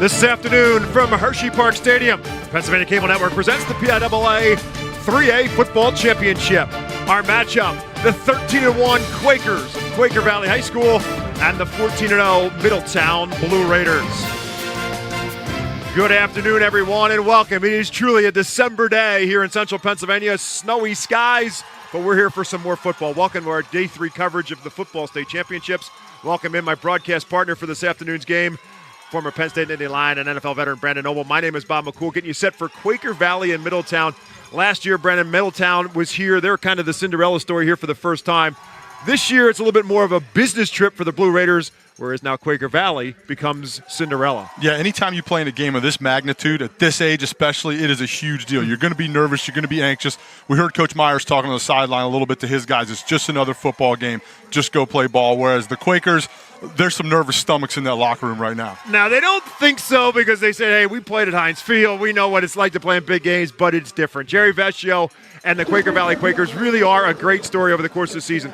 This afternoon from Hershey Park Stadium, Pennsylvania Cable Network presents the PIAA 3A Football Championship. Our matchup, the 13-1 Quakers of Quaker Valley High School and the 14-0 Middletown Blue Raiders. Good afternoon, everyone, and welcome. It is truly a December day here in central Pennsylvania. Snowy skies, but we're here for some more football. Welcome to our Day 3 coverage of the Football State Championships. Welcome in my broadcast partner for this afternoon's game, former Penn State Indian Lion and NFL veteran Brandon Noble. My name is Bob McCool, getting you set for Quaker Valley and Middletown. Last year, Brandon, Middletown was here. They're kind of the Cinderella story here for the first time. This year, it's a little bit more of a business trip for the Blue Raiders, whereas now Quaker Valley becomes Cinderella. Yeah, anytime you play in a game of this magnitude, at this age especially, it is a huge deal. You're going to be nervous. You're going to be anxious. We heard Coach Myers talking on the sideline a little bit to his guys. It's just another football game. Just go play ball. Whereas the Quakers, there's some nervous stomachs in that locker room right now. Now, they don't think so because they say, hey, we played at Heinz Field. We know what it's like to play in big games, but it's different. Jerry Vecchio and the Quaker Valley Quakers really are a great story over the course of the season.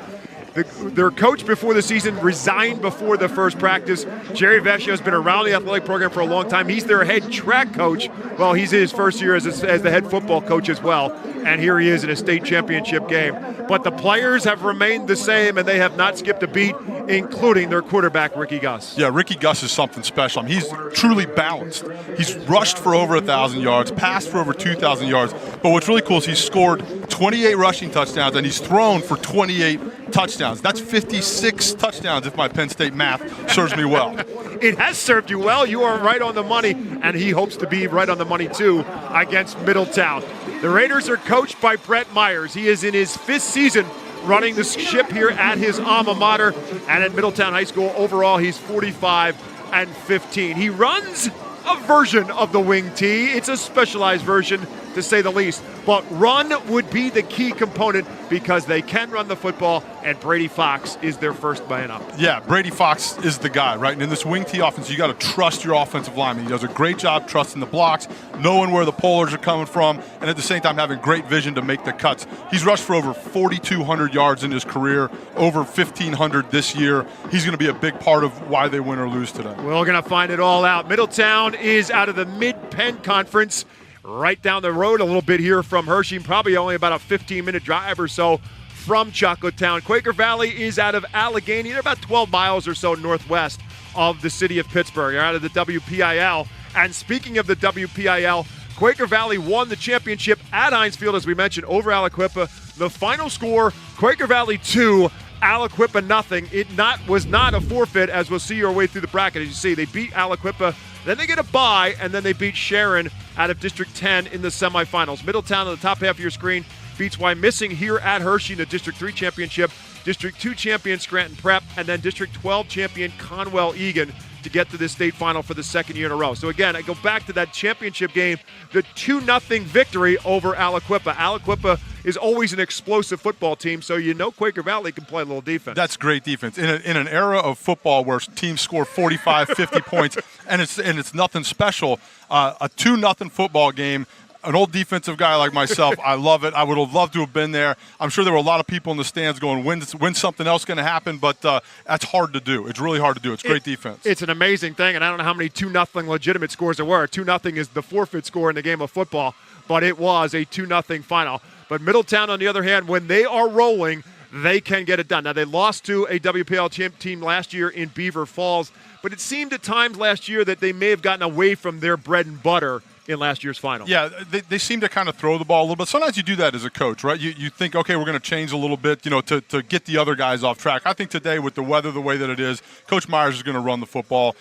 Their coach before the season resigned before the first practice. Jerry Vecchio has been around the athletic program for a long time. He's their head track coach. Well, he's in his first year as the head football coach as well. And here he is in a state championship game. But the players have remained the same, and they have not skipped a beat, including their quarterback, Ricky Gus. Yeah, Ricky Gus is something special. I mean, he's truly balanced. He's rushed for over 1,000 yards, passed for over 2,000 yards. But what's really cool is he's scored 28 rushing touchdowns, and he's thrown for 28 touchdowns. That's 56 touchdowns if my Penn State math serves me well. It has served you well. You are right on the money, and he hopes to be right on the money, too, against Middletown. The Raiders are coached by Brett Myers. He is in his 5th season running the ship here at his alma mater and at Middletown High School. Overall, he's 45-15. He runs a version of the wing T. It's a specialized version, to say the least. But run would be the key component because they can run the football, and Brady Fox is their first man up. Yeah, Brady Fox is the guy, right? And in this wing T offense, you got to trust your offensive lineman. He does a great job trusting the blocks, knowing where the pullers are coming from, and at the same time having great vision to make the cuts. He's rushed for over 4,200 yards in his career, over 1,500 this year. He's going to be a big part of why they win or lose today. We're going to find it all out. Middletown is out of the Mid-Penn Conference, right down the road a little bit here from Hershey, probably only about a 15-minute drive or so from Chocolatown. Quaker Valley is out of Allegheny. They're about 12 miles or so northwest of the city of Pittsburgh. They're out of the WPIAA. And speaking of the WPIAA, Quaker Valley won the championship at Heinz Field, as we mentioned, over Aliquippa. The final score, Quaker Valley 2, Aliquippa nothing. It was not a forfeit, as we'll see our way through the bracket. As you see, they beat Aliquippa, then they get a bye, and then they beat Sharon out of District 10 in the semifinals. Middletown on the top half of your screen beats Wyomissing here at Hershey in the District 3 championship, District 2 champion Scranton Prep, and then District 12 champion Conwell Egan to get to this state final for the second year in a row. So again, I go back to that championship game, the 2-0 victory over Aliquippa. Aliquippa is always an explosive football team, so you know Quaker Valley can play a little defense. That's great defense. In an era of football where teams score 45, 50 points, and it's nothing special, a 2-0 football game, an old defensive guy like myself, I love it. I would have loved to have been there. I'm sure there were a lot of people in the stands going, when's something else going to happen? But that's hard to do. It's really hard to do. It's great defense. It's an amazing thing, and I don't know how many 2-0 legitimate scores there were. 2-0 is the forfeit score in the game of football, but it was a 2-0 final. But Middletown, on the other hand, when they are rolling, they can get it done. Now, they lost to a WPL team last year in Beaver Falls, but it seemed at times last year that they may have gotten away from their bread and butter in last year's final. Yeah, they seem to kind of throw the ball a little bit. Sometimes you do that as a coach, right? You think, okay, we're going to change a little bit, to get the other guys off track. I think today with the weather the way that it is, Coach Myers is going to run the football.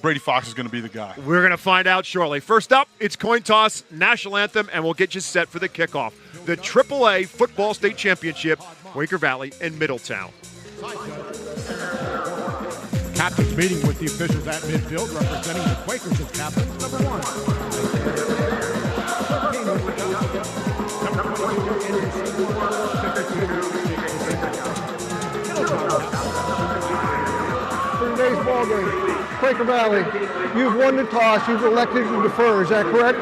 Brady Fox is going to be the guy. We're going to find out shortly. First up, it's coin toss, national anthem, and we'll get you set for the kickoff. The AAA Football State Championship, Quaker Valley and Middletown. Captains meeting with the officials at midfield, representing the Quakers as captains. Number 1. Today's ball game, Quaker Valley, you've won the toss, you've elected to defer, is that correct?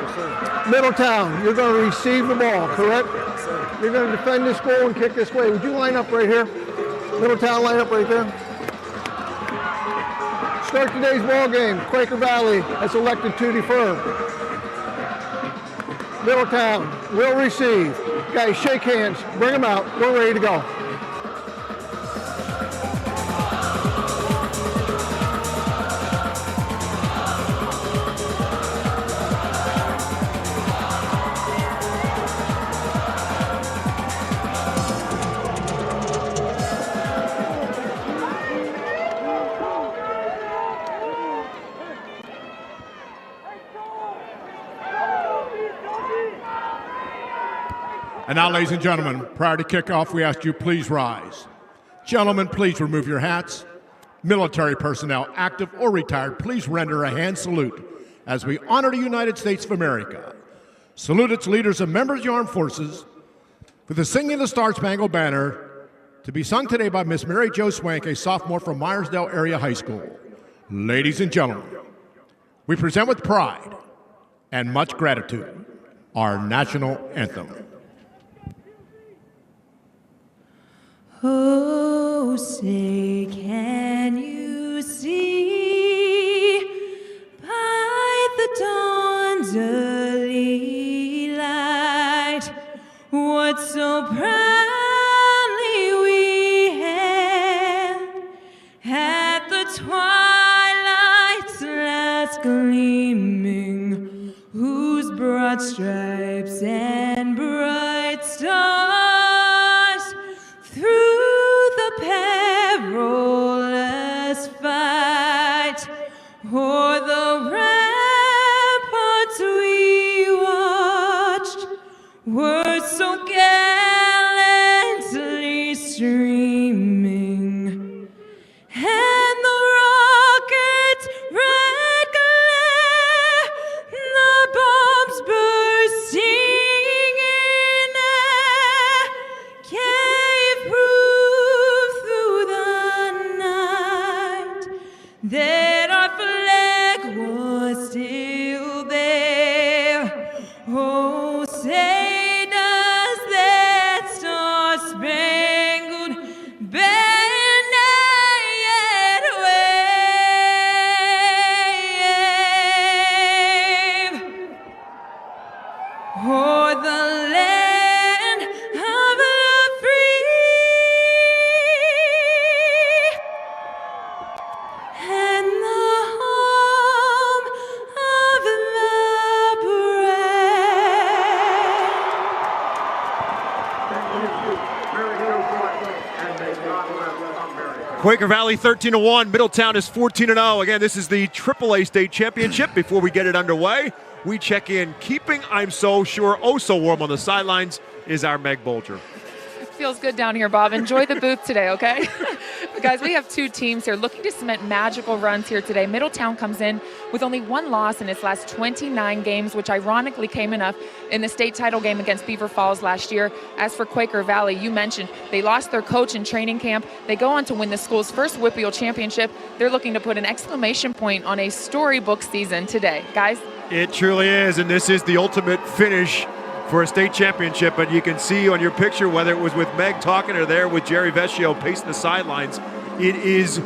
Middletown, you're going to receive the ball, correct? You're going to defend this goal and kick this way. Would you line up right here? Middletown, line up right there. start today's ball game. Quaker Valley has elected to defer. Middletown will receive. Guys, shake hands. Bring them out. We're ready to go. And now, ladies and gentlemen, prior to kickoff, we ask you please rise. Gentlemen, please remove your hats. Military personnel, active or retired, please render a hand salute as we honor the United States of America. Salute its leaders and members of the armed forces for the singing of the Star-Spangled Banner, to be sung today by Miss Mary Jo Swank, a sophomore from Myersdale Area High School. Ladies and gentlemen, we present with pride and much gratitude our national anthem. Oh, say, can you see by the dawn's early light what so proudly we hailed at the twilight's last gleaming, whose broad stripes and bright stars through the perilous fight o'er the ramparts we watched were so gallantly streaming, and the rocket's red glare, the bombs bursting in air, gave proof through the night that our flag was still there. Oh, say does that star-spangled banner yet wave o'er the land of the free and the home of the brave? Quaker Valley 13-1. Middletown is 14-0. Again, this is the PIAA State Championship. Before we get it underway, we check in. Keeping I'm so sure oh so warm on the sidelines is our Meg Bolger. Feels good down here, Bob. Enjoy the booth today, okay? But guys, we have two teams here looking to cement magical runs here today. Middletown comes in with only one loss in its last 29 games, which ironically came enough in the state title game against Beaver Falls last year. As for Quaker Valley, you mentioned they lost their coach in training camp. They go on to win the school's first WPIAL championship. They're looking to put an exclamation point on a storybook season today. Guys? It truly is, and this is the ultimate finish for a state championship. But you can see on your picture, whether it was with Meg talking or there with Jerry Vecchio pacing the sidelines, it is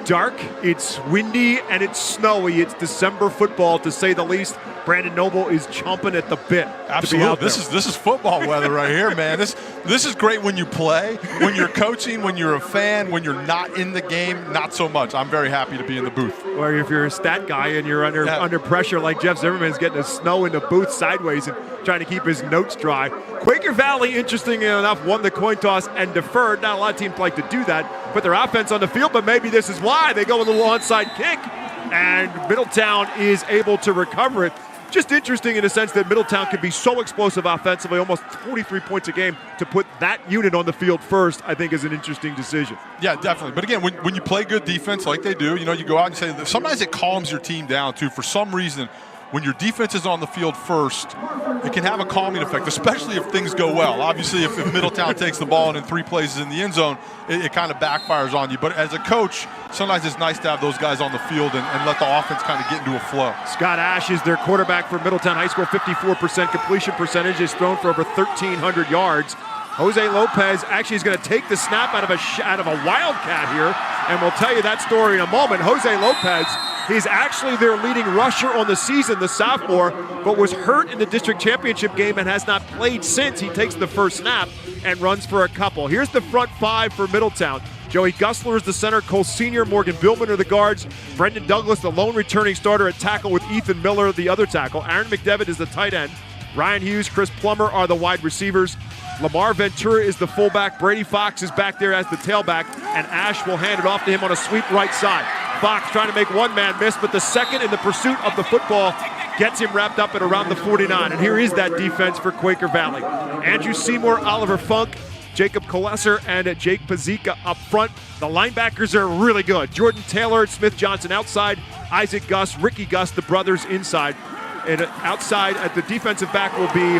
dark, it's windy, and it's snowy. It's December football, to say the least. Brandon Noble is chomping at the bit. Absolutely. To be out there. This is football weather right here, man. This is great when you play, when you're coaching, when you're a fan, when you're not in the game, not so much. I'm very happy to be in the booth. Or if you're a stat guy and you're under pressure like Jeff Zimmerman's getting the snow in the booth sideways and trying to keep his notes dry. Quaker Valley, interesting enough, won the coin toss and deferred. Not a lot of teams like to do that, put their offense on the field, but maybe this is why. They go with a little onside kick, and Middletown is able to recover it. Just interesting in the sense that Middletown can be so explosive offensively, almost 43 points a game. To put that unit on the field first, I think, is an interesting decision. Yeah, definitely. But again, when you play good defense like they do, you go out and say that sometimes it calms your team down too. For some reason, when your defense is on the field first, it can have a calming effect, especially if things go well. Obviously, if Middletown takes the ball and in 3 places in the end zone, it kind of backfires on you. But as a coach, sometimes it's nice to have those guys on the field and let the offense kind of get into a flow. Scott Ash is their quarterback for Middletown High School. 54% completion percentage, is thrown for over 1,300 yards. Jose Lopez actually is going to take the snap out of a wildcat here. And we'll tell you that story in a moment. Jose Lopez, he's actually their leading rusher on the season, the sophomore, but was hurt in the district championship game and has not played since. He takes the first snap and runs for a couple. Here's the front five for Middletown. Joey Gussler is the center. Cole Sr., Morgan Billman are the guards. Brendan Douglas, the lone returning starter at tackle, with Ethan Miller, the other tackle. Aaron McDevitt is the tight end. Ryan Hughes, Chris Plummer are the wide receivers. Lamar Ventura is the fullback. Brady Fox is back there as the tailback, and Ash will hand it off to him on a sweep right side. Fox trying to make one man miss, but the second in the pursuit of the football gets him wrapped up at around the 49. And here is that defense for Quaker Valley. Andrew Seymour, Oliver Funk, Jacob Kolesser, and Jake Pazika up front. The linebackers are really good. Jordan Taylor and Smith Johnson outside. Isaac Gus, Ricky Gus, the brothers inside. And outside at the defensive back will be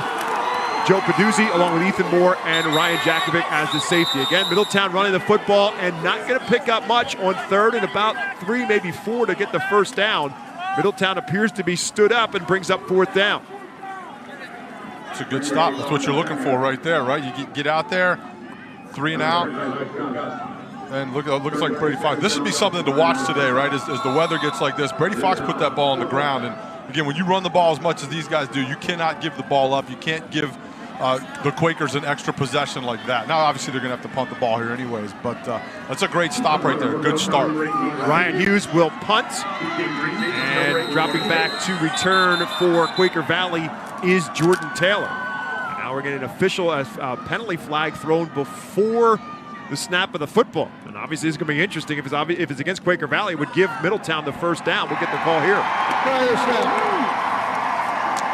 Joe Peduzzi along with Ethan Moore and Ryan Jakovic as the safety. Again, Middletown running the football and not going to pick up much on third and about 3, maybe 4 to get the first down. Middletown appears to be stood up and brings up 4th down. It's a good stop. That's what you're looking for right there, right? You get out there, 3 and out. And looks like Brady Fox. This would be something to watch today, right? As the weather gets like this, Brady Fox put that ball on the ground. And again, when you run the ball as much as these guys do, you cannot give the ball up. You can't give the Quakers an extra possession like that. Now, obviously, they're going to have to punt the ball here anyways, but that's a great stop right there. Good start. Ryan Hughes will punt, and dropping back to return for Quaker Valley is Jordan Taylor. And now we're getting an official penalty flag thrown before the snap of the football. And obviously, it's going to be interesting. If it's against Quaker Valley, it would give Middletown the first down. We'll get the call here. Prior snap.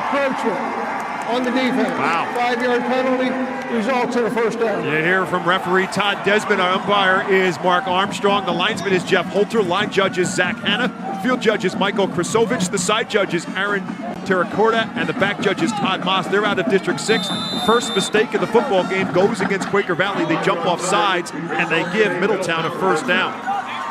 Approach it. On the defense. Wow. 5-yard penalty results in a first down. You hear from referee Todd Desmond. Our umpire is Mark Armstrong. The linesman is Jeff Holter. Line judge is Zach Hanna. Field judge is Michael Krasovich. The side judge is Aaron Terracorda. And the back judge is Todd Moss. They're out of District 6. First mistake of the football game goes against Quaker Valley. They jump off sides, and they give Middletown a first down.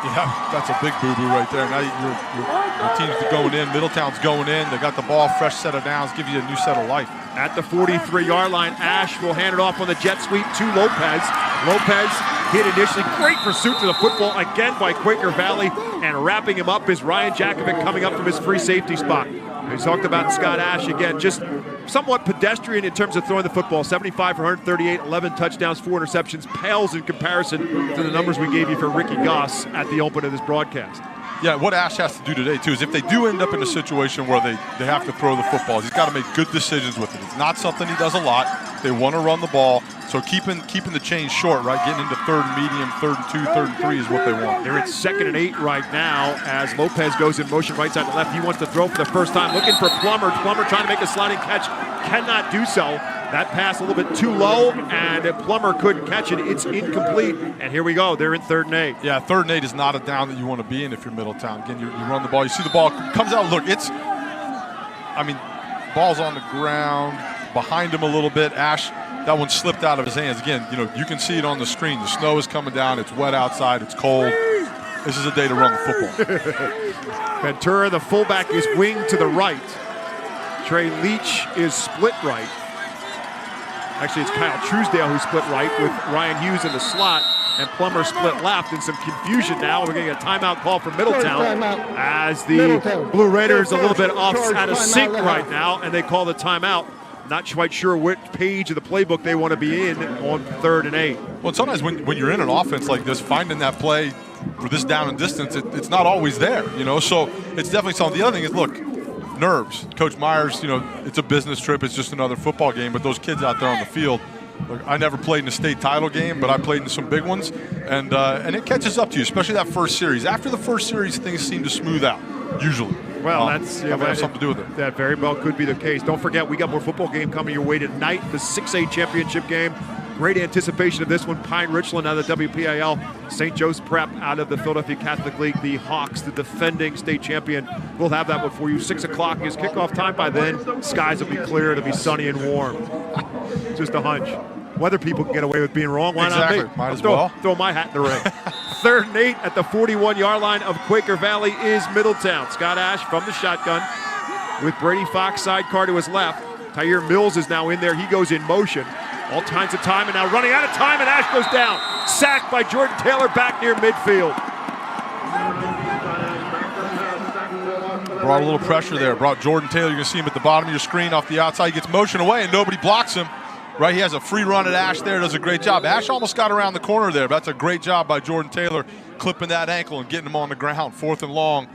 Yeah, that's a big boo-boo right there. Now your team's going in. Middletown's going in. They got the ball, fresh set of downs, give you a new set of life. At the 43-yard line, Ash will hand it off on the jet sweep to Lopez. Lopez hit initially. Great pursuit to the football again by Quaker Valley, and wrapping him up is Ryan Jakovic coming up from his free safety spot. We talked about Scott Ash again, just somewhat pedestrian in terms of throwing the football. 75 for 138, 11 touchdowns, 4 interceptions. Pales in comparison to the numbers we gave you for Ricky Goss at the open of this broadcast. Yeah, what Ash has to do today, too, is if they do end up in a situation where they have to throw the football, he's got to make good decisions with it. It's not something he does a lot. They want to run the ball. So keeping the chain short, right, getting into 3rd and medium, 3rd and 2, 3rd and 3 is what they want. They're at 2nd and 8 right now as Lopez goes in motion right side to left. He wants to throw for the first time, looking for Plummer. Plummer trying to make a sliding catch, cannot do so. That pass a little bit too low, and Plummer couldn't catch it. It's incomplete, and here we go. They're in 3rd and 8. Yeah, 3rd and 8 is not a down that you want to be in if you're Middletown. Again, you run the ball. You see the ball comes out. Look, ball's on the ground, behind him a little bit. Ash, that one slipped out of his hands. Again, you can see it on the screen. The snow is coming down. It's wet outside. It's cold. This is a day to run the football. Ventura, the fullback, is winged to the right. Trey Leach is split right. Actually, it's Kyle Truesdale who split right with Ryan Hughes in the slot, and Plummer split left. And some confusion now. We're getting a timeout call from Middletown as the Blue Raiders a little bit out of sync right now, and they call the timeout. Not quite sure which page of the playbook they want to be in on 3rd and 8. Well, sometimes when you're in an offense like this, finding that play for this down and distance, it's not always there, So it's definitely something. The other thing is, look, nerves. Coach Myers, it's a business trip. It's just another football game. But those kids out there on the field, look, I never played in a state title game, but I played in some big ones. And it catches up to you, especially that first series. After the first series, things seem to smooth out, usually. Well, that's have something to do with it. That very well could be the case. Don't forget, we got more football game coming your way tonight, the 6A championship game. Great anticipation of this one. Pine Richland out of the WPIAL. St. Joe's Prep out of the Philadelphia Catholic League. The Hawks, the defending state champion. We'll have that one for you. 6 o'clock is kickoff time by then. Skies will be clear. It'll be sunny and warm. Just a hunch. Weather people can get away with being wrong. Why not me? Might as well. Throw my hat in the ring. 3rd and 8 at the 41-yard line of Quaker Valley is Middletown. Scott Ash from the shotgun with Brady Fox sidecar to his left. Tyre Mills is now in there. He goes in motion. All kinds of time, and now running out of time, and Ash goes down. Sacked by Jordan Taylor back near midfield. Brought a little pressure there. Brought Jordan Taylor. You can see him at the bottom of your screen off the outside. He gets motion away, and nobody blocks him. Right, he has a free run at Ash there. Does a great job. Ash almost got around the corner there, but that's a great job by Jordan Taylor, clipping that ankle and getting him on the ground, 4th and long.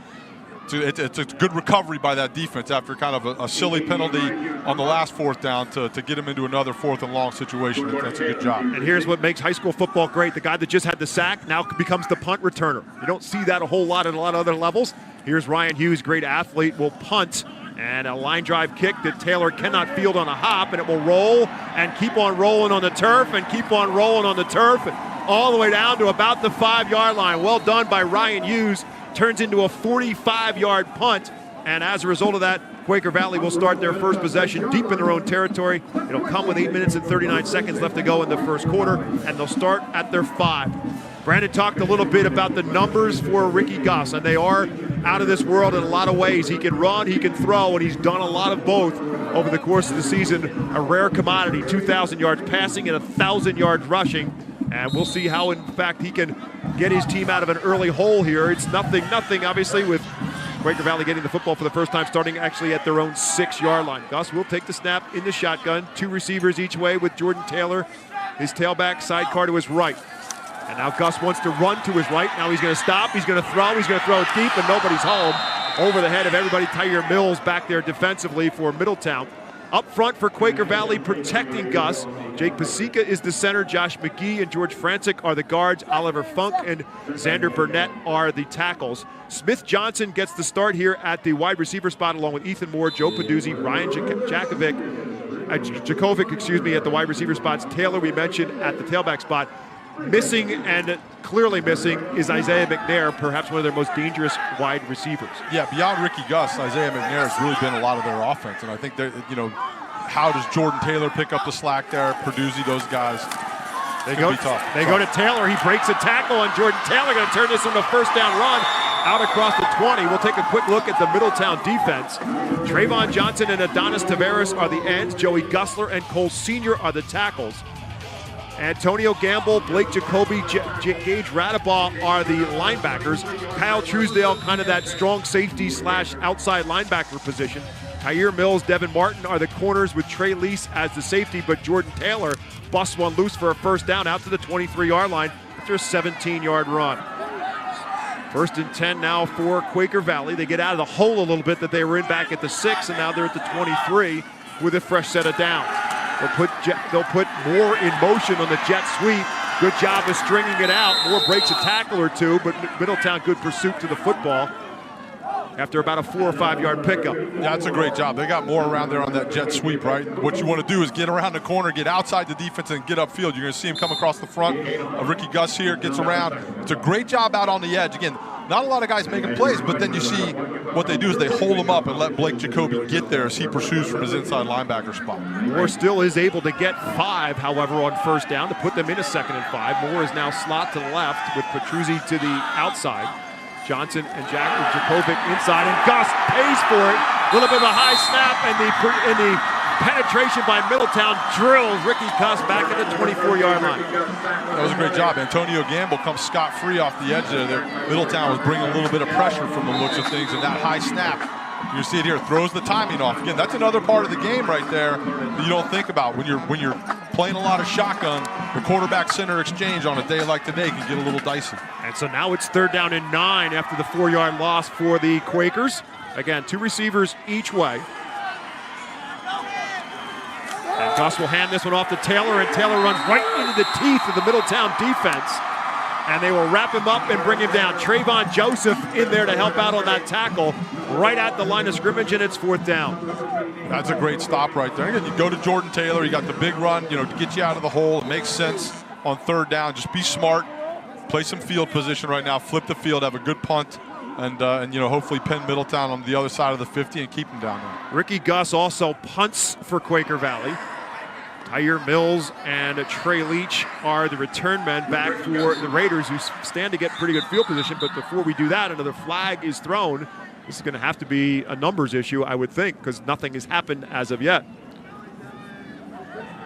It's a good recovery by that defense after kind of a silly penalty on the last 4th down to get him into another 4th and long situation. That's a good job. And here's what makes high school football great. The guy that just had the sack now becomes the punt returner. You don't see that a whole lot at a lot of other levels. Here's Ryan Hughes, great athlete, will punt. And a line drive kick that Taylor cannot field on a hop, and it will roll and keep on rolling on the turf and keep on rolling on the turf all the way down to about the 5-yard line. Well done by Ryan Hughes. Turns into a 45-yard punt, and as a result of that, Quaker Valley will start their first possession deep in their own territory. It'll come with 8 minutes and 39 seconds left to go in the first quarter, and they'll start at their 5. Brandon talked a little bit about the numbers for Ricky Gus, and they are out of this world in a lot of ways. He can run, he can throw, and he's done a lot of both over the course of the season. A rare commodity, 2,000 yards passing and 1,000 yards rushing. And we'll see how, in fact, he can get his team out of an early hole here. It's nothing, obviously, with Quaker Valley getting the football for the first time, starting actually at their own 6-yard line. Gus will take the snap in the shotgun. 2 receivers each way with Jordan Taylor, his tailback sidecar to his right. And now Gus wants to run to his right. Now he's going to stop. He's going to throw. He's going to throw it deep, and nobody's home. Over the head of everybody, Tyre Mills back there defensively for Middletown. Up front for Quaker Valley, protecting Gus, Jake Pasica is the center. Josh McGee and George Franczyk are the guards. Oliver Funk and Xander Burnett are the tackles. Smith Johnson gets the start here at the wide receiver spot, along with Ethan Moore, Joe Paduzzi, Ryan Jakovic at the wide receiver spots. Taylor, we mentioned, at the tailback spot. Missing, and clearly missing, is Isaiah McNair, perhaps one of their most dangerous wide receivers. Yeah, beyond Ricky Gus, Isaiah McNair has really been a lot of their offense, and I think that, how does Jordan Taylor pick up the slack there? Paduzzi, those guys. They go to Taylor. He breaks a tackle on Jordan Taylor. Going to turn this into a first down run out across the 20. We'll take a quick look at the Middletown defense. Trayvon Johnson and Adonis Tavares are the ends. Joey Gussler and Cole Sr. are the tackles. Antonio Gamble, Blake Jacoby, Gage Radabaugh are the linebackers. Kyle Truesdale, kind of that strong safety / outside linebacker position. Tyre Mills, Devin Martin are the corners with Trey Lease as the safety, but Jordan Taylor busts one loose for a first down out to the 23-yard line after a 17-yard run. 1st and 10 now for Quaker Valley. They get out of the hole a little bit that they were in back at the 6, and now they're at the 23 with a fresh set of downs. They'll put Moore in motion on the jet sweep. Good job of stringing it out. Moore breaks a tackle or two, but Middletown, good pursuit to the football after about a 4 or 5 yard pickup. Yeah, that's a great job. They got Moore around there on that jet sweep, right? What you want to do is get around the corner, get outside the defense, and get upfield. You're going to see him come across the front. Ricky Gus here gets around. It's a great job out on the edge. Again, not a lot of guys making plays, but then you see what they do is they hold him up and let Blake Jacoby get there as he pursues from his inside linebacker spot. Moore still is able to get 5, however, on first down to put them in a 2nd and 5. Moore is now slot to the left with Petruzzi to the outside. Johnson and Jakovic inside, and Gus pays for it. A little bit of a high snap, and the penetration by Middletown drills Ricky Gus back at the 24-yard line. That was a great job. Antonio Gamble comes scot-free off the edge there. Middletown was bringing a little bit of pressure from the looks of things, and that high snap, you see it here, throws the timing off. Again, that's another part of the game right there that you don't think about. When you're playing a lot of shotgun, the quarterback-center exchange on a day like today can get a little dicey. And so now it's 3rd down and 9 after the 4-yard loss for the Quakers. Again, 2 receivers each way. And Gus will hand this one off to Taylor, and Taylor runs right into the teeth of the Middletown defense. And they will wrap him up and bring him down. Trayvon Joseph in there to help out on that tackle right at the line of scrimmage, and it's 4th down. That's a great stop right there. You go to Jordan Taylor, you got the big run, to get you out of the hole. It makes sense on 3rd down. Just be smart, play some field position right now, flip the field, have a good punt, and hopefully pin Middletown on the other side of the 50 and keep them down there. Ricky Gus also punts for Quaker Valley. Tyre Mills and Trey Leach are the return men back for the Raiders, who stand to get pretty good field position. But before we do that, another flag is thrown. This is going to have to be a numbers issue, I would think, because nothing has happened as of yet.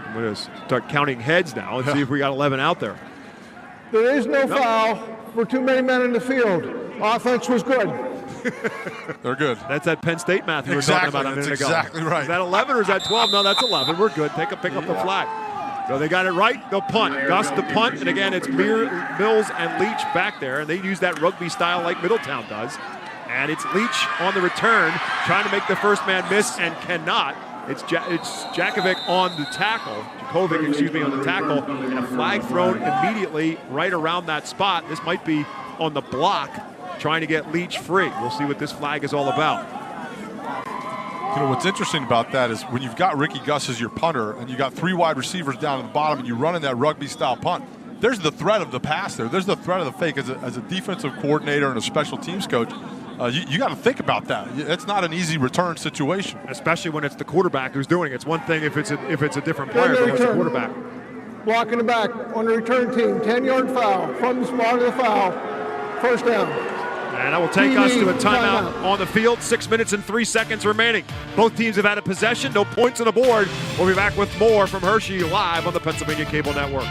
I'm going to start counting heads now and see if we got 11 out there. There is no foul for too many men in the field. Offense was good. They're good. That's that Penn State math we were talking about a minute That's ago. exactly right. Is that 11 or is that 12? No, that's 11. We're good. Pick up the flag. So they got it right. They'll punt. Gus the punt. And again, it's Mills and Leach back there. And they use that rugby style like Middletown does. And it's Leach on the return, trying to make the first man miss and cannot. It's Jakovic on the tackle. Jakovic, excuse me, on the tackle. And a flag thrown immediately right around that spot. This might be on the block, trying to get Leach free. We'll see what this flag is all about. You know, what's interesting about that is when you've got Ricky Gus as your punter and you got 3 wide receivers down at the bottom and you run in that rugby-style punt, there's the threat of the pass there. There's the threat of the fake. As a defensive coordinator and a special teams coach, you got to think about that. It's not an easy return situation. Especially when it's the quarterback who's doing it. It's one thing if it's a different player, but it's a quarterback. Block in the back on the return team. 10-yard foul from the spot of the foul. First down. And that will take us to a timeout on the field. 6 minutes and 3 seconds remaining. Both teams have had a possession, no points on the board. We'll be back with more from Hershey live on the Pennsylvania Cable Network.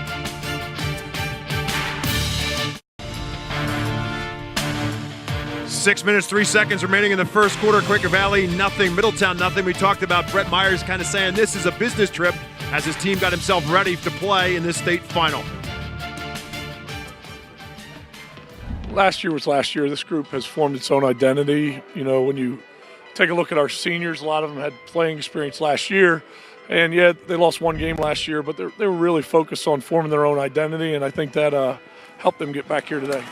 Six minutes, 3 seconds remaining in the first quarter. Quaker Valley, nothing. Middletown, nothing. We talked about Brett Myers kind of saying this is a business trip as his team got himself ready to play in this state final. Last year was last year. This group has formed its own identity. You know, when you take a look at our seniors, a lot of them had playing experience last year. And yet they lost one game last year, but they were really focused on forming their own identity, and I think that helped them get back here today.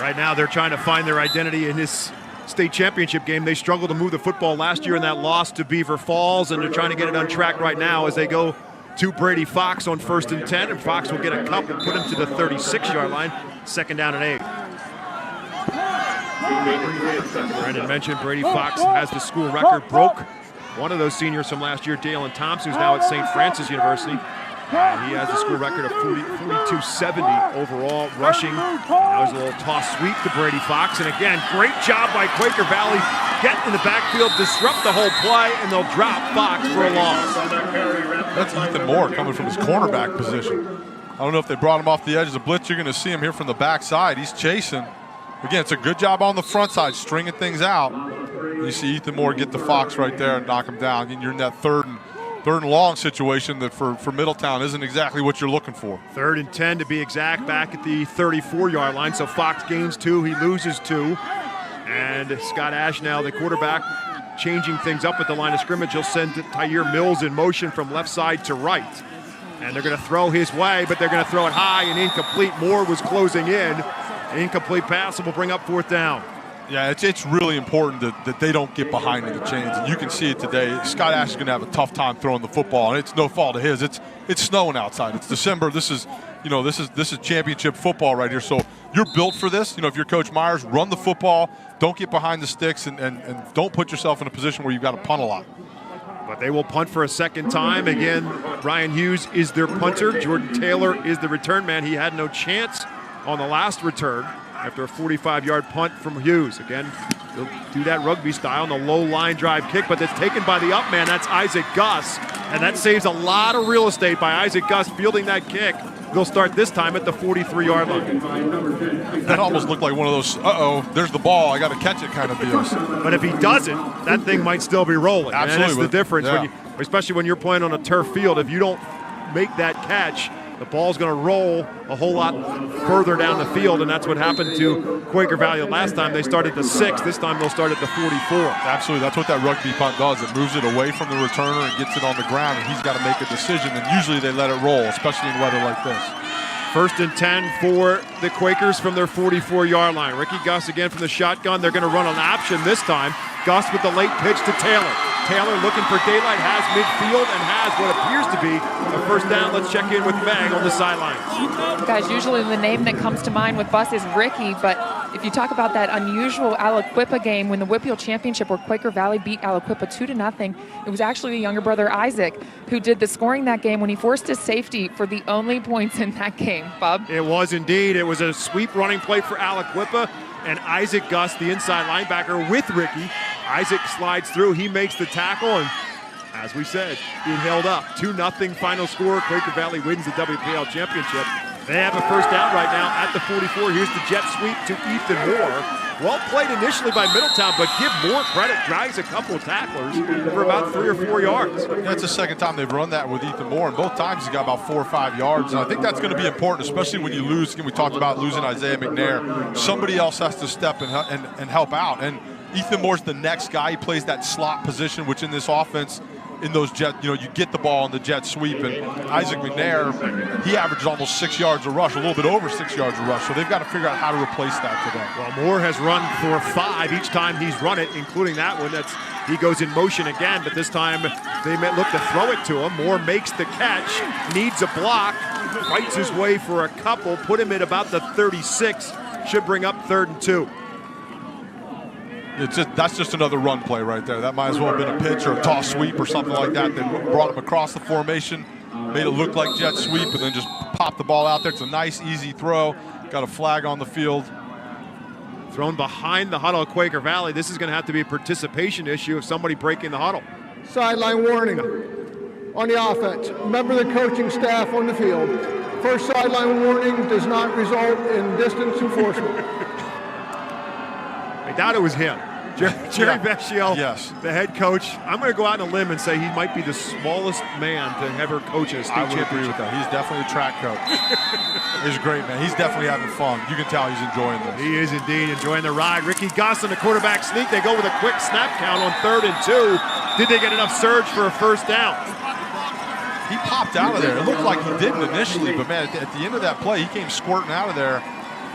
Right now they're trying to find their identity in this state championship game. They struggled to move the football last year in that loss to Beaver Falls, and they're trying to get it on track right now as they go to Brady Fox on 1st and 10, and Fox will get a cup and put him to the 36-yard line. 2nd down and 8. Brandon mentioned Brady Fox has the school record, broke one of those seniors from last year, Dalen Thompson, who's now at St. Francis University. And he has the school record of 42-70 overall rushing. That was a little toss sweep to Brady Fox. And again, great job by Quaker Valley. Get in the backfield, disrupt the whole play, and they'll drop Fox for a loss. That's Ethan Moore coming from his cornerback position. I don't know if they brought him off the edge as a blitz. You're going to see him here from the backside. He's chasing. Again, it's a good job on the front side, stringing things out. You see Ethan Moore get the Fox right there and knock him down. And you're in that third and long situation that for Middletown isn't exactly what you're looking for. 3rd and 10 to be exact, back at the 34-yard line. So Fox gains 2, he loses 2. And Scott Ashnow, the quarterback, changing things up at the line of scrimmage. He'll send Tyre Mills in motion from left side to right. And they're going to throw his way, but they're going to throw it high and incomplete. Moore was closing in. An incomplete pass will bring up 4th down. Yeah, it's really important that they don't get behind in the chains, and you can see it today. Scott Ash is going to have a tough time throwing the football, and it's no fault of his. It's snowing outside. It's December. This is championship football right here. So you're built for this. You know, if you're Coach Myers, run the football, don't get behind the sticks, and don't put yourself in a position where you've got to punt a lot. But they will punt for a 2nd time. Again, Ryan Hughes is their punter. Jordan Taylor is the return man. He had no chance on the last return after a 45-yard punt from Hughes. Again, they'll do that rugby style on the low line drive kick, but that's taken by the up man. That's Isaac Gus, and that saves a lot of real estate by Isaac Gus fielding that kick. They'll start this time at the 43-yard line. That almost looked like one of those, there's the ball, I got to catch it kind of deals. But if he doesn't, that thing might still be rolling. Absolutely. And that's the difference, Yeah. especially when you're playing on a turf field. If you don't make that catch, the ball's going to roll a whole lot further down the field, and that's what happened to Quaker Valley last time. They started the 6. This time they'll start at the 44. Absolutely. That's what that rugby punt does. It moves it away from the returner and gets it on the ground, and he's got to make a decision, and usually they let it roll, especially in weather like this. 1st and 10 for the Quakers from their 44-yard line. Ricky Gus again from the shotgun. They're going to run an option this time. Gus with the late pitch to Taylor. Taylor looking for daylight, has midfield, and has what appears to be a 1st down. Let's check in with Meg on the sidelines. Guys, usually the name that comes to mind with Bus is Ricky, but if you talk about that unusual Aliquippa game when the Whippeal Championship where Quaker Valley beat Aliquippa 2-0, it was actually the younger brother Isaac who did the scoring that game when he forced his safety for the only points in that game, Bob. It was indeed. It was a sweep running play for Aliquippa, and Isaac Gus, the inside linebacker with Ricky. Isaac slides through, he makes the tackle, and as we said, it held up. 2-0 final score. Quaker Valley wins the WPL championship. They have a first down right now at the 44. Here's the jet sweep to Ethan Moore. Well played initially by Middletown, but give Moore credit. Drags a couple of tacklers for about 3 or 4 yards. That's the second time they've run that with Ethan Moore, and both times he's got about 4 or 5 yards. And I think that's going to be important, especially when you lose. We talked about losing Isaiah McNair. Somebody else has to step and help out. And Ethan Moore's the next guy. He plays that slot position, which in this offense, in those jet, you get the ball on the jet sweep, and Isaac McNair, he averages almost 6 yards a rush, a little bit over 6 yards a rush. So they've got to figure out how to replace that today. Well, Moore has run for 5 each time he's run it, including that one. He goes in motion again, but this time they may look to throw it to him. Moore makes the catch, needs a block, fights his way for a couple, put him at about the 36. Should bring up 3rd and 2. That's just another run play right there. That might as well have been a pitch or a toss sweep or something like that. They brought him across the formation, made it look like jet sweep, and then just popped the ball out there. It's a nice, easy throw. Got a flag on the field. Thrown behind the huddle at Quaker Valley. This is going to have to be a participation issue of somebody breaking the huddle. Sideline warning on the offense. Member of the coaching staff on the field. First sideline warning does not result in distance enforcement. I doubt it was him. Jerry Vecchio, yes, the head coach. I'm going to go out on a limb and say he might be the smallest man to ever coach a state championship. I would agree with that. He's definitely a track coach. He's a great man. He's definitely having fun. You can tell he's enjoying this. He is indeed enjoying the ride. Ricky Goss on the quarterback sneak. They go with a quick snap count on 3rd and 2. Did they get enough surge for a first down? He popped out of there. It looked like he didn't initially, but man, at the end of that play, he came squirting out of there.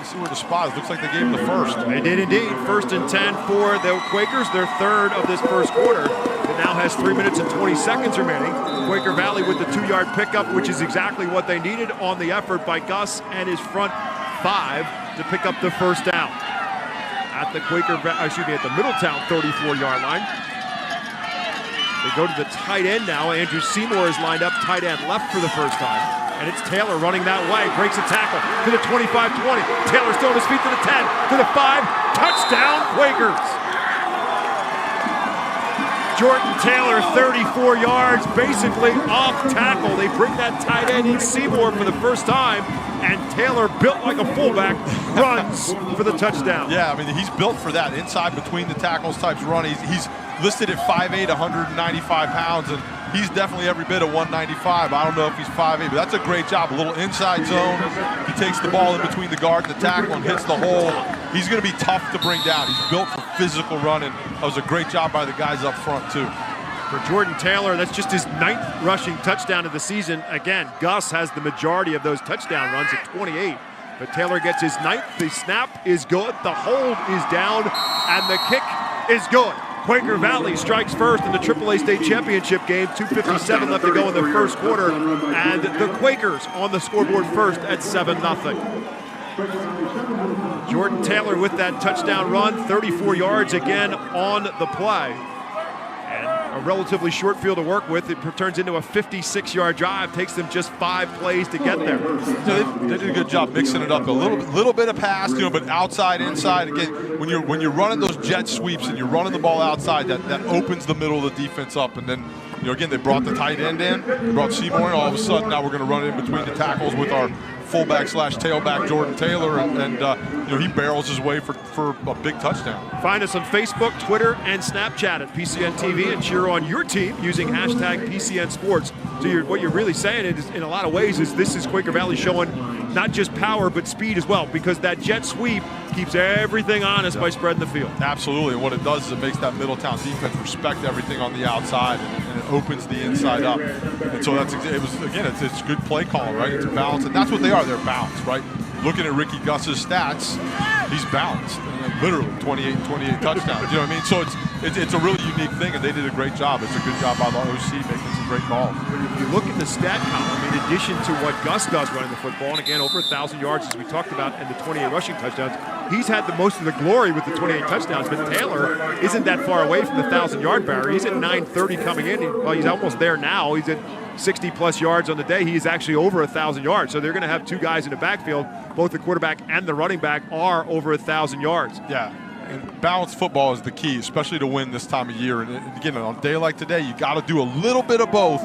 See where the spot is. Looks like they gave him the first. They did indeed. 1st and 10 for the Quakers. Their 3rd of this first quarter. It now has 3 minutes and 20 seconds remaining. Quaker Valley with the 2-yard pickup, which is exactly what they needed on the effort by Gus and his front 5 to pick up the first down. At the at the Middletown 34-yard line. They go to the tight end now. Andrew Seymour is lined up tight end left for the first time. And it's Taylor running that way, breaks a tackle to the 25-20. Taylor still on his feet to the 10, to the 5, touchdown Quakers. Jordan Taylor, 34 yards, basically off tackle. They bring that tight end in Seymour for the first time, and Taylor, built like a fullback, runs for the touchdown. Yeah, I mean, he's built for that inside between the tackles types run. He's listed at 5'8", 195 pounds, and he's definitely every bit of 195. I don't know if he's 5'8", but that's a great job. A little inside zone. He takes the ball in between the guard and the tackle and hits the hole. He's going to be tough to bring down. He's built for physical running. That was a great job by the guys up front, too. For Jordan Taylor, that's just his 9th rushing touchdown of the season. Again, Gus has the majority of those touchdown runs at 28. But Taylor gets his 9th. The snap is good. The hold is down. And the kick is good. Quaker Valley strikes first in the AAA state championship game. 2:57 left to go in the first quarter. And the Quakers on the scoreboard first at 7-0. Jordan Taylor with that touchdown run, 34 yards again on the play. And a relatively short field to work with. It turns into a 56-yard drive. Takes them just 5 plays to get there. They did a good job mixing it up. A little bit of pass, but outside, inside. Again, when you're running those jet sweeps and you're running the ball outside, that opens the middle of the defense up. And then, again, they brought the tight end in. They brought Seymour in. All of a sudden, now we're going to run it in between the tackles with our fullback/tailback Jordan Taylor, and he barrels his way for a big touchdown. Find us on Facebook, Twitter, and Snapchat at PCN TV and cheer on your team using hashtag PCN Sports. So what you're really saying is, in a lot of ways, is this is Quaker Valley showing not just power but speed as well, because that jet sweep keeps everything honest by spreading the field. Absolutely, and what it does is it makes that Middletown defense respect everything on the outside, and it opens the inside up. And so it's a good play call, right? It's a balance, and that's what they are. They're balanced, right? Looking at Ricky Gus's stats, he's balanced. Literally 28 touchdowns. You know what I mean? So it's a really unique thing, and they did a great job. It's a good job by the OC making some great calls. If you look at the stat column, in addition to what Gus does running the football, and again, over 1,000 yards as we talked about, and the 28 rushing touchdowns, he's had the most of the glory with the 28 touchdowns, but Taylor isn't that far away from the 1,000-yard barrier. He's at 930 coming in. Well, he's almost there now. He's at 60-plus yards on the day. He is actually over 1,000 yards. So they're going to have 2 guys in the backfield. Both the quarterback and the running back are over 1,000 yards. Yeah. And balanced football is the key, especially to win this time of year. And again, on a day like today, you got to do a little bit of both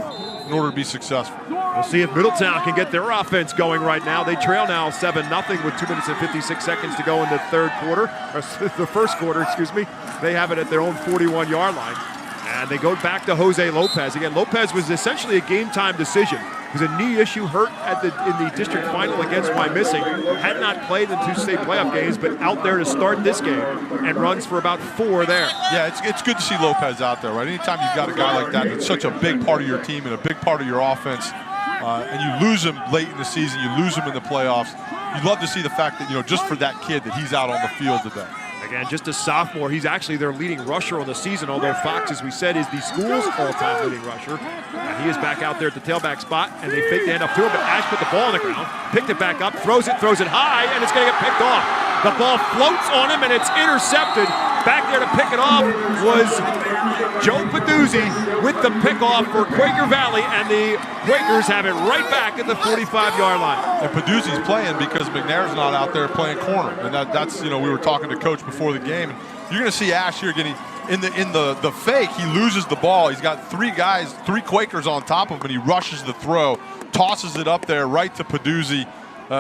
in order to be successful. We'll see if Middletown can get their offense going right now. They trail now 7-0 with 2 minutes and 56 seconds to go in the third quarter, or the first quarter, excuse me. They have it at their own 41-yard line. And they go back to Jose Lopez. Again, Lopez was essentially a game-time decision. It was a knee issue, hurt in the district final against Wyomissing. Had not played in 2 state playoff games, but out there to start this game and runs for about 4 there. Yeah, it's good to see Lopez out there, right? Anytime you've got a guy like that that's such a big part of your team and a big part of your offense, and you lose him late in the season, you lose him in the playoffs, you'd love to see the fact that, just for that kid that he's out on the field today. Again, just a sophomore. He's actually their leading rusher on the season, although Fox, as we said, is the school's all-time leading rusher. And he is back out there at the tailback spot, and they fake the hand up to him, but Ash put the ball on the ground, picked it back up, throws it high, and it's going to get picked off. The ball floats on him, and it's intercepted. Back there to pick it off was Joe Peduzzi with the pickoff for Quaker Valley, and the Quakers have it right back at the 45-yard line. And Peduzzi's playing because McNair's not out there playing corner, and that's we were talking to Coach before the game. And you're going to see Ash here getting in the fake. He loses the ball. He's got 3 Quakers on top of him, and he rushes the throw, tosses it up there right to Peduzzi,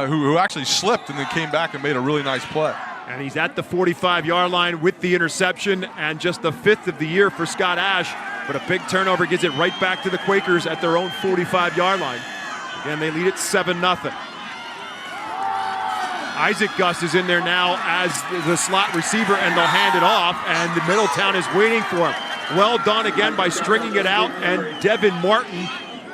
who actually slipped and then came back and made a really nice play. And he's at the 45-yard line with the interception, and just the 5th of the year for Scott Ash. But a big turnover gives it right back to the Quakers at their own 45-yard line. Again, they lead it 7-0. Isaac Gus is in there now as the slot receiver, and they'll hand it off, and the Middletown is waiting for him. Well done again by stringing it out, and Devin Martin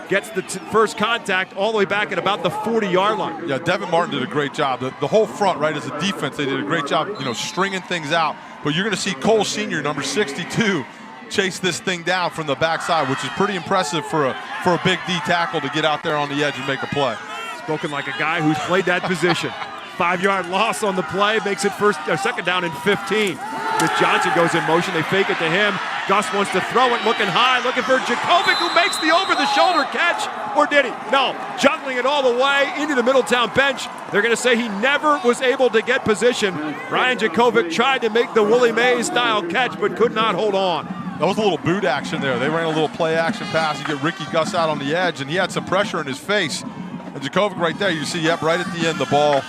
gets the first contact all the way back at about the 40-yard line. Yeah, Devin Martin did a great job. The whole front, right, as a defense, they did a great job, stringing things out. But you're going to see Cole Sr., number 62, chase this thing down from the backside, which is pretty impressive for a big D tackle to get out there on the edge and make a play. Spoken like a guy who's played that position. 5-yard loss on the play makes it second down and 15. Smith Johnson goes in motion. They fake it to him. Gus wants to throw it, looking high, looking for Jakovic, who makes the over-the-shoulder catch. Or did he? No, juggling it all the way into the Middletown bench. They're going to say he never was able to get position. Ryan Jakovic tried to make the Willie Mays-style catch, but could not hold on. That was a little boot action there. They ran a little play-action pass. You get Ricky Gus out on the edge, and he had some pressure in his face. And Jakovic right there, you see, right at the end, the ball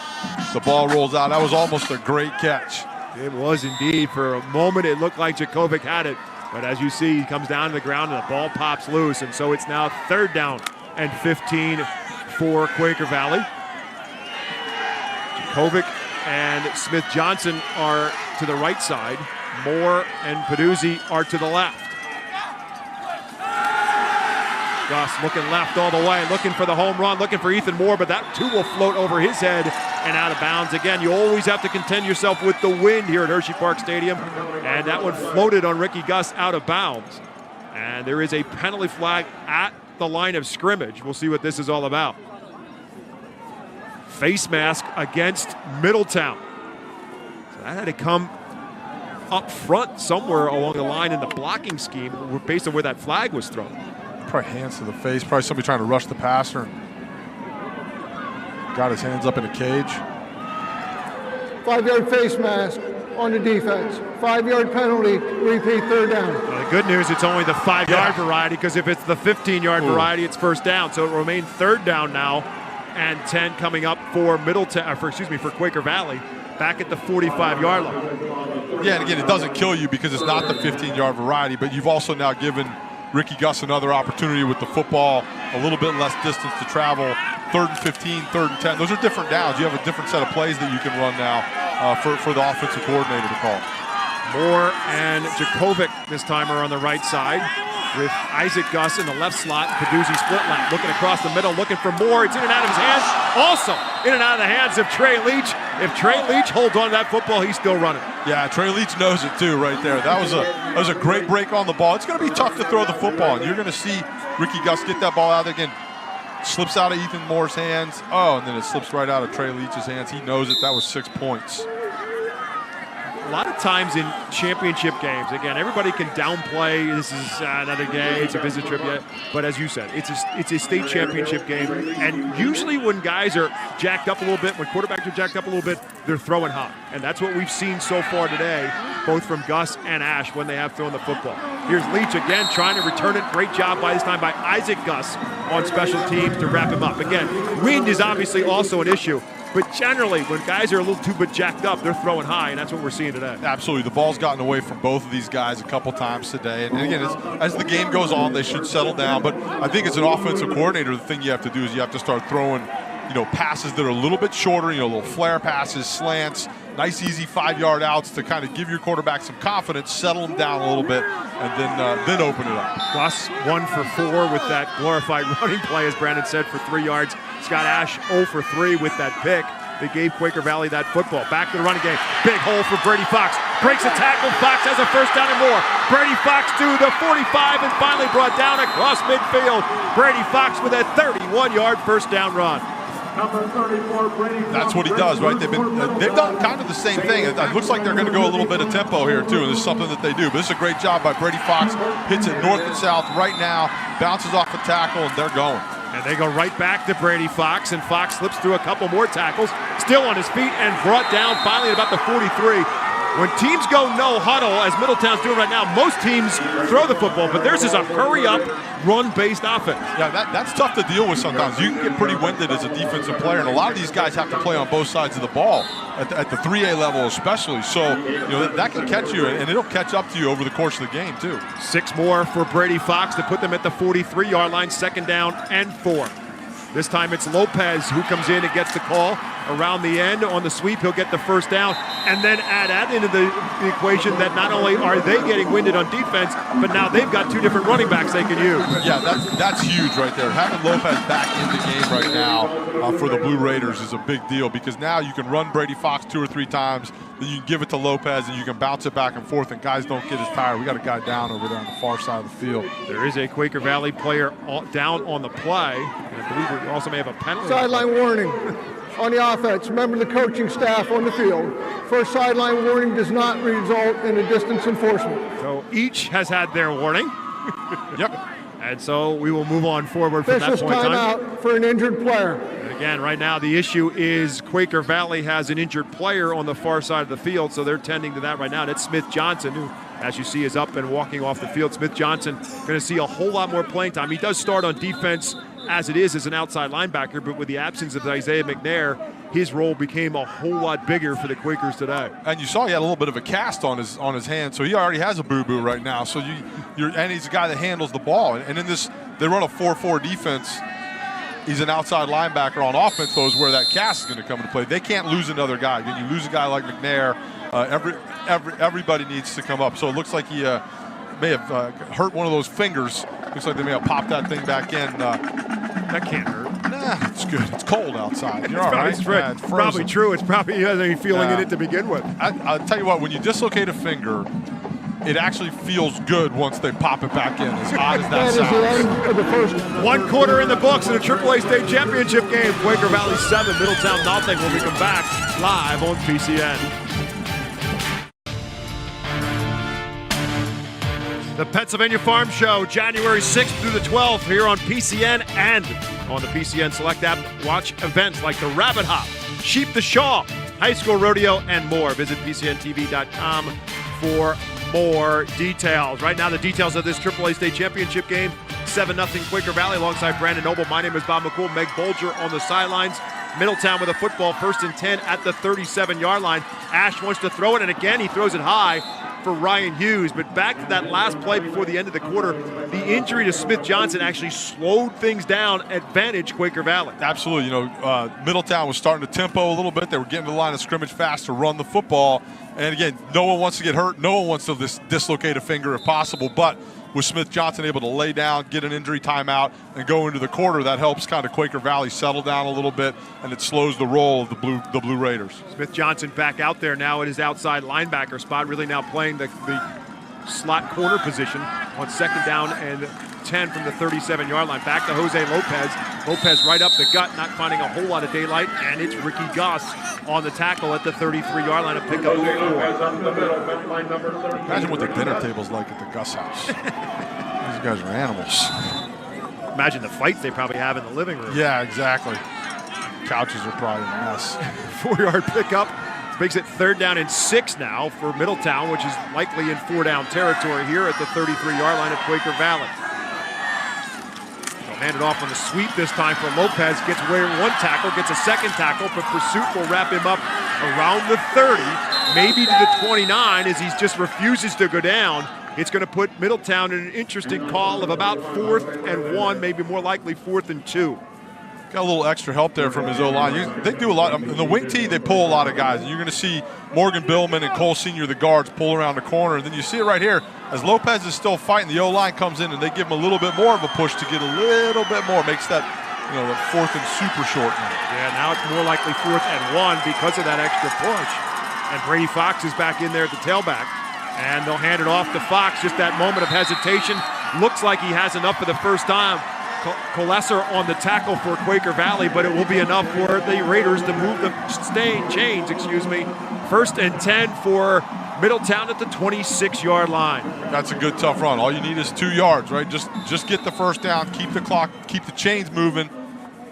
rolls out. That was almost a great catch. It was indeed. For a moment, it looked like Jakovic had it. But as you see, he comes down to the ground and the ball pops loose. And so it's now 3rd down and 15 for Quaker Valley. Jakovic and Smith Johnson are to the right side. Moore and Peduzzi are to the left. Gus looking left all the way, looking for the home run, looking for Ethan Moore, but that too will float over his head and out of bounds. Again, you always have to contend yourself with the wind here at Hershey Park Stadium, and that one floated on Ricky Gus out of bounds. And there is a penalty flag at the line of scrimmage. We'll see what this is all about. Face mask against Middletown. So that had to come up front somewhere along the line in the blocking scheme based on where that flag was thrown. Probably hands to the face. Probably somebody trying to rush the passer. Got his hands up in a cage. 5-yard face mask on the defense. 5-yard penalty, repeat 3rd down. Well, the good news, it's only the 5-yard variety, because if it's the 15-yard variety, it's 1st down. So it will remain 3rd down now, and 10 coming up for for Quaker Valley, back at the 45-yard line. Yeah, and again, it doesn't kill you because it's not the 15-yard variety, but you've also now given Ricky Gus another opportunity with the football, a little bit less distance to travel. 3rd and 15, 3rd and 10. Those are different downs. You have a different set of plays that you can run now for the offensive coordinator to call. Moore and Jakovic this time are on the right side, with Isaac Gus in the left slot. Peduzzi split left, looking across the middle, looking for Moore. It's in and out of his hands. Also in and out of the hands of Trey Leach. If Trey Leach holds on to that football, he's still running. Yeah, Trey Leach knows it too right there. That was a great break on the ball. It's going to be tough to throw the football. You're going to see Ricky Gus get that ball out there again. Slips out of Ethan Moore's hands. Oh, and then it slips right out of Trey Leach's hands. He knows it. That was 6 points. a lot of times in championship games, again, everybody can downplay this is another game, it's a visit trip yet. But as you said, it's a state championship game. And usually when guys are jacked up a little bit, when quarterbacks are jacked up a little bit, they're throwing high. And that's what we've seen so far today, both from Gus and Ash when they have thrown the football. Here's Leach again trying to return it. Great job by this time by Isaac Gus on special teams to wrap him up. Again, wind is obviously also an issue. But generally, when guys are a little too bit jacked up, they're throwing high, and that's what we're seeing today. Absolutely. The ball's gotten away from both of these guys a couple times today. And again, as the game goes on, they should settle down. But I think as an offensive coordinator, the thing you have to do is you have to start throwing, passes that are a little bit shorter, little flare passes, slants, nice, easy 5-yard outs to kind of give your quarterback some confidence, settle them down a little bit, and then open it up. Gus 1 for 4 with that glorified running play, as Brandon said, for 3 yards. Scott Ash 0 for 3 with that pick. They gave Quaker Valley that football. Back to the running game. Big hole for Brady Fox. Breaks a tackle. Fox has a first down and more. Brady Fox to the 45 and finally brought down across midfield. Brady Fox with a 31-yard first down run. That's what he does, right? They've done kind of the same thing. It looks like they're going to go a little bit of tempo here too, and this is something that they do. But this is a great job by Brady Fox. Hits it north and south right now, bounces off a tackle, and they're going. And they go right back to Brady Fox, and Fox slips through a couple more tackles, still on his feet, and brought down finally at about the 43. When teams go no huddle, as Middletown's doing right now, most teams throw the football, but theirs is a hurry-up, run-based offense. Yeah, that's tough to deal with sometimes. You can get pretty winded as a defensive player, and a lot of these guys have to play on both sides of the ball, at the 3A level especially. So, that can catch you, and it'll catch up to you over the course of the game, too. 6 more for Brady Fox to put them at the 43-yard line, 2nd down and 4. This time it's Lopez who comes in and gets the call around the end on the sweep. He'll get the first down, and then add that into the equation that not only are they getting winded on defense, but now they've got 2 different running backs they can use. Yeah, that's huge right there. Having Lopez back in the game right now for the Blue Raiders is a big deal, because now you can run Brady Fox 2 or 3 times, then you can give it to Lopez, and you can bounce it back and forth, and guys don't get as tired. We got a guy down over there on the far side of the field. There is a Quaker Valley player down on the play, and I believe we also may have a penalty. Sideline warning on the offense. Remember the coaching staff on the field. First sideline warning does not result in a distance enforcement. So each has had their warning. Yep. And so we will move on forward from that Officials point in time. timeout for an injured player. And again, right now the issue is Quaker Valley has an injured player on the far side of the field, so they're tending to that right now. That's Smith Johnson, who, as you see, is up and walking off the field. Smith Johnson going to see a whole lot more playing time. He does start on defense as it is as an outside linebacker, but with the absence of Isaiah McNair, his role became a whole lot bigger for the Quakers today. And you saw he had a little bit of a cast on his hand, so he already has a boo-boo right now. So and he's a guy that handles the ball. And in this, they run a 4-4 defense. He's an outside linebacker on offense, though, is where that cast is going to come into play. They can't lose another guy. When you lose a guy like McNair, everybody needs to come up. So it looks like he may have hurt one of those fingers. Looks like they may have popped that thing back in. That can't hurt. Nah, it's good. It's cold outside. You're It's all probably right. true. Yeah, it's Probably true. It's probably he hasn't any feeling in it to begin with. I'll tell you what, when you dislocate a finger, it actually feels good once they pop it back in, as odd as that That is the sounds. end of the first. 1 quarter in the books in a AAA state championship game. Quaker Valley 7, Middletown nothing. When we come back live on PCN. The Pennsylvania Farm Show, January 6th through the 12th, here on PCN and on the PCN Select app. Watch events like the Rabbit Hop, Sheep the Shaw, High School Rodeo, and more. Visit PCNTV.com for more details. Right now, the details of this AAA State Championship game, 7-0 Quaker Valley alongside Brandon Noble. My name is Bob McCool. Meg Bolger on the sidelines. Middletown with a football, 1st and 10 at the 37-yard line. Ash wants to throw it, and again, he throws it high for Ryan Hughes. But back to that last play before the end of the quarter, the injury to Smith Johnson actually slowed things down, advantage Quaker Valley. Absolutely. Middletown was starting to tempo a little bit. They were getting to the line of scrimmage fast to run the football. And again, no one wants to get hurt. No one wants to dislocate a finger if possible. But with Smith Johnson able to lay down, get an injury timeout, and go into the quarter, that helps kind of Quaker Valley settle down a little bit, and it slows the roll of the Blue Raiders. Smith Johnson back out there now at his outside linebacker spot, really now playing the slot corner position on 2nd down and 10 from the 37-yard line. Back to Jose Lopez. Lopez right up the gut, not finding a whole lot of daylight, and it's Ricky Goss on the tackle at the 33-yard line to pick up 4. Imagine what the dinner table's like at the Gus house. These guys are animals. Imagine the fights they probably have in the living room. Yeah, exactly. Couches are probably a mess. 4-yard pickup. Makes it 3rd down and 6 now for Middletown, which is likely in 4-down territory here at the 33-yard line of Quaker Valley. They'll hand it off on the sweep this time for Lopez. Gets away with 1 tackle, gets a 2nd tackle, but pursuit will wrap him up around the 30, maybe to the 29 as he just refuses to go down. It's going to put Middletown in an interesting call of about 4th and 1, maybe more likely 4th and 2. Got a little extra help there from his O-line. They do a lot. In the wing tee, they pull a lot of guys. You're going to see Morgan Billman and Cole Sr., the guards, pull around the corner. And then you see it right here. As Lopez is still fighting, the O-line comes in, and they give him a little bit more of a push to get a little bit more. Makes that, the 4th and super short now. Yeah, now it's more likely 4th and 1 because of that extra push. And Brady Fox is back in there at the tailback. And they'll hand it off to Fox. Just that moment of hesitation. Looks like he has enough for the first time. Colesser on the tackle for Quaker Valley, but it will be enough for the Raiders to move the chains. 1st and 10 for Middletown at the 26-yard line. That's a good tough run. All you need is 2 yards, right? Just get the first down, keep the clock, keep the chains moving.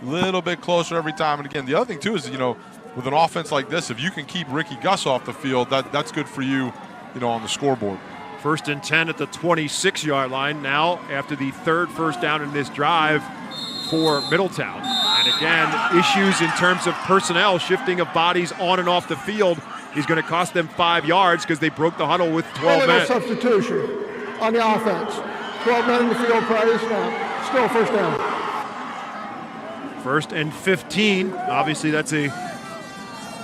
A little bit closer every time. And again, the other thing too is, with an offense like this, if you can keep Ricky Gus off the field, that's good for you, on the scoreboard. 1st and 10 at the 26-yard line now after the 3rd first down in this drive for Middletown. And again, issues in terms of personnel, shifting of bodies on and off the field is going to cost them 5 yards because they broke the huddle with 12 men. Substitution on the offense. 12 men in the field prior to the snap. Still 1st down. 1st and 15. Obviously, that's a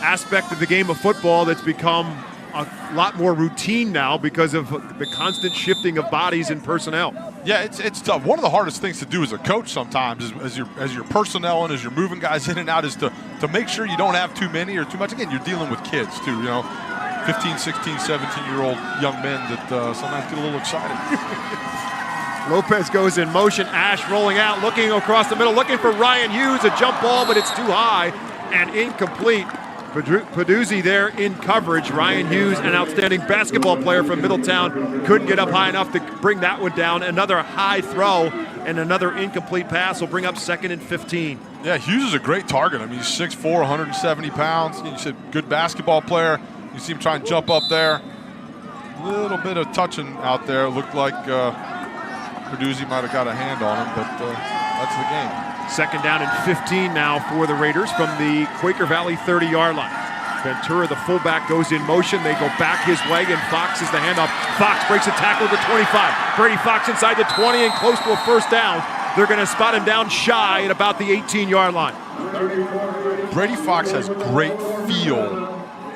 aspect of the game of football that's become a lot more routine now because of the constant shifting of bodies and personnel. Yeah, it's tough. One of the hardest things to do as a coach sometimes is as your personnel and as you're moving guys in and out is to make sure you don't have too many or too much. Again, you're dealing with kids too, 15, 16, 17-year-old young men that sometimes get a little excited. Lopez goes in motion. Ash rolling out, looking across the middle, looking for Ryan Hughes, a jump ball, but it's too high and incomplete. Peduzzi there in coverage. Ryan Hughes, an outstanding basketball player from Middletown, couldn't get up high enough to bring that one down. Another high throw and another incomplete pass will bring up 2nd and 15. Yeah, Hughes is a great target. I mean, he's 6'4", 170 pounds. You said good basketball player. You see him try and jump up there. A little bit of touching out there. Looked like Peduzzi might have got a hand on him, but that's the game. 2nd down and 15 now for the Raiders from the Quaker Valley 30-yard line. Ventura, the fullback, goes in motion. They go back his way, and Fox is the handoff. Fox breaks a tackle to 25. Brady Fox inside the 20 and close to a 1st down. They're going to spot him down shy at about the 18-yard line. Brady Fox has great feel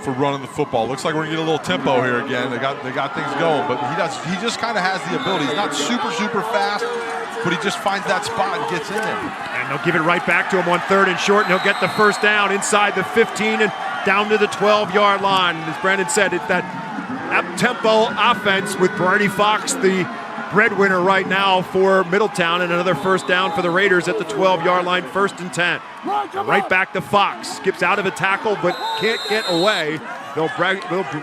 for running the football. Looks like we're going to get a little tempo here again. They got things going, but he just kind of has the ability. He's not super fast, but he just finds that spot and gets in there. And they'll give it right back to him on 3rd and short, and he'll get the 1st down inside the 15 and down to the 12-yard line. And as Brandon said, it's that up-tempo offense with Brady Fox, the breadwinner right now for Middletown, and another 1st down for the Raiders at the 12-yard line, 1st and 10. Right back to Fox. Skips out of a tackle, but can't get away. They'll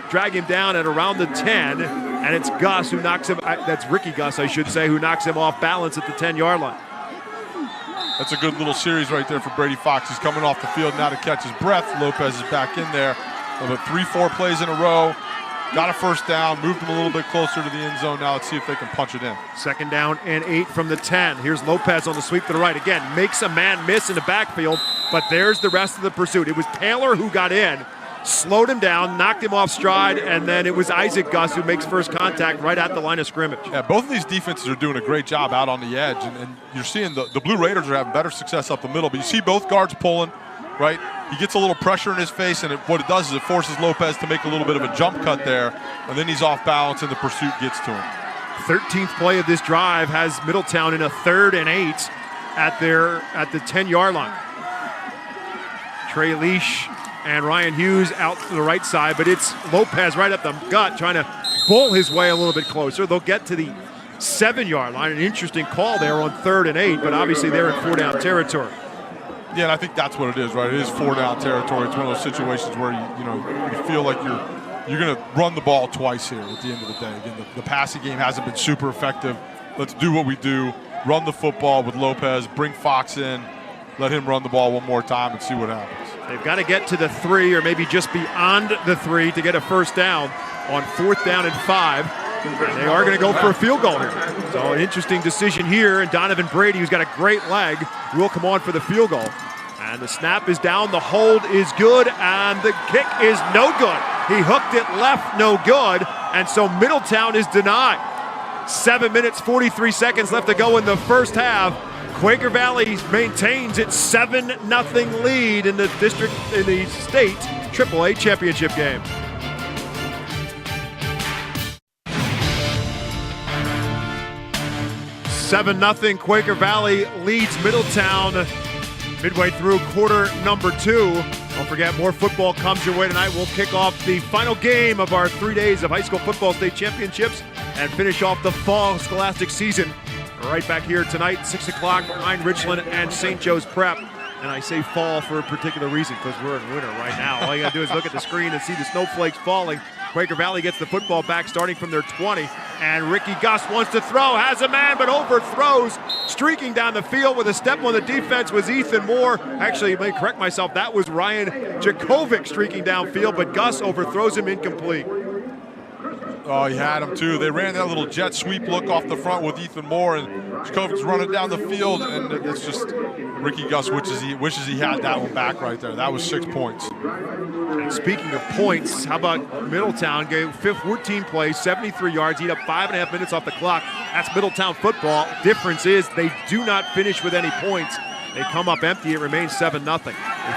drag him down at around the 10, and it's Gus who knocks him, that's Ricky Gus, I should say, who knocks him off balance at the 10-yard line. That's a good little series right there for Brady Fox. He's coming off the field now to catch his breath. Lopez is back in there. About 3-4 plays in a row. Got a 1st down, moved him a little bit closer to the end zone. Now let's see if they can punch it in. 2nd down and 8 from the 10. Here's Lopez on the sweep to the right. Again, makes a man miss in the backfield, but there's the rest of the pursuit. It was Taylor who got in, slowed him down, knocked him off stride, and then it was Isaac Gus who makes first contact right at the line of scrimmage. Yeah, both of these defenses are doing a great job out on the edge, and you're seeing the Blue Raiders are having better success up the middle, but you see both guards pulling, right? He gets a little pressure in his face, and what it does is it forces Lopez to make a little bit of a jump cut there, and then he's off balance, and the pursuit gets to him. 13th play of this drive has Middletown in a 3rd and 8 at the 10-yard line. Trey Leash and Ryan Hughes out to the right side, but it's Lopez right up the gut trying to bull his way a little bit closer. They'll get to the 7-yard line. An interesting call there on 3rd and 8, but obviously they're in 4-down territory. Yeah, and I think that's what it is, right? It is 4-down territory. It's one of those situations where you feel like you're going to run the ball twice here at the end of the day. Again, the passing game hasn't been super effective. Let's do what we do. Run the football with Lopez. Bring Fox in. Let him run the ball one more time and see what happens. They've got to get to the 3 or maybe just beyond the 3 to get a first down on 4th down and 5. And they are going to go for a field goal here. So an interesting decision here. And Donovan Brady, who's got a great leg, will come on for the field goal. And the snap is down, the hold is good, and the kick is no good. He hooked it left, no good, and so Middletown is denied. 7 minutes, 43 seconds left to go in the first half. Quaker Valley maintains its 7-0 lead in the state AAA championship game. Seven 0 Quaker Valley leads Middletown midway through quarter number 2. Don't forget, more football comes your way tonight. We'll kick off the final game of our 3 days of high school football state championships and finish off the fall scholastic season right back here tonight, 6 o'clock behind Richland and St. Joe's Prep. And I say fall for a particular reason because we're in winter right now. All you got to do is look at the screen and see the snowflakes falling. Quaker Valley gets the football back starting from their 20. And Ricky Gus wants to throw, has a man, but overthrows. Streaking down the field with a step on the defense was Ethan Moore. Actually, let me correct myself, that was Ryan Jakovic streaking downfield, but Gus overthrows him incomplete. Oh, he had him too. They ran that little jet sweep look off the front with Ethan Moore, and Jakovic's running down the field, and it's just Ricky Gus wishes he had that one back right there. That was 6 points. And speaking of points, how about Middletown? Gave 14 plays, 73 yards, eat up 5.5 minutes off the clock. That's Middletown football. Difference is they do not finish with any points. They come up empty. It remains 7-0. They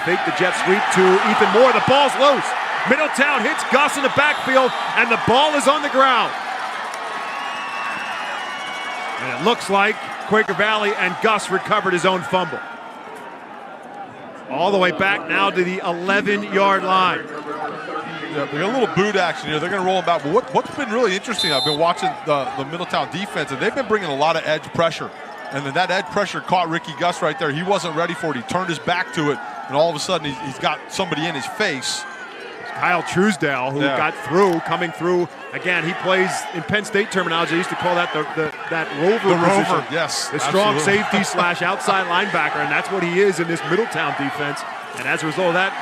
fake the jet sweep to Ethan Moore. The ball's loose. Middletown hits Gus in the backfield, and the ball is on the ground. And it looks like Quaker Valley and Gus recovered his own fumble. All the way back now to the 11-yard line. Yeah, they got a little boot action here. They're going to roll him out. But what's been really interesting, I've been watching the Middletown defense, and they've been bringing a lot of edge pressure. And then that edge pressure caught Ricky Gus right there. He wasn't ready for it. He turned his back to it, and all of a sudden he's got somebody in his face. Kyle Truesdale, who got through, coming through. Again, he plays, in Penn State terminology, they used to call that that rover position. Rover, yes. The strong safety / outside linebacker, and that's what he is in this Middletown defense. And as a result of that,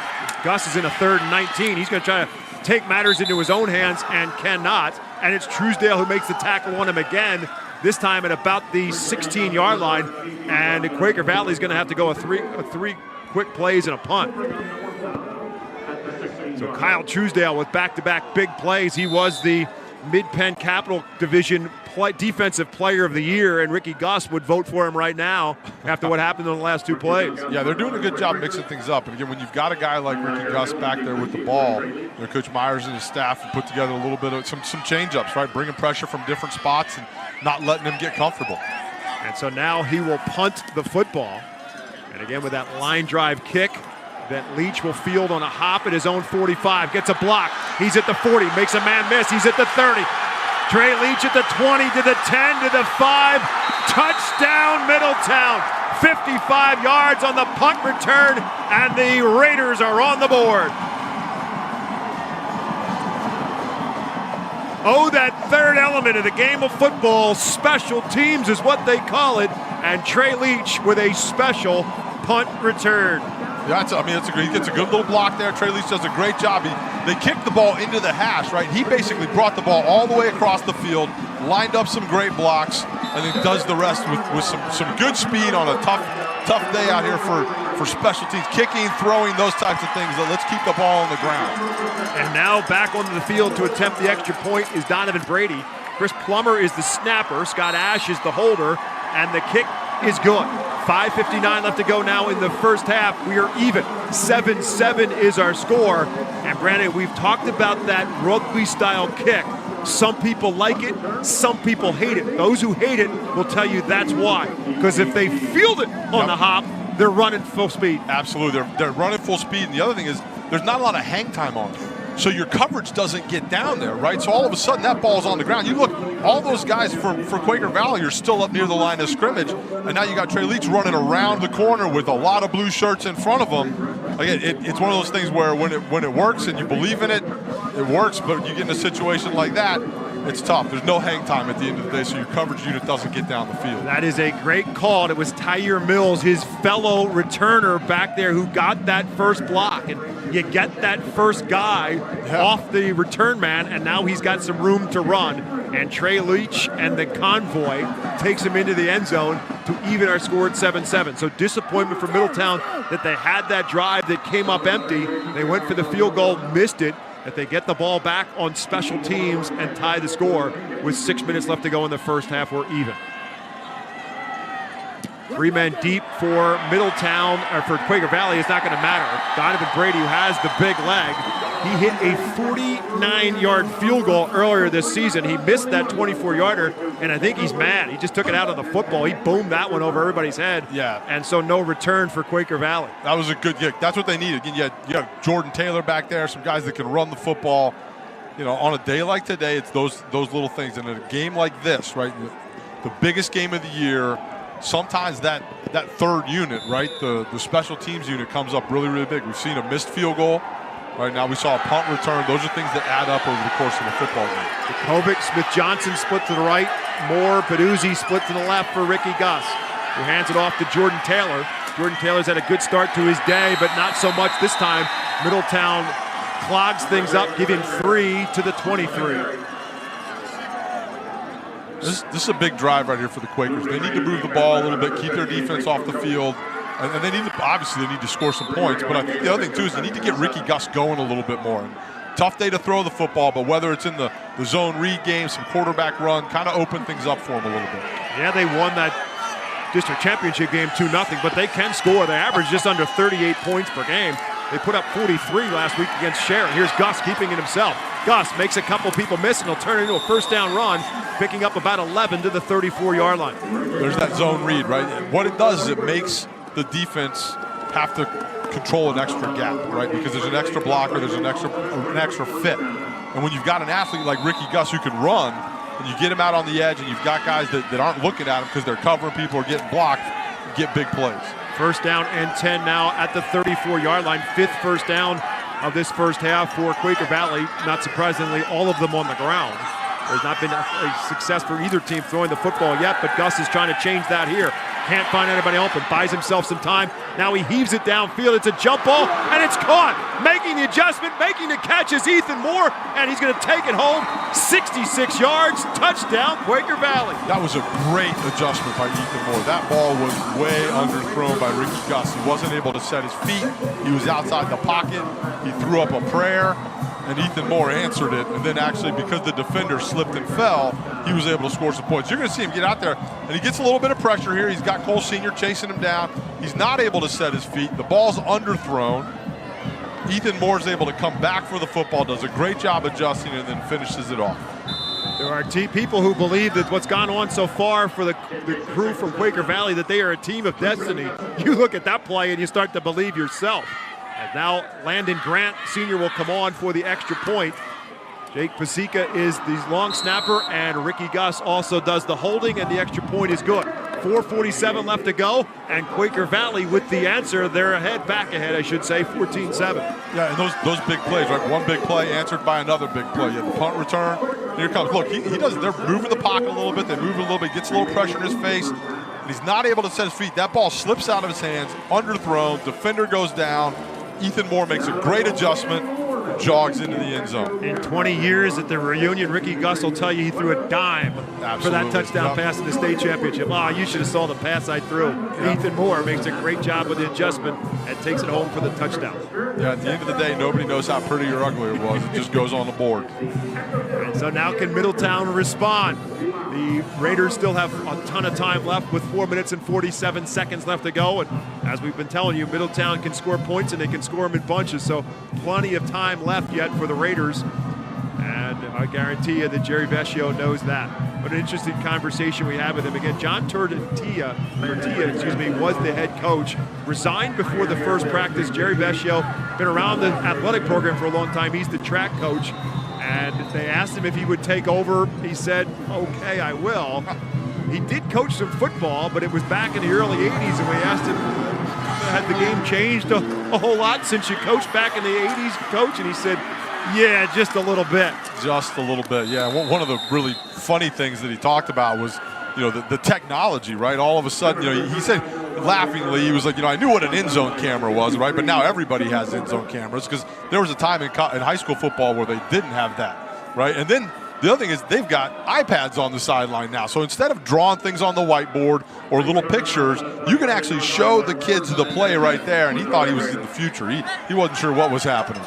Gus is in a 3rd and 19. He's going to try to take matters into his own hands and cannot. And it's Truesdale who makes the tackle on him again, this time at about the 16-yard line. And Quaker Valley is going to have to go a three quick plays and a punt. So Kyle Truesdale with back-to-back big plays. He was the Mid-Penn Capital Division Defensive Player of the Year, and Ricky Gus would vote for him right now after what happened in the last 2 plays. Yeah, they're doing a good job mixing things up. And again, when you've got a guy like Ricky Gus back there with the ball, Coach Myers and his staff have put together a little bit of some change-ups, right? Bringing pressure from different spots and not letting him get comfortable. And so now he will punt the football. And again, with that line drive kick that Leach will field on a hop at his own 45. Gets a block. He's at the 40. Makes a man miss. He's at the 30. Trey Leach at the 20 to the 10 to the 5. Touchdown Middletown. 55 yards on the punt return, and the Raiders are on the board. Oh, that third element of the game of football, special teams is what they call it, and Trey Leach with a special punt return. Yeah, he gets a good little block there. Trey Leach does a great job. They kicked the ball into the hash, right? He basically brought the ball all the way across the field, lined up some great blocks, and then does the rest with some good speed on a tough day out here for special teams. Kicking, throwing, those types of things. Let's keep the ball on the ground. And now back onto the field to attempt the extra point is Donovan Brady. Chris Plummer is the snapper. Scott Ash is the holder, and the kick is good. 5:59 left to go now in the first half. We are even. 7-7 is our score. And Brandon, we've talked about that rugby-style kick. Some people like it, some people hate it. Those who hate it will tell you that's why. Because if they field it on the hop, they're running full speed. Absolutely, they're running full speed. And the other thing is, there's not a lot of hang time on it. so your coverage doesn't get down there, right? So all of a sudden that ball's on the ground. You look, all those guys for Quaker Valley are still up near the line of scrimmage, and now you got Trey Leach running around the corner with a lot of blue shirts in front of him. Again, it's one of those things where when it works and you believe in it, it works, but you get in a situation like that, it's tough. There's no hang time at the end of the day, so your coverage unit doesn't get down the field. That is a great call. And it was Tyre Mills, his fellow returner back there, who got that first block. And you get that first guy off the return man, and now he's got some room to run. And Trey Leach and the convoy takes him into the end zone to even our score at 7-7. So disappointment for Middletown that they had that drive that came up empty. They went for the field goal, missed it. That they get the ball back on special teams and tie the score with 6 minutes left to go in the first half. We're even. 3 men deep for Middletown, or for Quaker Valley, it's not going to matter. Donovan Brady, who has the big leg, he hit a 49-yard field goal earlier this season. He missed that 24-yarder, and I think he's mad. He just took it out on the football. He boomed that one over everybody's head. Yeah. And so no return for Quaker Valley. That was a good kick. That's what they needed. Again, you have Jordan Taylor back there, some guys that can run the football. You know, on a day like today, it's those little things. And in a game like this, right, the biggest game of the year, sometimes that third unit, right, the special teams unit comes up really, really big. We've seen a missed field goal. Right now we saw a punt return. Those are things that add up over the course of the football game. Kovic, Smith-Johnson split to the right. Moore, Peduzzi split to the left for Ricky Gus, who hands it off to Jordan Taylor. Jordan Taylor's had a good start to his day, but not so much this time. Middletown clogs things up, giving 3 to the 23. This is a big drive right here for the Quakers. They need to move the ball a little bit, keep their defense off the field. And they need to, obviously, they need to score some points. But I think the other thing, too, is you need to get Ricky Gus going a little bit more. And tough day to throw the football, but whether it's in the zone read game, some quarterback run, kind of open things up for him a little bit. Yeah, they won that district championship game 2-0, but they can score. They average just under 38 points per game. They put up 43 last week against Sharon. Here's Gus keeping it himself. Gus makes a couple people miss, and he'll turn it into a first down run, picking up about 11 to the 34-yard line. There's that zone read, right? What it does is it makes the defense have to control an extra gap, right? Because there's an extra blocker, there's an extra fit. And when you've got an athlete like Ricky Gus who can run, and you get him out on the edge, and you've got guys that aren't looking at him because they're covering people or getting blocked, you get big plays. First down and 10 now at the 34-yard line. 5th first down of this first half for Quaker Valley. Not surprisingly, all of them on the ground. There's not been a success for either team throwing the football yet, but Gus is trying to change that here. Can't find anybody open, buys himself some time. Now he heaves it downfield. It's a jump ball, and it's caught. Making the adjustment, making the catch is Ethan Moore, and he's going to take it home. 66 yards, touchdown, Quaker Valley. That was a great adjustment by Ethan Moore. That ball was way underthrown by Ricky Gus. He wasn't able to set his feet. He was outside the pocket. He threw up a prayer, and Ethan Moore answered it. And then actually, because the defender slipped and fell, he was able to score some points. You're going to see him get out there, and he gets a little bit of pressure here. He's got Cole Sr. chasing him down. He's not able to set his feet. The ball's underthrown. Ethan Moore's able to come back for the football, does a great job adjusting, and then finishes it off. There are people who believe that what's gone on so far for the crew from Quaker Valley, that they are a team of destiny. You look at that play and you start to believe yourself. And now Landon Grant Sr. will come on for the extra point. Jake Pasika is the long snapper, and Ricky Gus also does the holding, and the extra point is good. 4:47 left to go, and Quaker Valley with the answer. They're back ahead, I should say, 14-7. Yeah, and those big plays, right? One big play answered by another big play. You have the punt return. Here comes. Look, he does. They're moving the pocket a little bit. They move it a little bit. Gets a little pressure in his face, and he's not able to set his feet. That ball slips out of his hands, underthrown. Defender goes down. Ethan Moore makes a great adjustment, jogs into the end zone. In 20 years at the reunion, Ricky Gus will tell you he threw a dime for that touchdown pass in the state championship. Oh, you should have saw the pass I threw. Ethan Moore makes a great job with the adjustment and takes it home for the touchdown. Yeah, at the end of the day, nobody knows how pretty or ugly it was. It just goes on the board. And so now can Middletown respond? The Raiders still have a ton of time left with 4 minutes and 47 seconds left to go. And as we've been telling you, Middletown can score points, and they can score them in bunches. So plenty of time left yet for the Raiders. And I guarantee you that Jerry Vecchio knows that. What an interesting conversation we had with him. Again, John Tortilla, was the head coach. Resigned before the first practice. Jerry Vecchio, been around the athletic program for a long time. He's the track coach. And they asked him if he would take over. He said, okay, I will. He did coach some football, but it was back in the early 80s, and we asked him, had the game changed a whole lot since you coached back in the 80s, coach? And he said, yeah, just a little bit. Just a little bit, yeah. One of the really funny things that he talked about was, the technology, right? All of a sudden, he said laughingly, he was like, I knew what an end zone camera was, right? But now everybody has end zone cameras, because there was a time in high school football where they didn't have that, right? And then the other thing is they've got iPads on the sideline now. So instead of drawing things on the whiteboard or little pictures, you can actually show the kids the play right there. And he thought he was in the future. He wasn't sure what was happening.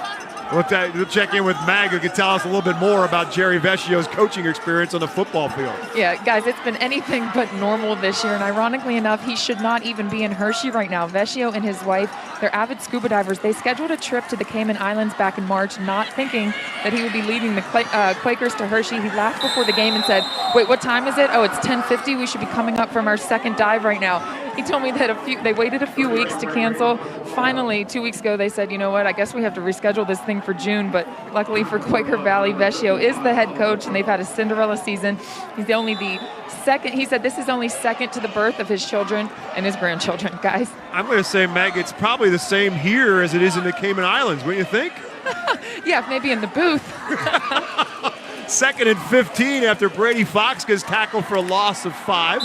We'll check in with Mag, who can tell us a little bit more about Jerry Vecchio's coaching experience on the football field. Yeah, guys, it's been anything but normal this year, and ironically enough, he should not even be in Hershey right now. Vecchio and his wife, they're avid scuba divers. They scheduled a trip to the Cayman Islands back in March, not thinking that he would be leading the Quakers to Hershey. He laughed before the game and said, wait, what time is it? Oh, it's 10:50. We should be coming up from our second dive right now. He told me that they waited a few weeks to cancel. Finally, 2 weeks ago, they said, you know what, I guess we have to reschedule this thing for June. But luckily for Quaker Valley, Vecchio is the head coach, and they've had a Cinderella season. He's only the second. He said this is only second to the birth of his children and his grandchildren, guys. I'm going to say, Meg, it's probably the same here as it is in the Cayman Islands. What do you think? Yeah, maybe in the booth. 2nd and 15 after Brady Fox gets tackled for a loss of 5.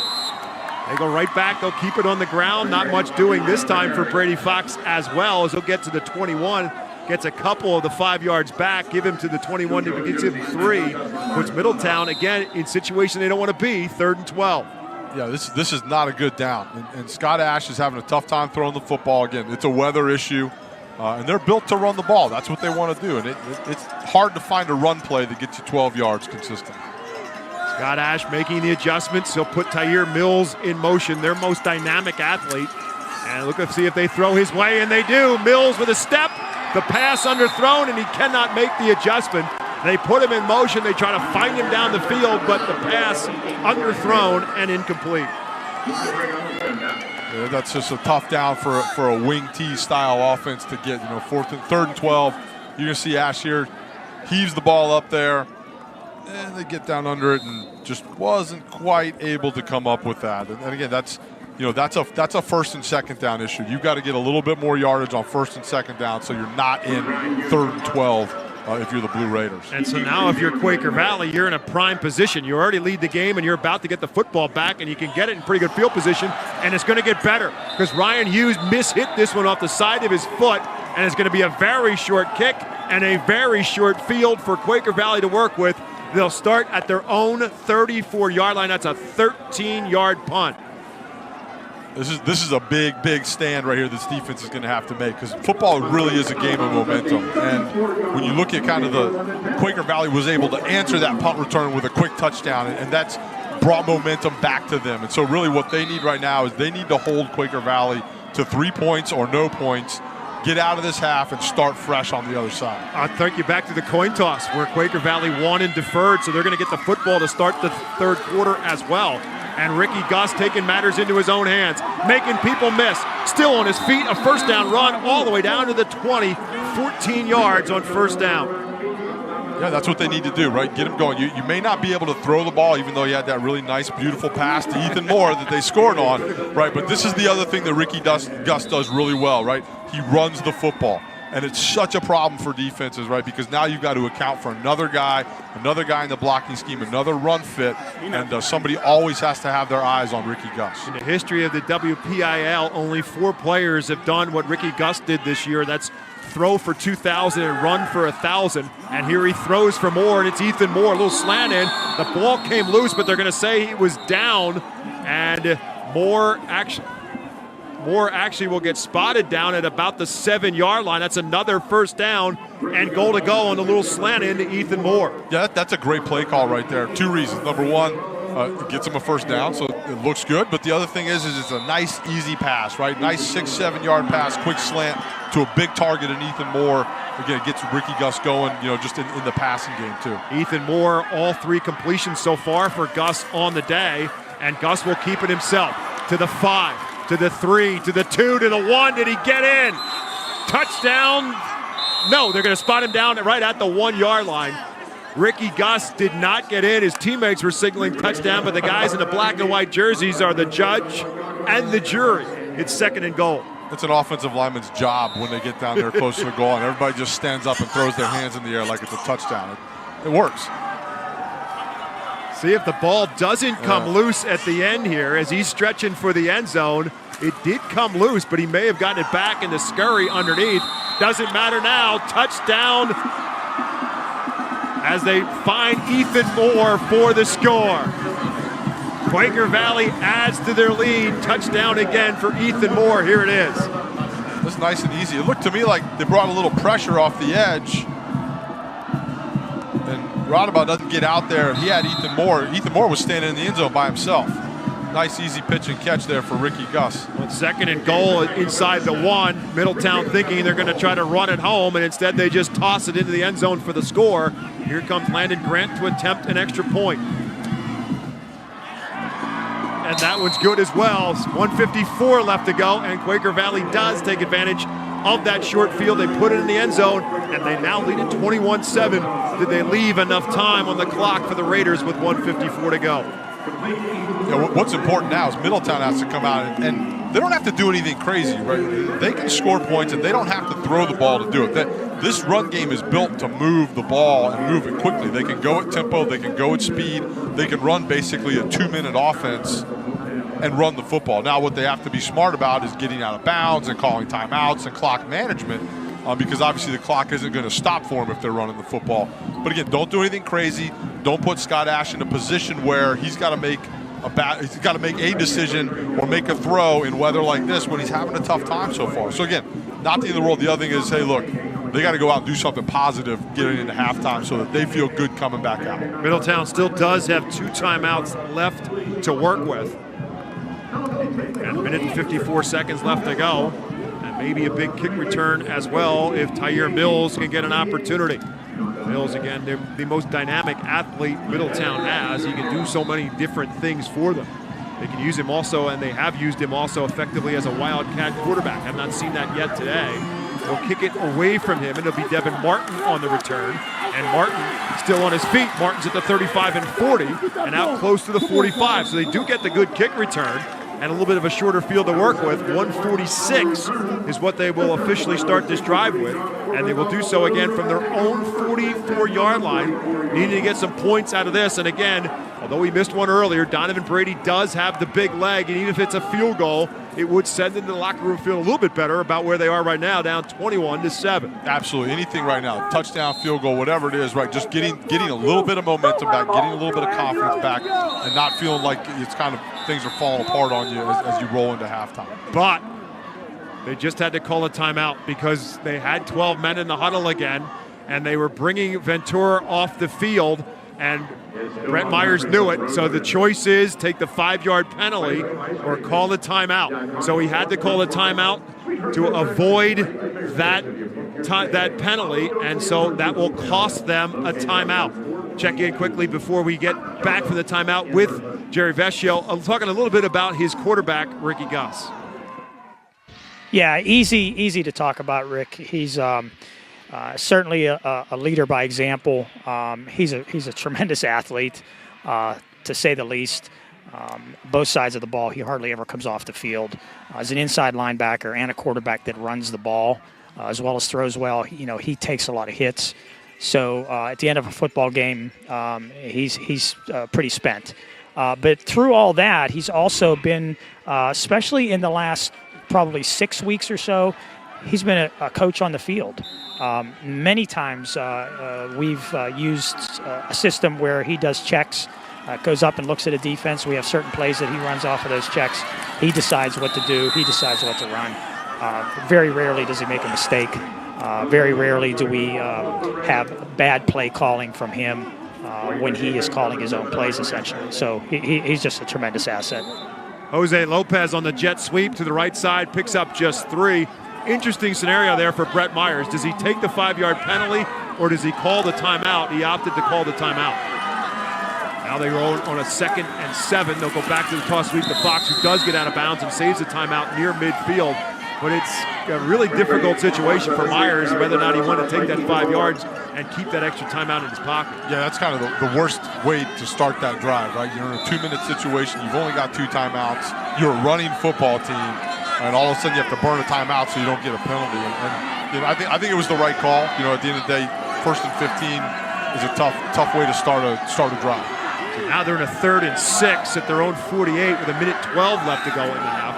They go right back. They'll keep it on the ground. Not much doing this time for Brady Fox as well, as he'll get to the 21. Gets a couple of the 5 yards back. Give him to the 21 to get him 3. Puts Middletown, again, in situation they don't want to be, 3rd and 12. Yeah, this is not a good down. And Scott Ash is having a tough time throwing the football. Again, it's a weather issue. And they're built to run the ball. That's what they want to do. And it's hard to find a run play that gets you 12 yards consistent. Scott Ash making the adjustments. He'll put Tyre Mills in motion, their most dynamic athlete. And look to see if they throw his way, and they do. Mills with a step, the pass underthrown, and he cannot make the adjustment. They put him in motion. They try to find him down the field, but the pass underthrown and incomplete. Yeah, that's just a tough down for a wing T style offense to get, 3rd and 12. You're going to see Ash here heaves the ball up there, and they get down under it and just wasn't quite able to come up with that. And again, that's a 1st and 2nd down issue. You've got to get a little bit more yardage on 1st and 2nd down, so you're not in 3rd and 12 if you're the Blue Raiders. And so now if you're Quaker Valley, you're in a prime position. You already lead the game, and you're about to get the football back, and you can get it in pretty good field position, and it's going to get better because Ryan Hughes mishit this one off the side of his foot, and it's going to be a very short kick and a very short field for Quaker Valley to work with. They'll start at their own 34-yard line. That's a 13-yard punt. This is a big stand right here this defense is going to have to make, because football really is a game of momentum. And when you look at kind of the Quaker Valley was able to answer that punt return with a quick touchdown, and that's brought momentum back to them. And so really what they need right now is they need to hold Quaker Valley to 3 points or no points, get out of this half, and start fresh on the other side. I'll take you back to the coin toss where Quaker Valley won and deferred, so they're going to get the football to start the 3rd quarter as well. And Ricky Gus taking matters into his own hands, making people miss. Still on his feet, a 1st down run all the way down to the 20, 14 yards on 1st down. Yeah, that's what they need to do, right? Get him going. You may not be able to throw the ball, even though you had that really nice, beautiful pass to Ethan Moore that they scored on, right? But this is the other thing that Ricky Gus does really well, right? He runs the football. And it's such a problem for defenses, right? Because now you've got to account for another guy in the blocking scheme, another run fit, and somebody always has to have their eyes on Ricky Gus. In the history of the WPIAL, only 4 players have done what Ricky Gus did this year. That's throw for 2,000 and run for 1,000. And here he throws for more, and it's Ethan Moore, a little slant in. The ball came loose, but they're going to say he was down, and Moore actually will get spotted down at about the 7-yard line. That's another 1st down and goal to go on the little slant into Ethan Moore. Yeah, that's a great play call right there. 2 reasons. Number one, gets him a first down, so it looks good. But the other thing is it's a nice, easy pass, right? Nice 6-7 yard pass, quick slant to a big target in Ethan Moore. Again, it gets Ricky Gus going, just in the passing game too. Ethan Moore, all 3 completions so far for Gus on the day, and Gus will keep it himself to the 5, to the 3, to the 2, to the 1. Did he get in? Touchdown. No, they're going to spot him down right at the 1 yard line. Ricky Gus did not get in. His teammates were signaling touchdown, but the guys in the black and white jerseys are the judge and the jury. It's 2nd and goal. It's an offensive lineman's job when they get down there close to the goal, and everybody just stands up and throws their hands in the air like it's a touchdown. It works. See if the ball doesn't come loose at the end here as he's stretching for the end zone. It did come loose, but he may have gotten it back in the scurry underneath. Doesn't matter now. Touchdown as they find Ethan Moore for the score. Quaker Valley adds to their lead. Touchdown again for Ethan Moore. Here it is. It's nice and easy. It looked to me like they brought a little pressure off the edge. And Rodabout doesn't get out there. He had Ethan Moore. Ethan Moore was standing in the end zone by himself. Nice easy pitch and catch there for Ricky Gus. Well, 2nd and goal inside the 1. Middletown thinking they're going to try to run it home, and instead they just toss it into the end zone for the score. Here comes Landon Grant to attempt an extra point. And that one's good as well. 1:54 left to go, and Quaker Valley does take advantage of that short field. They put it in the end zone, and they now lead at 21-7. Did they leave enough time on the clock for the Raiders with 1:54 to go? What's important now is Middletown has to come out, and they don't have to do anything crazy, right? They can score points, and they don't have to throw the ball to do it. This run game is built to move the ball and move it quickly. They can go at tempo, they can go at speed, they can run basically a 2-minute offense and run the football. Now what they have to be smart about is getting out of bounds and calling timeouts and clock management, because obviously the clock isn't going to stop for them if they're running the football. But again, don't do anything crazy. Don't put Scott Ash in a position where he's got to make a decision or make a throw in weather like this when he's having a tough time so far. So again, not the end of the world. The other thing is, hey, look, they got to go out and do something positive getting into halftime so that they feel good coming back out. Middletown still does have 2 timeouts left to work with. And 1 minute and 54 seconds left to go. And maybe a big kick return as well if Tyre Mills can get an opportunity. Mills, again, they're the most dynamic athlete Middletown has. He can do so many different things for them. They can use him also, and they have used him also effectively as a wildcat quarterback. I've not seen that yet today. They'll kick it away from him, and it'll be Devin Martin on the return. And Martin still on his feet. Martin's at the 35 and 40, and out close to the 45. So they do get the good kick return and a little bit of a shorter field to work with. 146 is what they will officially start this drive with, and they will do so again from their own 44-yard line, needing to get some points out of this. And again, although we missed one earlier, Donovan Brady does have the big leg, and even if it's a field goal, it would send them to the locker room feeling a little bit better about where they are right now, down 21-7. Absolutely, anything right now, touchdown, field goal, whatever it is, right? Just getting a little bit of momentum back, getting a little bit of confidence back, and not feeling like it's kind of things are falling apart on you as you roll into halftime. But they just had to call a timeout because they had 12 men in the huddle again, and they were bringing Ventura off the field, and Brett Myers knew it. So the choice is take the 5-yard penalty or call the timeout. So he had to call a timeout to avoid that penalty, and so that will cost them a timeout. Check in quickly before we get back from the timeout with Jerry Vescio. I'm talking a little bit about his quarterback, Ricky Gus. Yeah, easy to talk about Rick. He's certainly a leader by example. He's a tremendous athlete, to say the least. Both sides of the ball, he hardly ever comes off the field. As an inside linebacker and a quarterback that runs the ball, as well as throws well, he takes a lot of hits. So at the end of a football game, he's pretty spent. But through all that, he's also been, especially in the last probably 6 weeks or so, he's been a coach on the field. Many times we've used a system where he does checks, goes up and looks at a defense. We have certain plays that he runs off of those checks. He decides what to do. He decides what to run. Very rarely does he make a mistake. Very rarely do we have bad play calling from him. when he is calling his own plays, essentially. So he's just a tremendous asset. Jose Lopez on the jet sweep to the right side, picks up just 3. Interesting scenario there for Brett Myers. Does he take the 5-yard penalty or does he call the timeout? He opted to call the timeout. Now they roll on a 2nd and 7. They'll go back to the toss sweep to Fox, who does get out of bounds and saves the timeout near midfield. But it's a really difficult situation for Myers, whether or not he wanted to take that 5 yards and keep that extra timeout in his pocket. Yeah, that's kind of the worst way to start that drive, right? You're in a 2-minute situation. You've only got 2 timeouts. You're a running football team, and all of a sudden you have to burn a timeout so you don't get a penalty. And I think it was the right call. At the end of the day, 1st and 15 is a tough way to start a drive. So now they're in a 3rd and 6 at their own 48 with a minute 12 left to go in the half.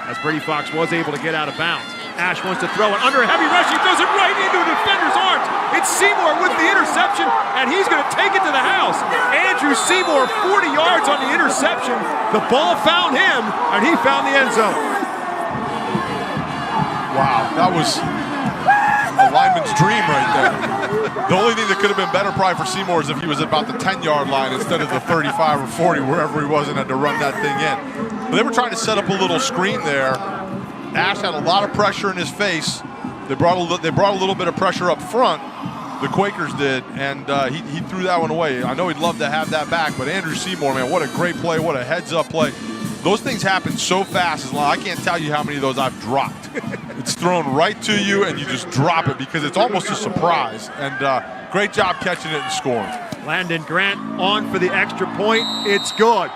As Brady Fox was able to get out of bounds. Ash wants to throw it under a heavy rush. He throws it right into a defender's arms. It's Seymour with the interception, and he's going to take it to the house. Andrew Seymour, 40 yards on the interception. The ball found him, and he found the end zone. Wow, that was a lineman's dream right there. The only thing that could have been better probably for Seymour is if he was about the 10-yard line instead of the 35 or 40, wherever he was, and had to run that thing in. But they were trying to set up a little screen there. Ash had a lot of pressure in his face. They brought a little bit of pressure up front. The Quakers did, and he threw that one away. I know he'd love to have that back, but Andrew Seymour, man, what a great play, what a heads-up play. Those things happen so fast. I can't tell you how many of those I've dropped. It's thrown right to you, and you just drop it because it's almost a surprise. And great job catching it and scoring. Landon Grant on for the extra point. It's good.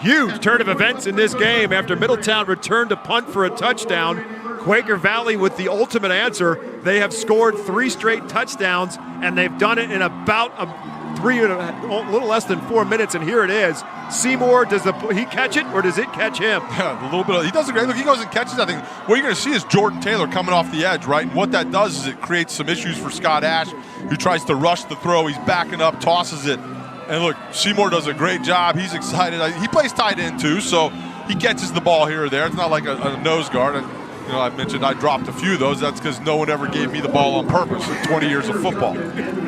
Huge turn of events in this game after Middletown returned to punt for a touchdown. Quaker Valley with the ultimate answer. They have scored 3 straight touchdowns, and they've done it in about a little less than 4 minutes, and here it is. Seymour, does he catch it, or does it catch him? Yeah, a little bit. He does a great look. He goes and catches that thing. What you're going to see is Jordan Taylor coming off the edge, right? And what that does is it creates some issues for Scott Ash, who tries to rush the throw. He's backing up, tosses it. And look, Seymour does a great job. He's excited. He plays tight end too, so he catches the ball here or there. It's not like a nose guard. And I mentioned I dropped a few of those. That's because no one ever gave me the ball on purpose in 20 years of football.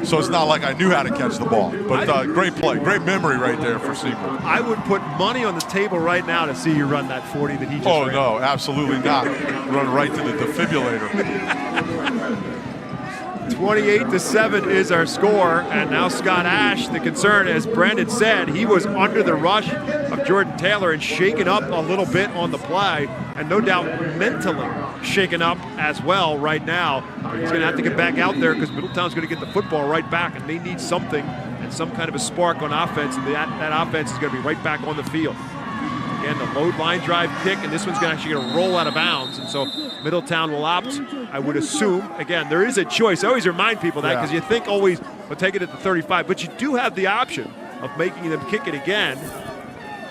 So it's not like I knew how to catch the ball. But great play, great memory right there for Seymour. I would put money on the table right now to see you run that 40 that he just ran. No, absolutely not. Run right to the defibrillator. 28-7 is our score, and now Scott Ash, the concern, as Brandon said, he was under the rush of Jordan Taylor and shaken up a little bit on the play, and no doubt mentally shaken up as well right now. He's going to have to get back out there because Middletown's going to get the football right back, and they need something and some kind of a spark on offense, and that offense is going to be right back on the field. Again, the load line drive kick, and this one's actually going to roll out of bounds. And so Middletown will opt, I would assume. Again, there is a choice. I always remind people that because you think always, well, take it at the 35. But you do have the option of making them kick it again.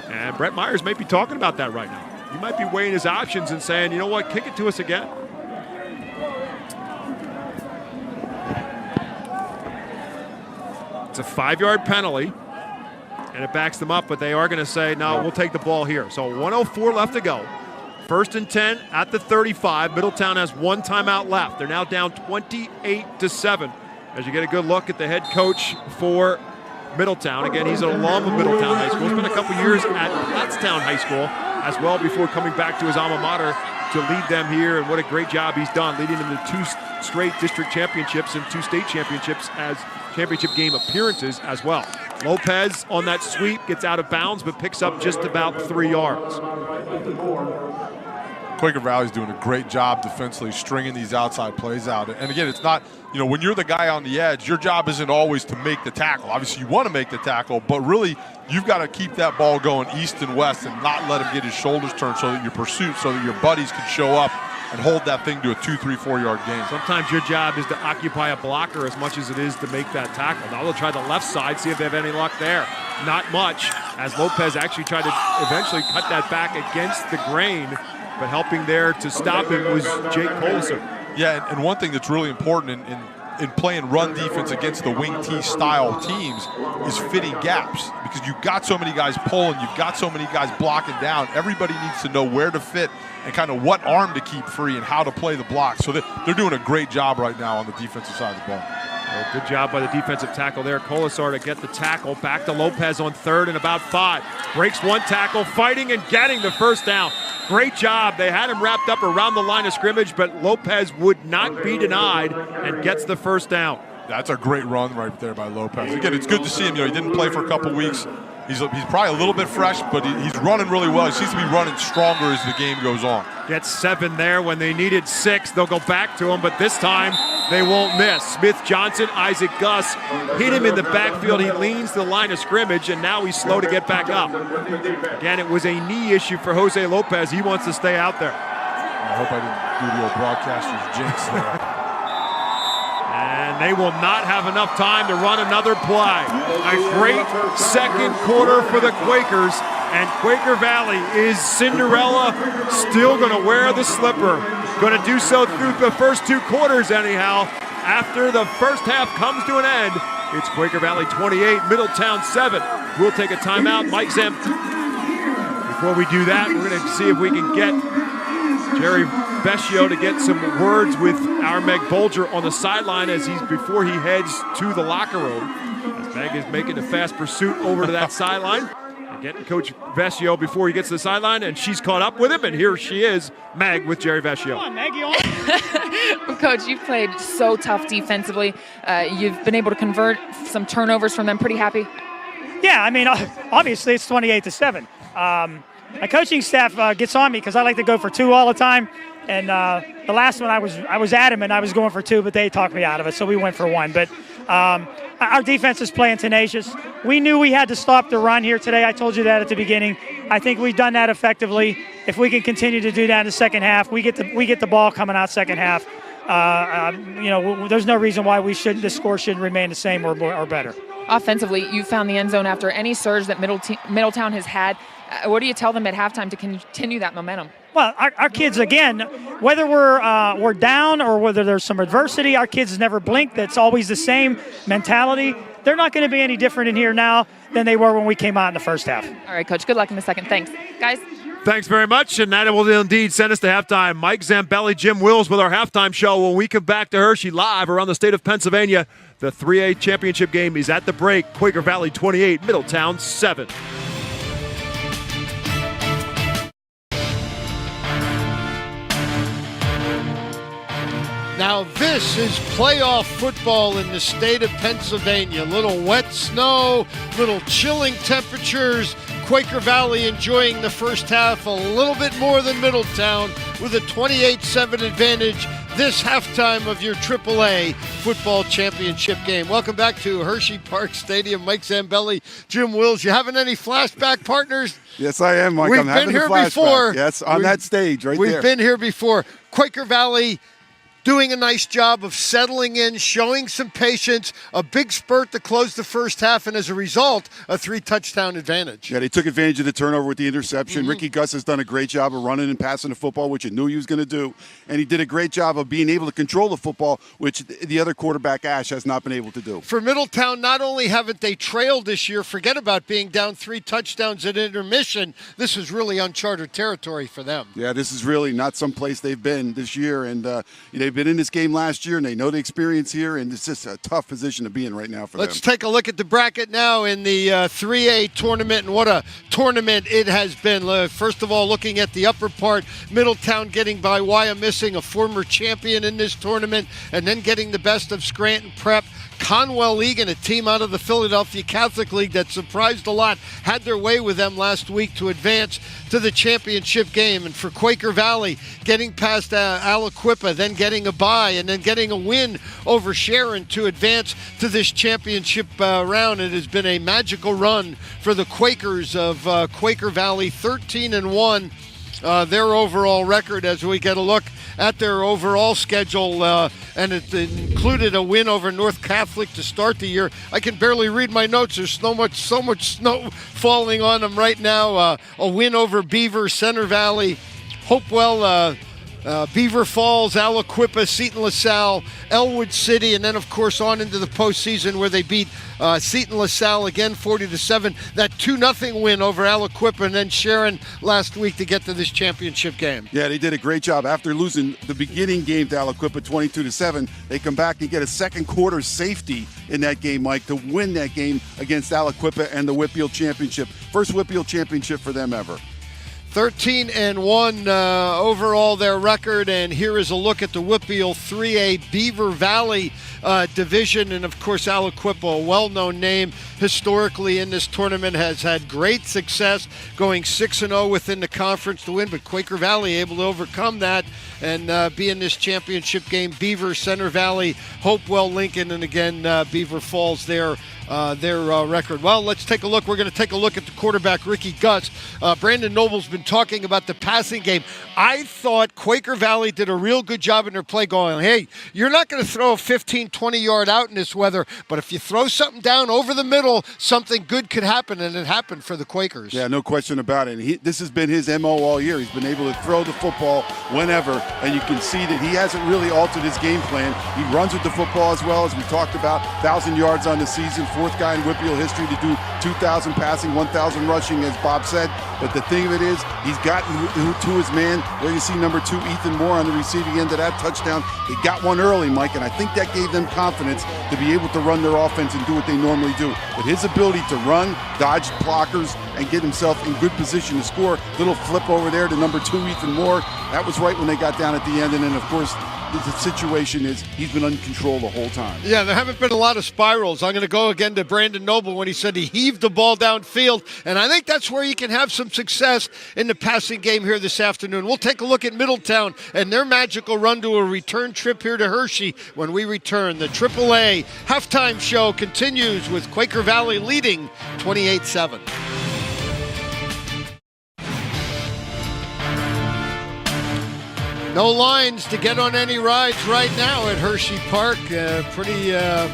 And Brett Myers might be talking about that right now. He might be weighing his options and saying, you know what, kick it to us again. It's a 5-yard penalty. And it backs them up, but they are going to say, no, we'll take the ball here. So 1:04 left to go. 1st and 10 at the 35. Middletown has 1 timeout left. They're now down 28-7. As you get a good look at the head coach for Middletown. Again, he's an alum of Middletown High School. Spent a couple years at Pottstown High School as well before coming back to his alma mater to lead them here. And what a great job he's done, leading them to 2 straight district championships and 2 state championships as championship game appearances as well. Lopez on that sweep gets out of bounds but picks up just about 3 yards. Quaker Valley's doing a great job defensively stringing these outside plays out. And again, it's not, when you're the guy on the edge, your job isn't always to make the tackle. Obviously, you want to make the tackle, but really you've got to keep that ball going east and west and not let him get his shoulders turned so that your buddies can show up and hold that thing to a 2, 3, 4-yard gain. Sometimes your job is to occupy a blocker as much as it is to make that tackle. Now they'll try the left side, see if they have any luck there. Not much, as Lopez actually tried to eventually cut that back against the grain, but helping there to stop it was Jake Polison. Yeah, and one thing that's really important in playing run defense against the wing T style teams is fitting gaps, because you've got so many guys pulling, you've got so many guys blocking down. Everybody needs to know where to fit and kind of what arm to keep free and how to play the block. So they're doing a great job right now on the defensive side of the ball. Well, good job by the defensive tackle there. Colasar to get the tackle. Back to Lopez on 3rd and about 5. Breaks one tackle, fighting and getting the first down. Great job. They had him wrapped up around the line of scrimmage, but Lopez would not be denied and gets the first down. That's a great run right there by Lopez. Again, it's good to see him. He didn't play for a couple weeks. He's probably a little bit fresh, but he's running really well. He seems to be running stronger as the game goes on. Gets 7 there when they needed 6. They'll go back to him, but this time they won't miss. Smith Johnson, Isaac Gus hit him in the backfield. He leans to the line of scrimmage, and now he's slow to get back up. Again, it was a knee issue for Jose Lopez. He wants to stay out there. I hope I didn't do the old broadcaster's jinx there. And they will not have enough time to run another play. A great second quarter for the Quakers, and Quaker Valley is Cinderella, still going to wear the slipper. Going to do so through the first 2 quarters anyhow. After the first half comes to an end, it's Quaker Valley 28, Middletown 7. We'll take a timeout. Mike Zam. Before we do that, we're going to see if we can get Jerry Vecchio to get some words with our Meg Bolger on the sideline before he heads to the locker room. As Meg is making a fast pursuit over to that sideline. And getting Coach Vecchio before he gets to the sideline, and she's caught up with him, and here she is, Meg with Jerry Vecchio. Come on, Meg, you on? Coach, you've played so tough defensively. You've been able to convert some turnovers from them. Pretty happy? Yeah, I mean, obviously it's 28-7. My coaching staff gets on me because I like to go for 2 all the time. And the last one I was adamant I was going for 2, but they talked me out of it, so we went for 1. But our defense is playing tenacious. We knew we had to stop the run here today. I told you that at the beginning. I think we've done that effectively. If we can continue to do that in the second half, we get the ball coming out second half. There's no reason why the score shouldn't remain the same or better. Offensively, you found the end zone after any surge that Middletown has had. What do you tell them at halftime to continue that momentum? Well, our kids, again, whether we're down or whether there's some adversity, our kids never blink. That's always the same mentality. They're not going to be any different in here now than they were when we came out in the first half. All right, Coach. Good luck in the second. Thanks. Guys. Thanks very much, and that will indeed send us to halftime. Mike Zambelli, Jim Wills with our halftime show. When we come back to Hershey live around the state of Pennsylvania, the 3A championship game is at the break. Quaker Valley 28, Middletown 7. Now this is playoff football in the state of Pennsylvania. Little wet snow, little chilling temperatures. Quaker Valley enjoying the first half a little bit more than Middletown with a 28-7 advantage this halftime of your AAA football championship game. Welcome back to Hershey Park Stadium. Mike Zambelli, Jim Wills. You having any flashback, partners? Yes, I am, Mike. We've I'm having been here a flashback. before. Yes, on that stage right there. We've been here before. Quaker Valley doing a nice job of settling in, showing some patience, a big spurt to close the first half, and as a result, a 3-touchdown advantage. Yeah, they took advantage of the turnover with the interception. Ricky Gus has done a great job of running and passing the football, which you knew he was going to do. And he did a great job of being able to control the football, which the other quarterback, Ash, has not been able to do. For Middletown, not only haven't they trailed this year, forget about being down 3 touchdowns at intermission, this is really uncharted territory for them. Yeah, this is really not some place they've been this year. And they've been in this game last year, and they know the experience here, and it's just a tough position to be in right now for them. Let's take a look at the bracket now in the 3A tournament, and what a tournament it has been. First of all, looking at the upper part, Middletown getting by Wyomissing, a former champion in this tournament, and then getting the best of Scranton Prep. Conwell Egan, a team out of the Philadelphia Catholic League that surprised a lot, had their way with them last week to advance to the championship game. And for Quaker Valley, getting past Aliquippa, then getting a bye, and then getting a win over Sharon to advance to this championship round. It has been a magical run for the Quakers of Quaker Valley, 13-1. Their overall record as we get a look at their overall schedule, and it included a win over North Catholic to start the year. I can barely read my notes. There's so much snow falling on them right now. A win over Beaver, Center Valley, Hopewell, Beaver Falls, Aliquippa, Seton LaSalle, Elwood City, and then, of course, on into the postseason where they beat Seton LaSalle again 40-7. That 2-0 win over Aliquippa, and then Sharon last week to get to this championship game. Yeah, they did a great job. After losing the beginning game to Aliquippa 22-7, they come back and get a second quarter safety in that game, Mike, to win that game against Aliquippa and the Whitfield Championship. First Whitfield Championship for them ever. 13-1 overall their record, and here is a look at the Whitfield 3A Beaver Valley division. And of course, Aliquippa, a well-known name historically in this tournament, has had great success, going 6-0 within the conference to win, but Quaker Valley able to overcome that and be in this championship game. Beaver, Center Valley, Hopewell, Lincoln, and again Beaver Falls their record. Well, let's take a look. We're going to take a look at the quarterback, Ricky Gus. Brandon Noble's been talking about the passing game. I thought Quaker Valley did a real good job in their play going, hey, you're not going to throw a 15, 20-yard out in this weather, but if you throw something down over the middle, something good could happen, and it happened for the Quakers. Yeah, no question about it. And this has been his MO all year. He's been able to throw the football whenever, and you can see that he hasn't really altered his game plan. He runs with the football as well, as we talked about, 1,000 yards on the season, fourth guy in Whitfield history to do 2,000 passing, 1,000 rushing, as Bob said. But the thing of it is, he's gotten to his man. There you see number 2, Ethan Moore, on the receiving end of that touchdown. He got one early, Mike, and I think that gave them confidence to be able to run their offense and do what they normally do. But his ability to run, dodge blockers, and get himself in good position to score, little flip over there to number 2, Ethan Moore, that was right when they got down at the end. And then, of course, the situation is he's been under control the whole time. Yeah, there haven't been a lot of spirals. I'm going to go again to Brandon Noble when he said he heaved the ball downfield, and I think that's where you can have some success in the passing game here this afternoon. We'll take a look at Middletown and their magical run to a return trip here to Hershey when we return. The PIAA halftime show continues with Quaker Valley leading 28-7. No lines to get on any rides right now at Hershey Park. Pretty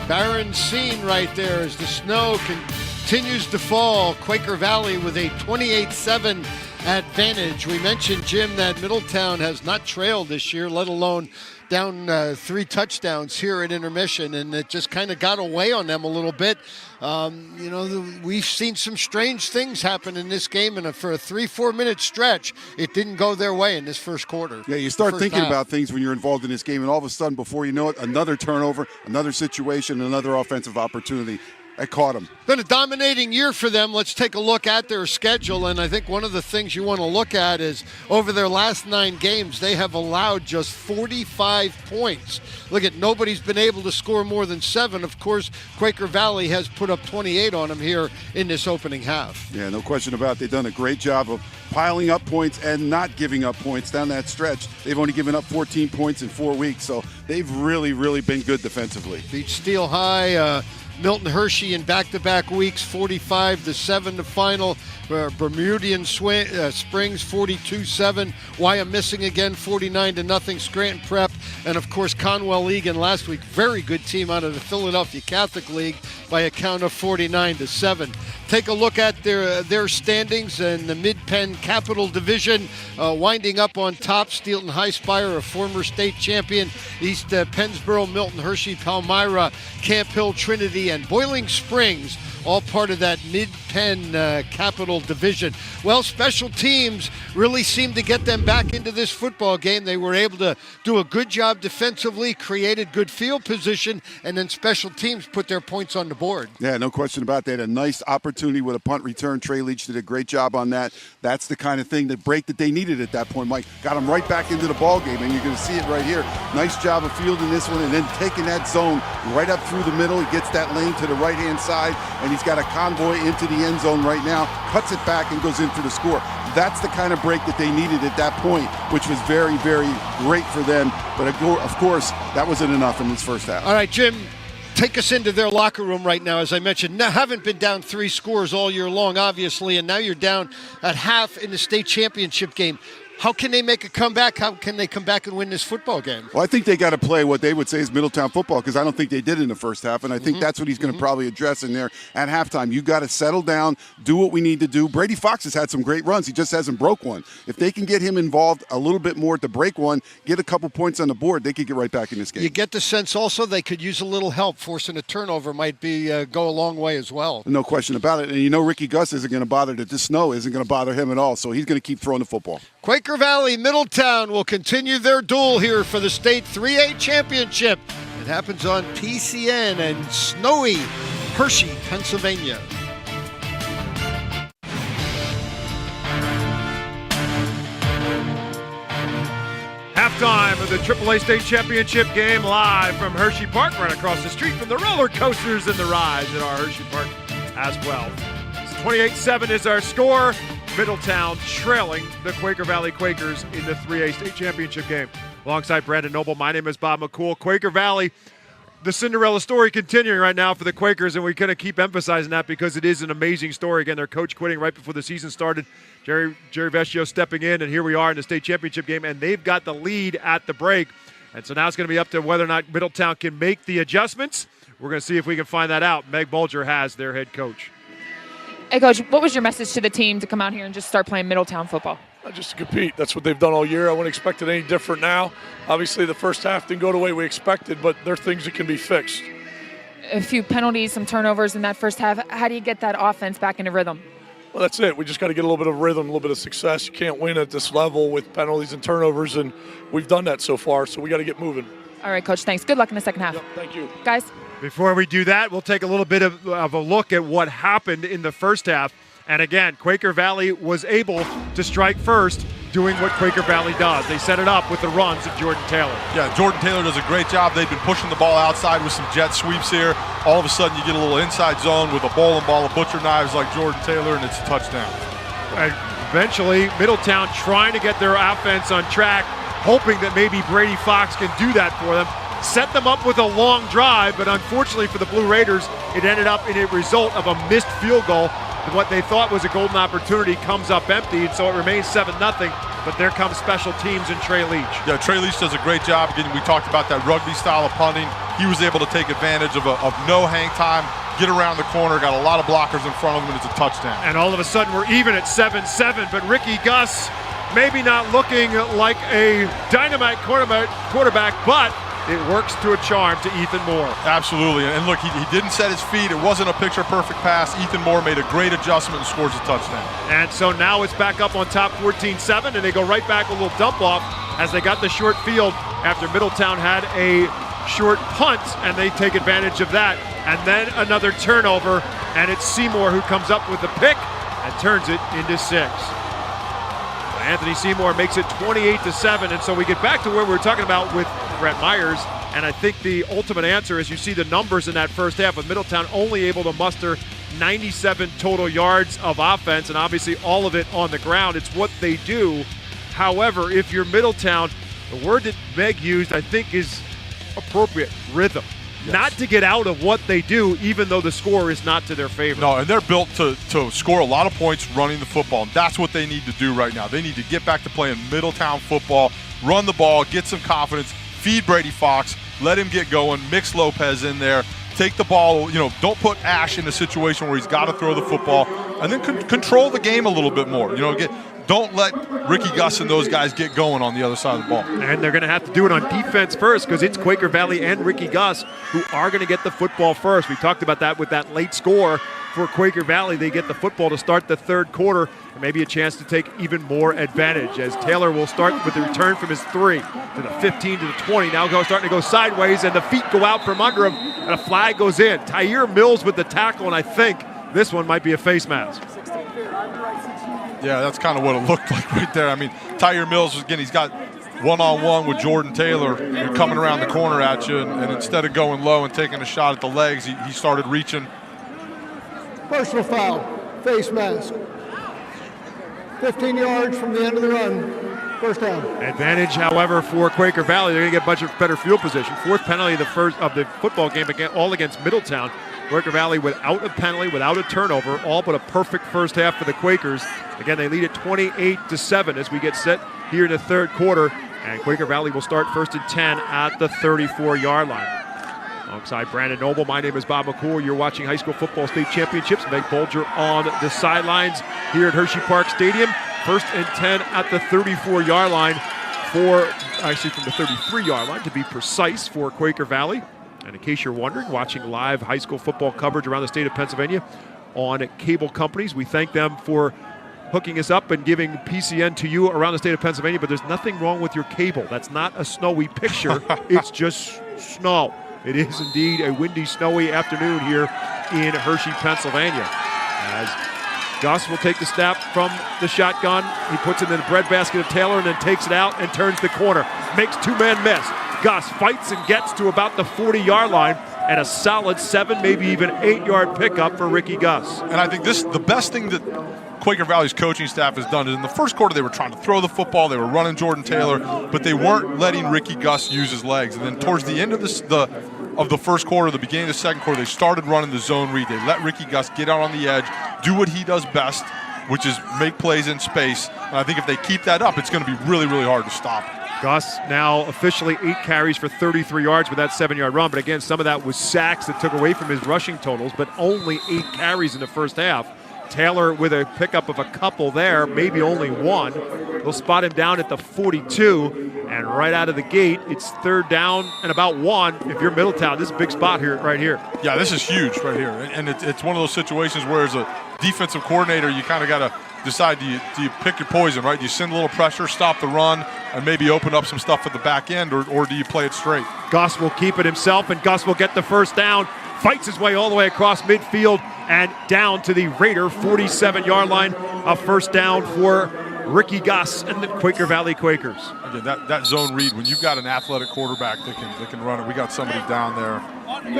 barren scene right there as the snow continues to fall. Quaker Valley with a 28-7 advantage. We mentioned, Jim, that Middletown has not trailed this year, let alone down 3 touchdowns here at intermission, and it just kind of got away on them a little bit. We've seen some strange things happen in this game, and for a 3-4 minute stretch, it didn't go their way in this first quarter. Yeah, you start thinking about things when you're involved in this game, and all of a sudden, before you know it, another turnover, another situation, another offensive opportunity. I caught him. Been a dominating year for them. Let's take a look at their schedule, and I think one of the things you want to look at is over their last 9 games, they have allowed just 45 points. Look at, nobody's been able to score more than 7. Of course, Quaker Valley has put up 28 on them here in this opening half. Yeah, no question about it. They've done a great job of piling up points and not giving up points down that stretch. They've only given up 14 points in 4 weeks, so they've really, really been good defensively. Beat Steel High, Milton Hershey in back-to-back weeks, 45-7 the final. Bermudian Springs, 42-7. Wyomissing again, 49-0. Scranton Prep, and of course Conwell Egan last week. Very good team out of the Philadelphia Catholic League by a count of 49-7. Take a look at their standings in the Mid-Penn Capital Division. Winding up on top, Steelton High Spire, a former state champion. East Pennsboro, Milton Hershey, Palmyra, Camp Hill, Trinity, and Boiling Springs, all part of that Mid-Penn Capital Division. Well, special teams really seemed to get them back into this football game. They were able to do a good job defensively, created good field position, and then special teams put their points on the board. Yeah, no question about that. A nice opportunity with a punt return. Trey Leach did a great job on that. That's the kind of thing, the break that they needed at that point, Mike. Got them right back into the ball game, and you're going to see it right here. Nice job of fielding this one and then taking that zone right up through the middle. He gets that lane to the right-hand side, and he's got a convoy into the end zone right now, cuts it back and goes in for the score. That's the kind of break that they needed at that point, which was very, very great for them. But of course, that wasn't enough in this first half. All right, Jim, take us into their locker room right now. As I mentioned, now haven't been down 3 scores all year long, obviously, and now you're down at half in the state championship game. How can they make a comeback? How can they come back and win this football game? Well, I think they got to play what they would say is Middletown football, because I don't think they did in the first half, and I think that's what he's going to probably address in there at halftime. You got to settle down, do what we need to do. Brady Fox has had some great runs. He just hasn't broke one. If they can get him involved a little bit more to break one, get a couple points on the board, they could get right back in this game. You get the sense also they could use a little help. Forcing a turnover might be go a long way as well. No question about it. And you know Ricky Gus isn't going to bother that this snow isn't going to bother him at all, so he's going to keep throwing the football. Quaker Valley, Middletown will continue their duel here for the state 3A championship. It happens on PCN in snowy Hershey, Pennsylvania. Halftime of the AAA State Championship game live from Hershey Park, right across the street from the roller coasters and the rides at our Hershey Park as well. 28-7 is our score. Middletown trailing the Quaker Valley Quakers in the 3A State Championship game. Alongside Brandon Noble, my name is Bob McCool. Quaker Valley, the Cinderella story continuing right now for the Quakers, and we kind of keep emphasizing that because it is an amazing story. Again, their coach quitting right before the season started, Jerry Vecchio stepping in, and here we are in the state championship game, and they've got the lead at the break. And so now it's going to be up to whether or not Middletown can make the adjustments. We're going to see if we can find that out. Meg Bulger has their head coach. Hey, Coach, what was your message to the team to come out here and just start playing Middletown football? Just to compete. That's what they've done all year. I wouldn't expect it any different now. Obviously, the first half didn't go the way we expected, but there are things that can be fixed. A few penalties, some turnovers in that first half. How do you get that offense back into rhythm? Well, that's it. We just got to get a little bit of rhythm, a little bit of success. You can't win at this level with penalties and turnovers, and we've done that so far, so we got to get moving. All right, Coach, thanks. Good luck in the second half. Yep, thank you. Guys? Before we do that, we'll take a little bit of a look at what happened in the first half. And again, Quaker Valley was able to strike first, doing what Quaker Valley does. They set it up with the runs of Jordan Taylor. Yeah, Jordan Taylor does a great job. They've been pushing the ball outside with some jet sweeps here. All of a sudden, you get a little inside zone with a bowling ball of butcher knives like Jordan Taylor, and it's a touchdown. And eventually, Middletown trying to get their offense on track, hoping that maybe Brady Fox can do that for them. Set them up with a long drive, but unfortunately for the Blue Raiders, it ended up in a result of a missed field goal. What they thought was a golden opportunity comes up empty, and so it remains 7-0. But there comes special teams and Trey Leach. Yeah, Trey Leach does a great job. Again, we talked about that rugby style of punting. He was able to take advantage of no hang time, get around the corner, got a lot of blockers in front of him, and it's a touchdown. And all of a sudden, we're even at 7-7. But Ricky Gus, maybe not looking like a dynamite quarterback, but it works to a charm to Ethan Moore. Absolutely. And look, he didn't set his feet. It wasn't a picture-perfect pass. Ethan Moore made a great adjustment and scores a touchdown. And so now it's back up on top 14-7, and they go right back a little dump off as they got the short field after Middletown had a short punt, and they take advantage of that. And then another turnover, and it's Seymour who comes up with the pick and turns it into 6. Anthony Seymour makes it 28-7, and so we get back to where we were talking about with Brett Myers, and I think the ultimate answer is you see the numbers in that first half with Middletown only able to muster 97 total yards of offense, and obviously all of it on the ground. It's what they do. However, if you're Middletown, the word that Meg used I think is appropriate, rhythm. Yes. Not to get out of what they do, even though the score is not to their favor. No, and they're built to score a lot of points running the football. And that's what they need to do right now. They need to get back to playing Middletown football, run the ball, get some confidence, feed Brady Fox, let him get going, mix Lopez in there, take the ball, don't put Ash in a situation where he's got to throw the football, and then control the game a little bit more. Don't let Ricky Gus and those guys get going on the other side of the ball. And they're going to have to do it on defense first because it's Quaker Valley and Ricky Gus who are going to get the football first. We talked about that with that late score for Quaker Valley. They get the football to start the third quarter and maybe a chance to take even more advantage as Taylor will start with the return from his 3 to the 15 to the 20. Now starting to go sideways and the feet go out from under him and a flag goes in. Tyre Mills with the tackle, and I think this one might be a face mask. Yeah, that's kind of what it looked like right there. I mean, Tyre Mills, again, he's got one-on-one with Jordan Taylor coming around the corner at you, and instead of going low and taking a shot at the legs, he started reaching. Personal foul, face mask. 15 yards from the end of the run, first down. Advantage, however, for Quaker Valley. They're going to get much better field position. Fourth penalty of the football game, all against Middletown. Quaker Valley without a penalty, without a turnover, all but a perfect first half for the Quakers. Again, they lead it 28-7 as we get set here in the third quarter. And Quaker Valley will start 1st and 10 at the 34-yard line. Alongside Brandon Noble, my name is Bob McCool. You're watching high school football state championships. Meg Bolger on the sidelines here at Hershey Park Stadium. 1st and 10 at the 34-yard line from the 33-yard line to be precise for Quaker Valley. And in case you're wondering, watching live high school football coverage around the state of Pennsylvania on cable companies, we thank them for hooking us up and giving PCN to you around the state of Pennsylvania, but there's nothing wrong with your cable. That's not a snowy picture. It's just snow. It is indeed a windy, snowy afternoon here in Hershey, Pennsylvania. As Gus will take the snap from the shotgun. He puts it in the breadbasket of Taylor and then takes it out and turns the corner. Makes two-man miss. Gus fights and gets to about the 40-yard line, and a solid 7, maybe even 8-yard pickup for Ricky Gus. And I think the best thing that Quaker Valley's coaching staff has done is in the first quarter they were trying to throw the football, they were running Jordan Taylor, but they weren't letting Ricky Gus use his legs. And then towards the end of the first quarter, the beginning of the second quarter, they started running the zone read. They let Ricky Gus get out on the edge, do what he does best, which is make plays in space. And I think if they keep that up, it's going to be really, really hard to stop. Gus now officially 8 carries for 33 yards with that 7-yard run. But again, some of that was sacks that took away from his rushing totals, but only 8 carries in the first half. Taylor with a pickup of a couple there, maybe only 1. They'll spot him down at the 42, and right out of the gate, it's 3rd down and about 1. If you're Middletown, this is a big spot here, right here. Yeah, this is huge right here, and it's one of those situations where as a defensive coordinator, you kind of got to decide, do you pick your poison, right? Do you send a little pressure, stop the run, and maybe open up some stuff at the back end, or do you play it straight? Gus will keep it himself, and Gus will get the first down, fights his way all the way across midfield, and down to the Raider 47-yard line. A first down for Ricky Gus and the Quaker Valley Quakers. Again, that zone read, when you've got an athletic quarterback that can run it, we got somebody down there.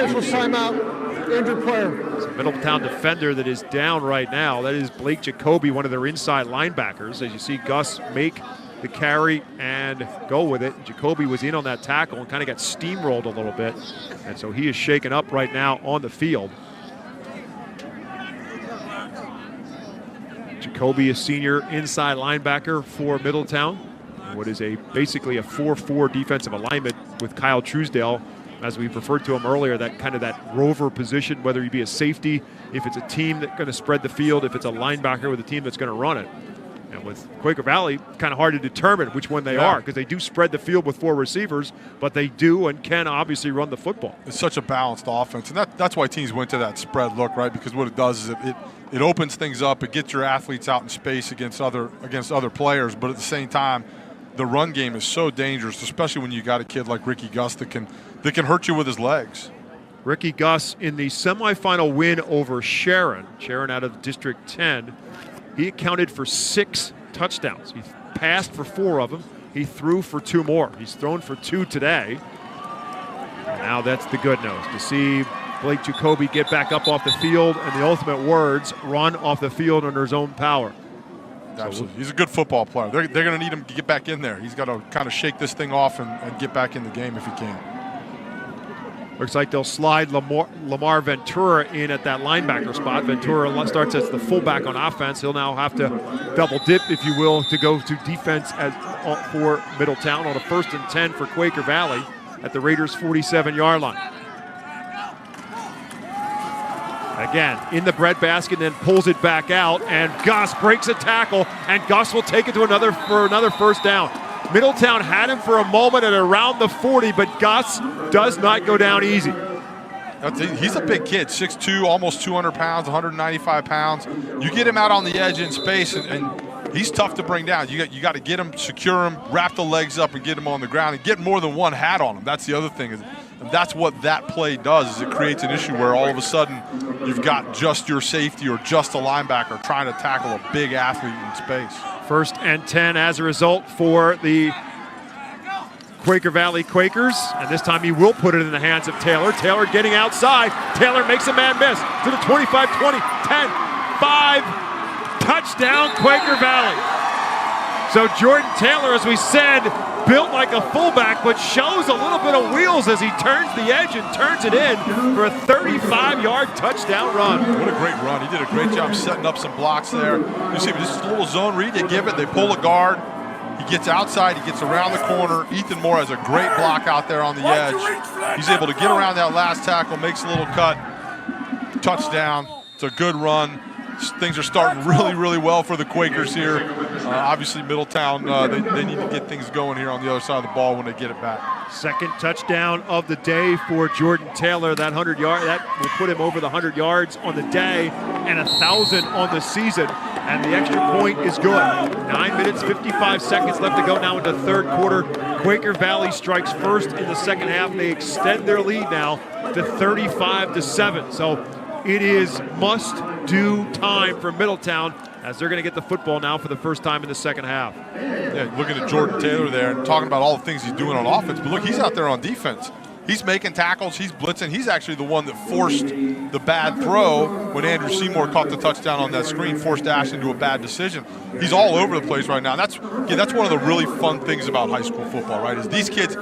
Official timeout, injured player. It's a Middletown defender that is down right now. That is Blake Jacoby, one of their inside linebackers. As you see Gus make the carry and go with it. Jacoby was in on that tackle and kind of got steamrolled a little bit. And so he is shaken up right now on the field. Jacoby, a senior inside linebacker for Middletown. What is basically a 4-4 defensive alignment with Kyle Truesdale, as we referred to him earlier, that kind of that rover position, whether you be a safety, if it's a team that's going to spread the field, if it's a linebacker with a team that's going to run it. And with Quaker Valley, kind of hard to determine which one they are, because they do spread the field with 4 receivers, but they do and can obviously run the football. It's such a balanced offense, and that's why teams went to that spread look, right? Because what it does is it opens things up, it gets your athletes out in space against other players, but at the same time, the run game is so dangerous, especially when you got a kid like Ricky Gus that can hurt you with his legs. Ricky Gus in the semifinal win over Sharon out of District 10. He accounted for 6 touchdowns. He passed for 4 of them. He threw for 2 more. He's thrown for 2 today. And now that's the good news, to see Blake Jacoby get back up off the field, and the ultimate words, run off the field under his own power. Absolutely. He's a good football player. They're going to need him to get back in there. He's got to kind of shake this thing off and get back in the game if he can. Looks like they'll slide Lamar Ventura in at that linebacker spot. Ventura starts as the fullback on offense. He'll now have to double dip, if you will, to go to defense for Middletown on a 1st and 10 for Quaker Valley at the Raiders' 47-yard line. Again, in the breadbasket, then pulls it back out, and Gus breaks a tackle, and Gus will take it to another first down. Middletown had him for a moment at around the 40, but Gus does not go down easy. He's a big kid, 6'2", almost 200 pounds, 195 pounds. You get him out on the edge in space, and he's tough to bring down. You got to get him, secure him, wrap the legs up, and get him on the ground, and get more than one hat on him. That's the other thing. And that's what that play does, is it creates an issue where all of a sudden you've got just your safety or just a linebacker trying to tackle a big athlete in space. 1st and 10 as a result for the Quaker Valley Quakers. And this time he will put it in the hands of Taylor. Taylor getting outside. Taylor makes a man miss to the 25, 20, 10, 5. Touchdown, Quaker Valley. So Jordan Taylor, as we said, built like a fullback, but shows a little bit of wheels as he turns the edge and turns it in for a 35-yard touchdown run. What a great run. He did a great job setting up some blocks there. You see, this is a little zone read. They give it. They pull a guard. He gets outside. He gets around the corner. Ethan Moore has a great block out there on the edge. He's able to get around that last tackle, makes a little cut. Touchdown. It's a good run. Things are starting really, really well for the Quakers here. Obviously, Middletown, they need to get things going here on the other side of the ball when they get it back. Second touchdown of the day for Jordan Taylor. That 100-yard, that will put him over the 100 yards on the day and 1,000 on the season. And the extra point is good. 9 minutes, 55 seconds left to go now into third quarter. Quaker Valley strikes first in the second half. They extend their lead now to 35-7. So it is must-do time for Middletown as they're going to get the football now for the first time in the second half. Yeah, looking at Jordan Taylor there and talking about all the things he's doing on offense, but look, he's out there on defense. He's making tackles, he's blitzing. He's actually the one that forced the bad throw when Andrew Seymour caught the touchdown on that screen, forced Ash into a bad decision. He's all over the place right now. That's one of the really fun things about high school football, right, is these kids,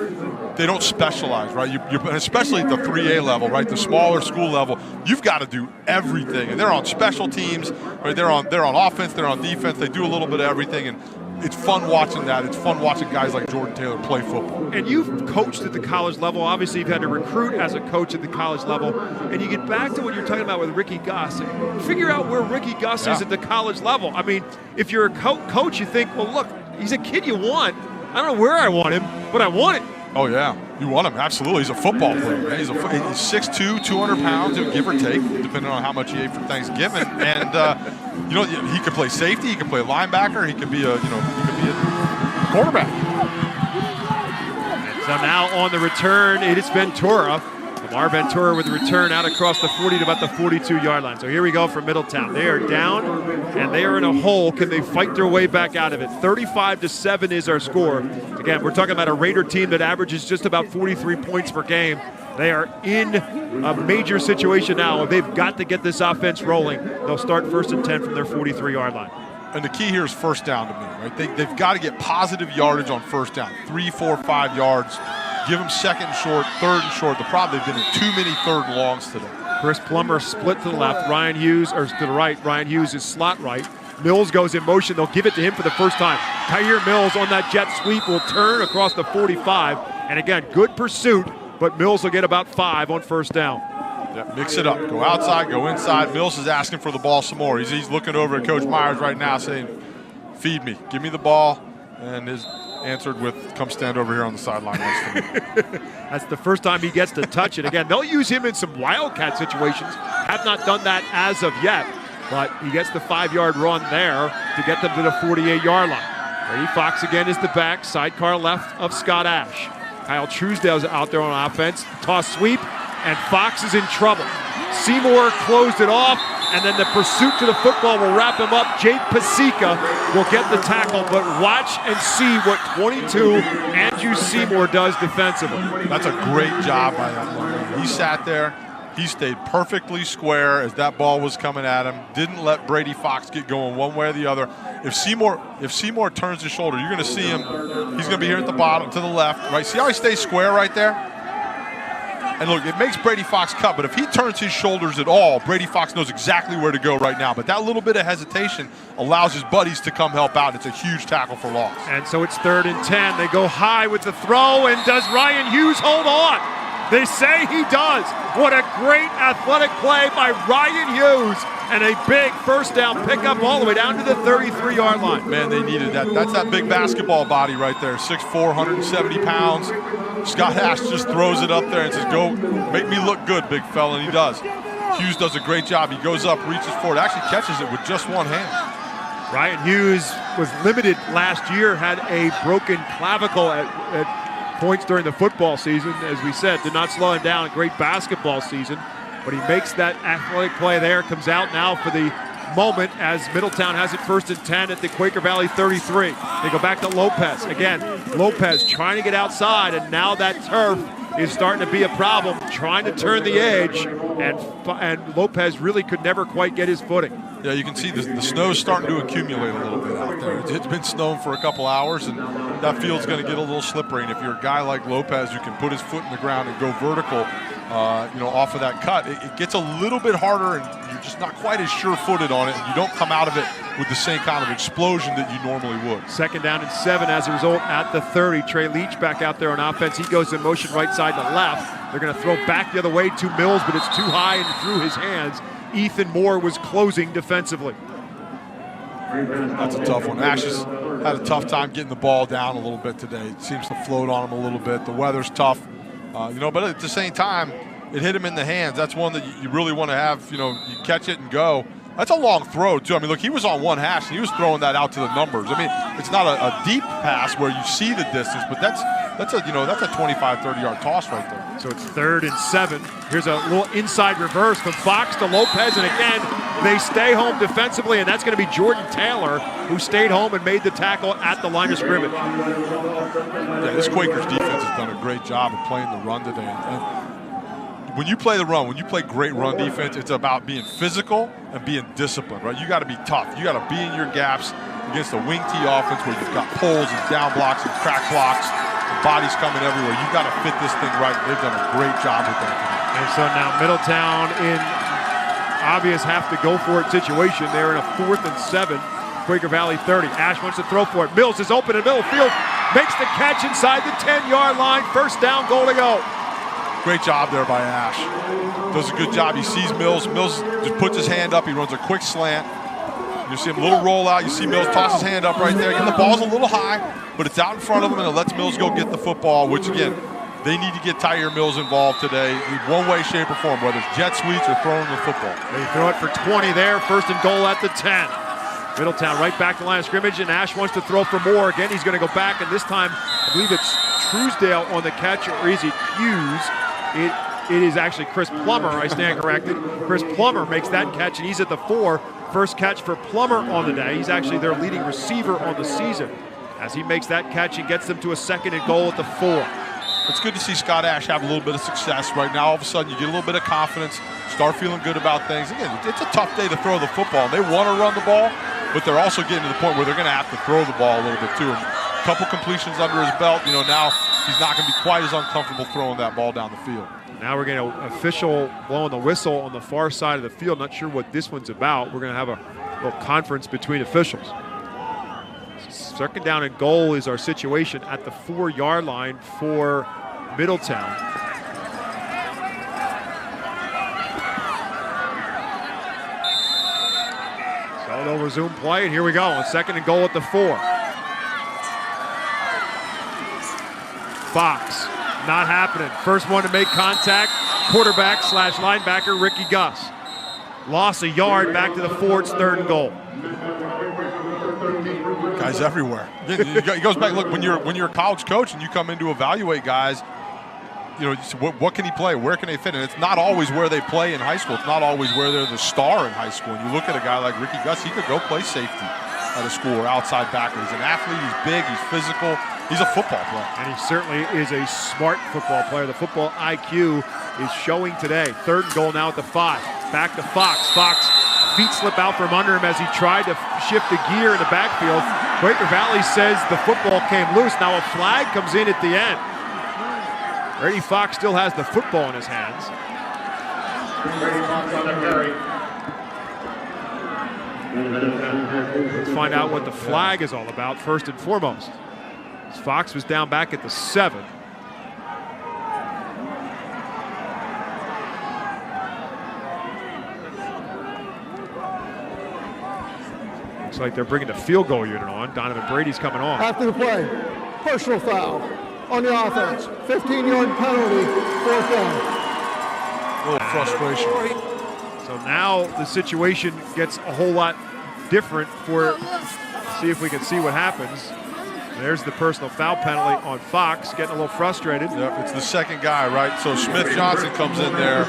they don't specialize, right? And especially at the 3A level, right, the smaller school level, you've got to do everything. And they're on special teams, right? They're on offense, they're on defense, they do a little bit of everything, and it's fun watching that. It's fun watching guys like Jordan Taylor play football. And you've coached at the college level. Obviously, you've had to recruit as a coach at the college level. And you get back to what you're talking about with Ricky Gus. Figure out where Ricky Gus is at the college level. I mean, if you're a coach, you think, well, look, he's a kid you want. I don't know where I want him, but I want it. Oh, yeah. You want him. Absolutely. He's a football player. Man. He's 6'2", 200 pounds, give or take, depending on how much he ate for Thanksgiving. And, he could play safety. He could play linebacker. He could be a quarterback. And so now on the return, it is Ventura. Lamar Ventura with the return out across the 40 to about the 42-yard line. So here we go for Middletown. They are down, and they are in a hole. Can they fight their way back out of it? 35-7 is our score. Again, we're talking about a Raider team that averages just about 43 points per game. They are in a major situation now. They've got to get this offense rolling. They'll start 1st and 10 from their 43-yard line. And the key here is first down to me, right? They've got to get positive yardage on first down, 3, 4, 5 yards. Give them second and short, third and short. The problem, they've been in too many third and longs today. Chris Plummer split to the left. Ryan Hughes, or to the right. Ryan Hughes is slot right. Mills goes in motion. They'll give it to him for the first time. Kyer Mills on that jet sweep will turn across the 45. And again, good pursuit, but Mills will get about 5 on first down. Yeah, mix it up. Go outside, go inside. Mills is asking for the ball some more. He's looking over at Coach Myers right now saying, feed me, give me the ball. And his answered with, come stand over here on the sideline next to me. That's the first time he gets to touch it. Again, they'll use him in some wildcat situations. Have not done that as of yet, but he gets the 5-yard run there to get them to the 48-yard line. Brady Fox again is the back, sidecar left of Scott Ash. Kyle Truesdale's out there on offense. Toss sweep, and Fox is in trouble. Seymour closed it off, and then the pursuit to the football will wrap him up. Jake Pasica will get the tackle, but watch and see what 22 Andrew Seymour does defensively. That's a great job by that one. He sat there. He stayed perfectly square as that ball was coming at him. Didn't let Brady Fox get going one way or the other. If Seymour turns his shoulder, you're going to see him. He's going to be here at the bottom to the left, right? See how he stays square right there? And look, it makes Brady Fox cut, but if he turns his shoulders at all, Brady Fox knows exactly where to go right now. But that little bit of hesitation allows his buddies to come help out. It's a huge tackle for loss. And so it's 3rd and 10. They go high with the throw, and does Ryan Hughes hold on? They say he does. What a great athletic play by Ryan Hughes, and a big first down pickup all the way down to the 33-yard line. Man, they needed that. That's that big basketball body right there, 6'4", 170 pounds. Scott Ash just throws it up there and says, go, make me look good, big fella, and he does. Hughes does a great job. He goes up, reaches forward, actually catches it with just one hand. Ryan Hughes was limited last year, had a broken clavicle at points during the football season. As we said, did not slow him down. A great basketball season, but he makes that athletic play there, comes out now for the moment as Middletown has it 1st and 10 at the Quaker Valley 33. They go back to Lopez. Again, Lopez trying to get outside, and now that turf is starting to be a problem, trying to turn the edge, and Lopez really could never quite get his footing. Yeah, you can see the snow's starting to accumulate a little bit out there. It's been snowing for a couple hours, and that field's going to get a little slippery. And if you're a guy like Lopez who can put his foot in the ground and go vertical, off of that cut, it gets a little bit harder, and you're just not quite as sure-footed on it, and you don't come out of it with the same kind of explosion that you normally would. Second down and 7 as a result at the 30. Trey Leach back out there on offense. He goes in motion right side to left. They're going to throw back the other way to Mills, but it's too high and through his hands. Ethan Moore was closing defensively. That's a tough one. Ash has had a tough time getting the ball down a little bit today. It seems to float on him a little bit. The weather's tough, but at the same time, it hit him in the hands. That's one that you really want to have, you catch it and go. That's a long throw, too. I mean, look, he was on one hash, and he was throwing that out to the numbers. I mean, it's not a deep pass where you see the distance, but that's a 25, 30-yard toss right there. So it's 3rd and 7. Here's a little inside reverse from Fox to Lopez, and again, they stay home defensively, and that's going to be Jordan Taylor, who stayed home and made the tackle at the line of scrimmage. Yeah, this Quakers defense has done a great job of playing the run today. And when you play the run, when you play great run defense, it's about being physical and being disciplined, right? You got to be tough. You got to be in your gaps against a wing T offense where you've got poles and down blocks and crack blocks and bodies coming everywhere. You got to fit this thing right. They've done a great job with that. And so now Middletown in obvious have-to-go-for-it situation. They're in a 4th and 7. Quaker Valley 30. Ash wants to throw for it. Mills is open in the middle of the field. Makes the catch inside the 10-yard line. First down, goal to go. Great job there by Ash. Does a good job. He sees Mills. Mills just puts his hand up. He runs a quick slant. You see him a little roll out. You see Mills toss his hand up right there. Again, the ball's a little high, but it's out in front of him, and it lets Mills go get the football, which, again, they need to get Tyre Mills involved today in one way, shape, or form, whether it's jet sweeps or throwing the football. They throw it for 20 there. 1st and goal at the 10. Middletown right back to the line of scrimmage, and Ash wants to throw for more. Again, he's going to go back, and this time I believe it's Truesdale on the catch, or is it Hughes? It is actually Chris Plummer, I stand corrected. Chris Plummer makes that catch, and he's at the 4. First catch for Plummer on the day. He's actually their leading receiver on the season. As he makes that catch, he gets them to a 2nd and goal at the 4. It's good to see Scott Ash have a little bit of success right now. All of a sudden, you get a little bit of confidence, start feeling good about things. Again, it's a tough day to throw the football. They want to run the ball, but they're also getting to the point where they're going to have to throw the ball a little bit too. A couple completions under his belt. Now he's not going to be quite as uncomfortable throwing that ball down the field. Now we're going to official blowing the whistle on the far side of the field. Not sure what this one's about. We're going to have a little conference between officials. 2nd down and goal is our situation at the 4-yard line for Middletown. So they'll resume play, and here we go on 2nd and goal at the 4. Fox, not happening. First one to make contact, quarterback / linebacker Ricky Gus. Loss a yard back to the 4. It's 3rd and goal. Guys everywhere. He goes back. Look, when you're a college coach and you come in to evaluate guys, what can he play? Where can they fit? And it's not always where they play in high school. It's not always where they're the star in high school. And you look at a guy like Ricky Gus, he could go play safety at a school or outside backer. He's an athlete. He's big. He's physical. He's a football player. And he certainly is a smart football player. The football IQ is showing today. 3rd and goal now at the 5. Back to Fox. Fox, feet slip out from under him as he tried to shift the gear in the backfield. Quaker Valley says the football came loose. Now a flag comes in at the end. Brady Fox still has the football in his hands. Let's find out what the flag is all about first and foremost. Fox was down back at the 7. Looks like they're bringing the field goal unit on. Donovan Brady's coming on. After the play, personal foul on the offense. 15-yard penalty, 4th down. A little frustration. So now the situation gets a whole lot different for, see if we can see what happens. There's the personal foul penalty on Fox, getting a little frustrated. Yep, it's the 2nd guy, right? So Smith Johnson comes in there,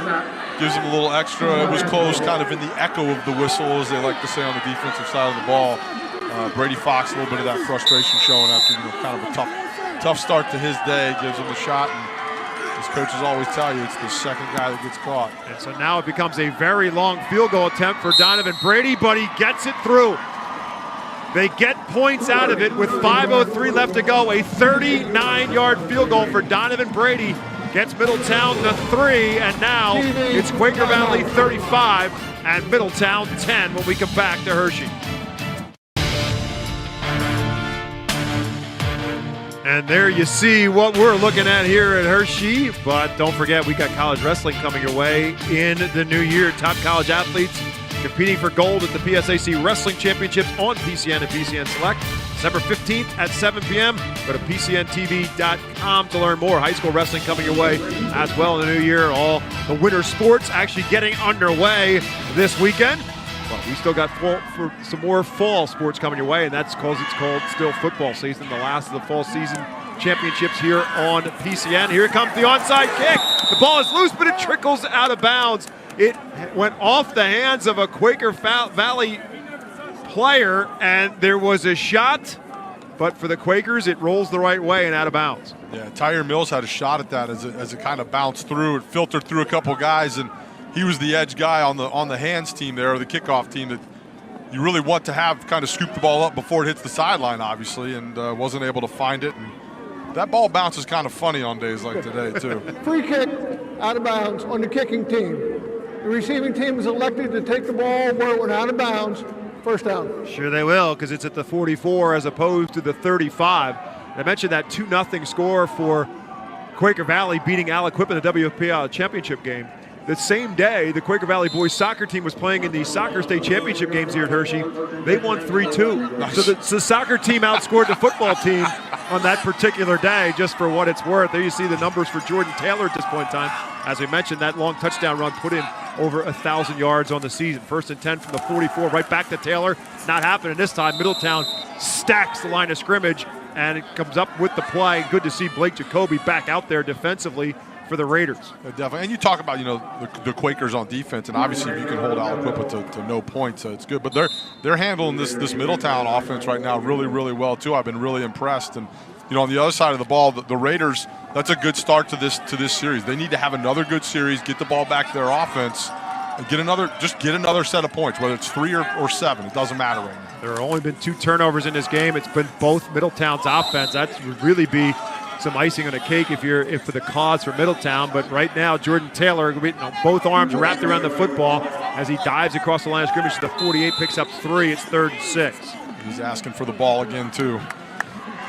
gives him a little extra. It was close, kind of in the echo of the whistle, as they like to say on the defensive side of the ball. Brady Fox, a little bit of that frustration showing after kind of a tough start to his day. Gives him a shot, and As coaches always tell you, it's the second guy that gets caught. And so now it becomes a very long field goal attempt for Donovan Brady, but he gets it through. They get points out of it with 5:03 left to go. A 39-yard field goal for Donovan Brady gets Middletown to 3, and now it's Quaker Valley 35 and Middletown 10 when we come back to Hershey. And there you see what we're looking at here at Hershey. But don't forget, we got college wrestling coming your way in the new year. Top college athletes competing for gold at the PSAC Wrestling Championships on PCN and PCN Select. December 15th at 7 p.m. Go to PCNTV.com to learn more. High school wrestling coming your way as well in the new year. All the winter sports actually getting underway this weekend. But we still got for some more fall sports coming your way, and that's because it's called still football season, the last of the fall season championships here on PCN. Here comes the onside kick. The ball is loose, but it trickles out of bounds. It went off the hands of a Quaker Valley player, and there was a shot, but for the Quakers, it rolls the right way and out of bounds. Yeah, Tyre Mills had a shot at that as it kind of bounced through. It filtered through a couple guys, and he was the edge guy on the hands team there, or the kickoff team, that you really want to have kind of scoop the ball up before it hits the sideline, obviously, and wasn't able to find it. And that ball bounces kind of funny on days like today, too. Free kick out of bounds on the kicking team. The receiving team is elected to take the ball where it went out of bounds. First down. Sure they will, because it's at the 44 as opposed to the 35. I mentioned that 2-0 score for Quaker Valley beating Aliquippa in the WPIAA championship game. The same day, the Quaker Valley boys soccer team was playing in the soccer state championship games here at Hershey. They won 3-2. Nice. So the soccer team outscored the football team on that particular day, just for what it's worth. There you see the numbers for Jordan Taylor at this point in time. As we mentioned, that long touchdown run put in over 1,000 yards on the season. 1st and 10 from the 44, right back to Taylor. Not happening this time. Middletown stacks the line of scrimmage, and it comes up with the play. Good to see Blake Jacoby back out there defensively for the Raiders. Yeah, definitely. And you talk about, the Quakers on defense, and obviously if you can hold Aliquippa to no points, it's good. But they're handling this Middletown offense right now really, really well, too. I've been really impressed. And, on the other side of the ball, the Raiders, that's a good start to this series. They need to have another good series, get the ball back to their offense, and get another set of points, whether it's 3 or 7. It doesn't matter right now. There have only been 2 turnovers in this game. It's been both Middletown's offense. That would really be some icing on the cake if for the cause for Middletown. But right now, Jordan Taylor, both arms wrapped around the football as he dives across the line of scrimmage to the 48, picks up 3. It's 3rd and 6. He's asking for the ball again, too.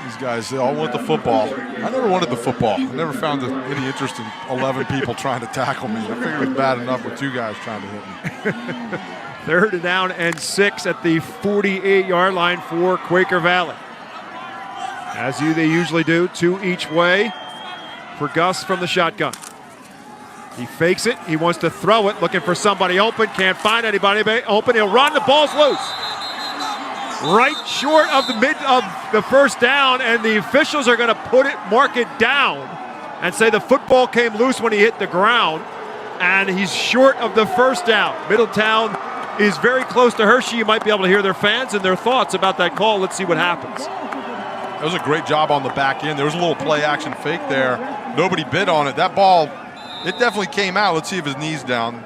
These guys, they all want the football. I never wanted the football. I never found any interest in 11 people trying to tackle me. I figured it was bad enough with 2 guys trying to hit me. 3rd down and 6 at the 48-yard line for Quaker Valley. As they usually do, 2 each way for Gus from the shotgun. He fakes it. He wants to throw it, looking for somebody open. Can't find anybody open. He'll run. The ball's loose. Right short of the first down, and the officials are going to mark it down and say the football came loose when he hit the ground, and he's short of the first down. Middletown is very close to Hershey. You might be able to hear their fans and their thoughts about that call. Let's see what happens. That was a great job on the back end. There was a little play-action fake there. Nobody bid on it. That ball, it definitely came out. Let's see if his knee's down.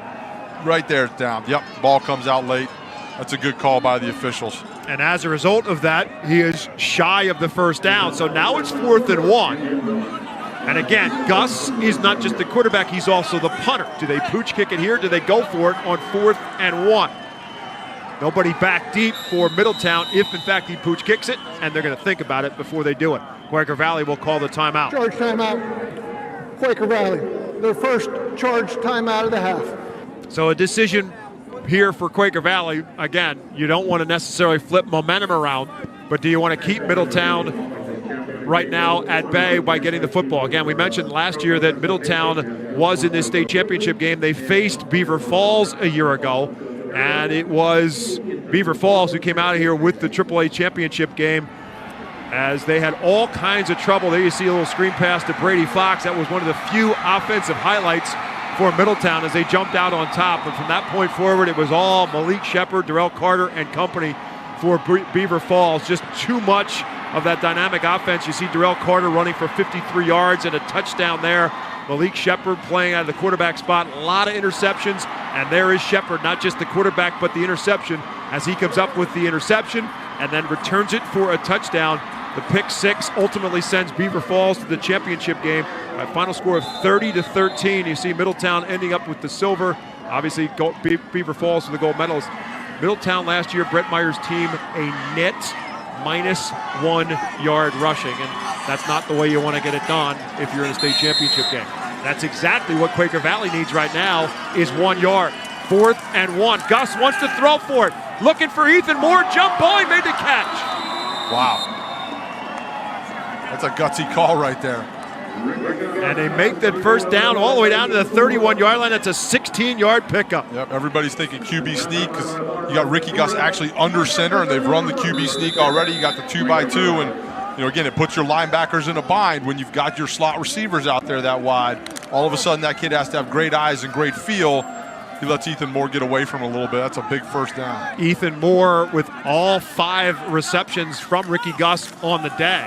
Right there, it's down. Yep, ball comes out late. That's a good call by the officials. And as a result of that, he is shy of the first down. So now it's 4th and 1. And again, Gus is not just the quarterback, he's also the punter. Do they pooch kick it here? Do they go for it on 4th and 1? Nobody back deep for Middletown if, in fact, he pooch kicks it, and they're going to think about it before they do it. Quaker Valley will call the timeout. Charge timeout. Quaker Valley, their first charge timeout of the half. So a decision here for Quaker Valley. Again, you don't want to necessarily flip momentum around, but do you want to keep Middletown right now at bay by getting the football? Again, we mentioned last year that Middletown was in this state championship game. They faced Beaver Falls a year ago, and it was Beaver Falls who came out of here with the AAA championship game as they had all kinds of trouble. There you see a little screen pass to Brady Fox. That was one of the few offensive highlights for Middletown as they jumped out on top. And from that point forward, it was all Malik Shepard, Darrell Carter, and company for Beaver Falls. Just too much of that dynamic offense. You see Darrell Carter running for 53 yards and a touchdown there Malik Shepard playing out of the quarterback spot. A lot of interceptions, and there is Shepard, not just the quarterback, but the interception, as he comes up with the interception and then returns it for a touchdown. The pick six ultimately sends Beaver Falls to the championship game. A final score of 30-13. You see Middletown ending up with the silver. Obviously, Beaver Falls for the gold medals. Middletown last year, Brett Meyer's team, a net -1 yard rushing, and that's not the way you want to get it done if you're in a state championship game. That's exactly what Quaker Valley needs right now, is 1 yard. 4th and 1. Gus wants to throw for it. Looking for Ethan Moore. Jump ball. He made the catch. Wow. That's a gutsy call right there. And they make that first down all the way down to the 31-yard line. That's a 16-yard pickup. Yep, everybody's thinking QB sneak because you got Ricky Gus actually under center, and they've run the QB sneak already. You got the 2x2, and again, it puts your linebackers in a bind when you've got your slot receivers out there that wide. All of a sudden, that kid has to have great eyes and great feel. He lets Ethan Moore get away from him a little bit. That's a big first down. Ethan Moore with all 5 receptions from Ricky Gus on the day.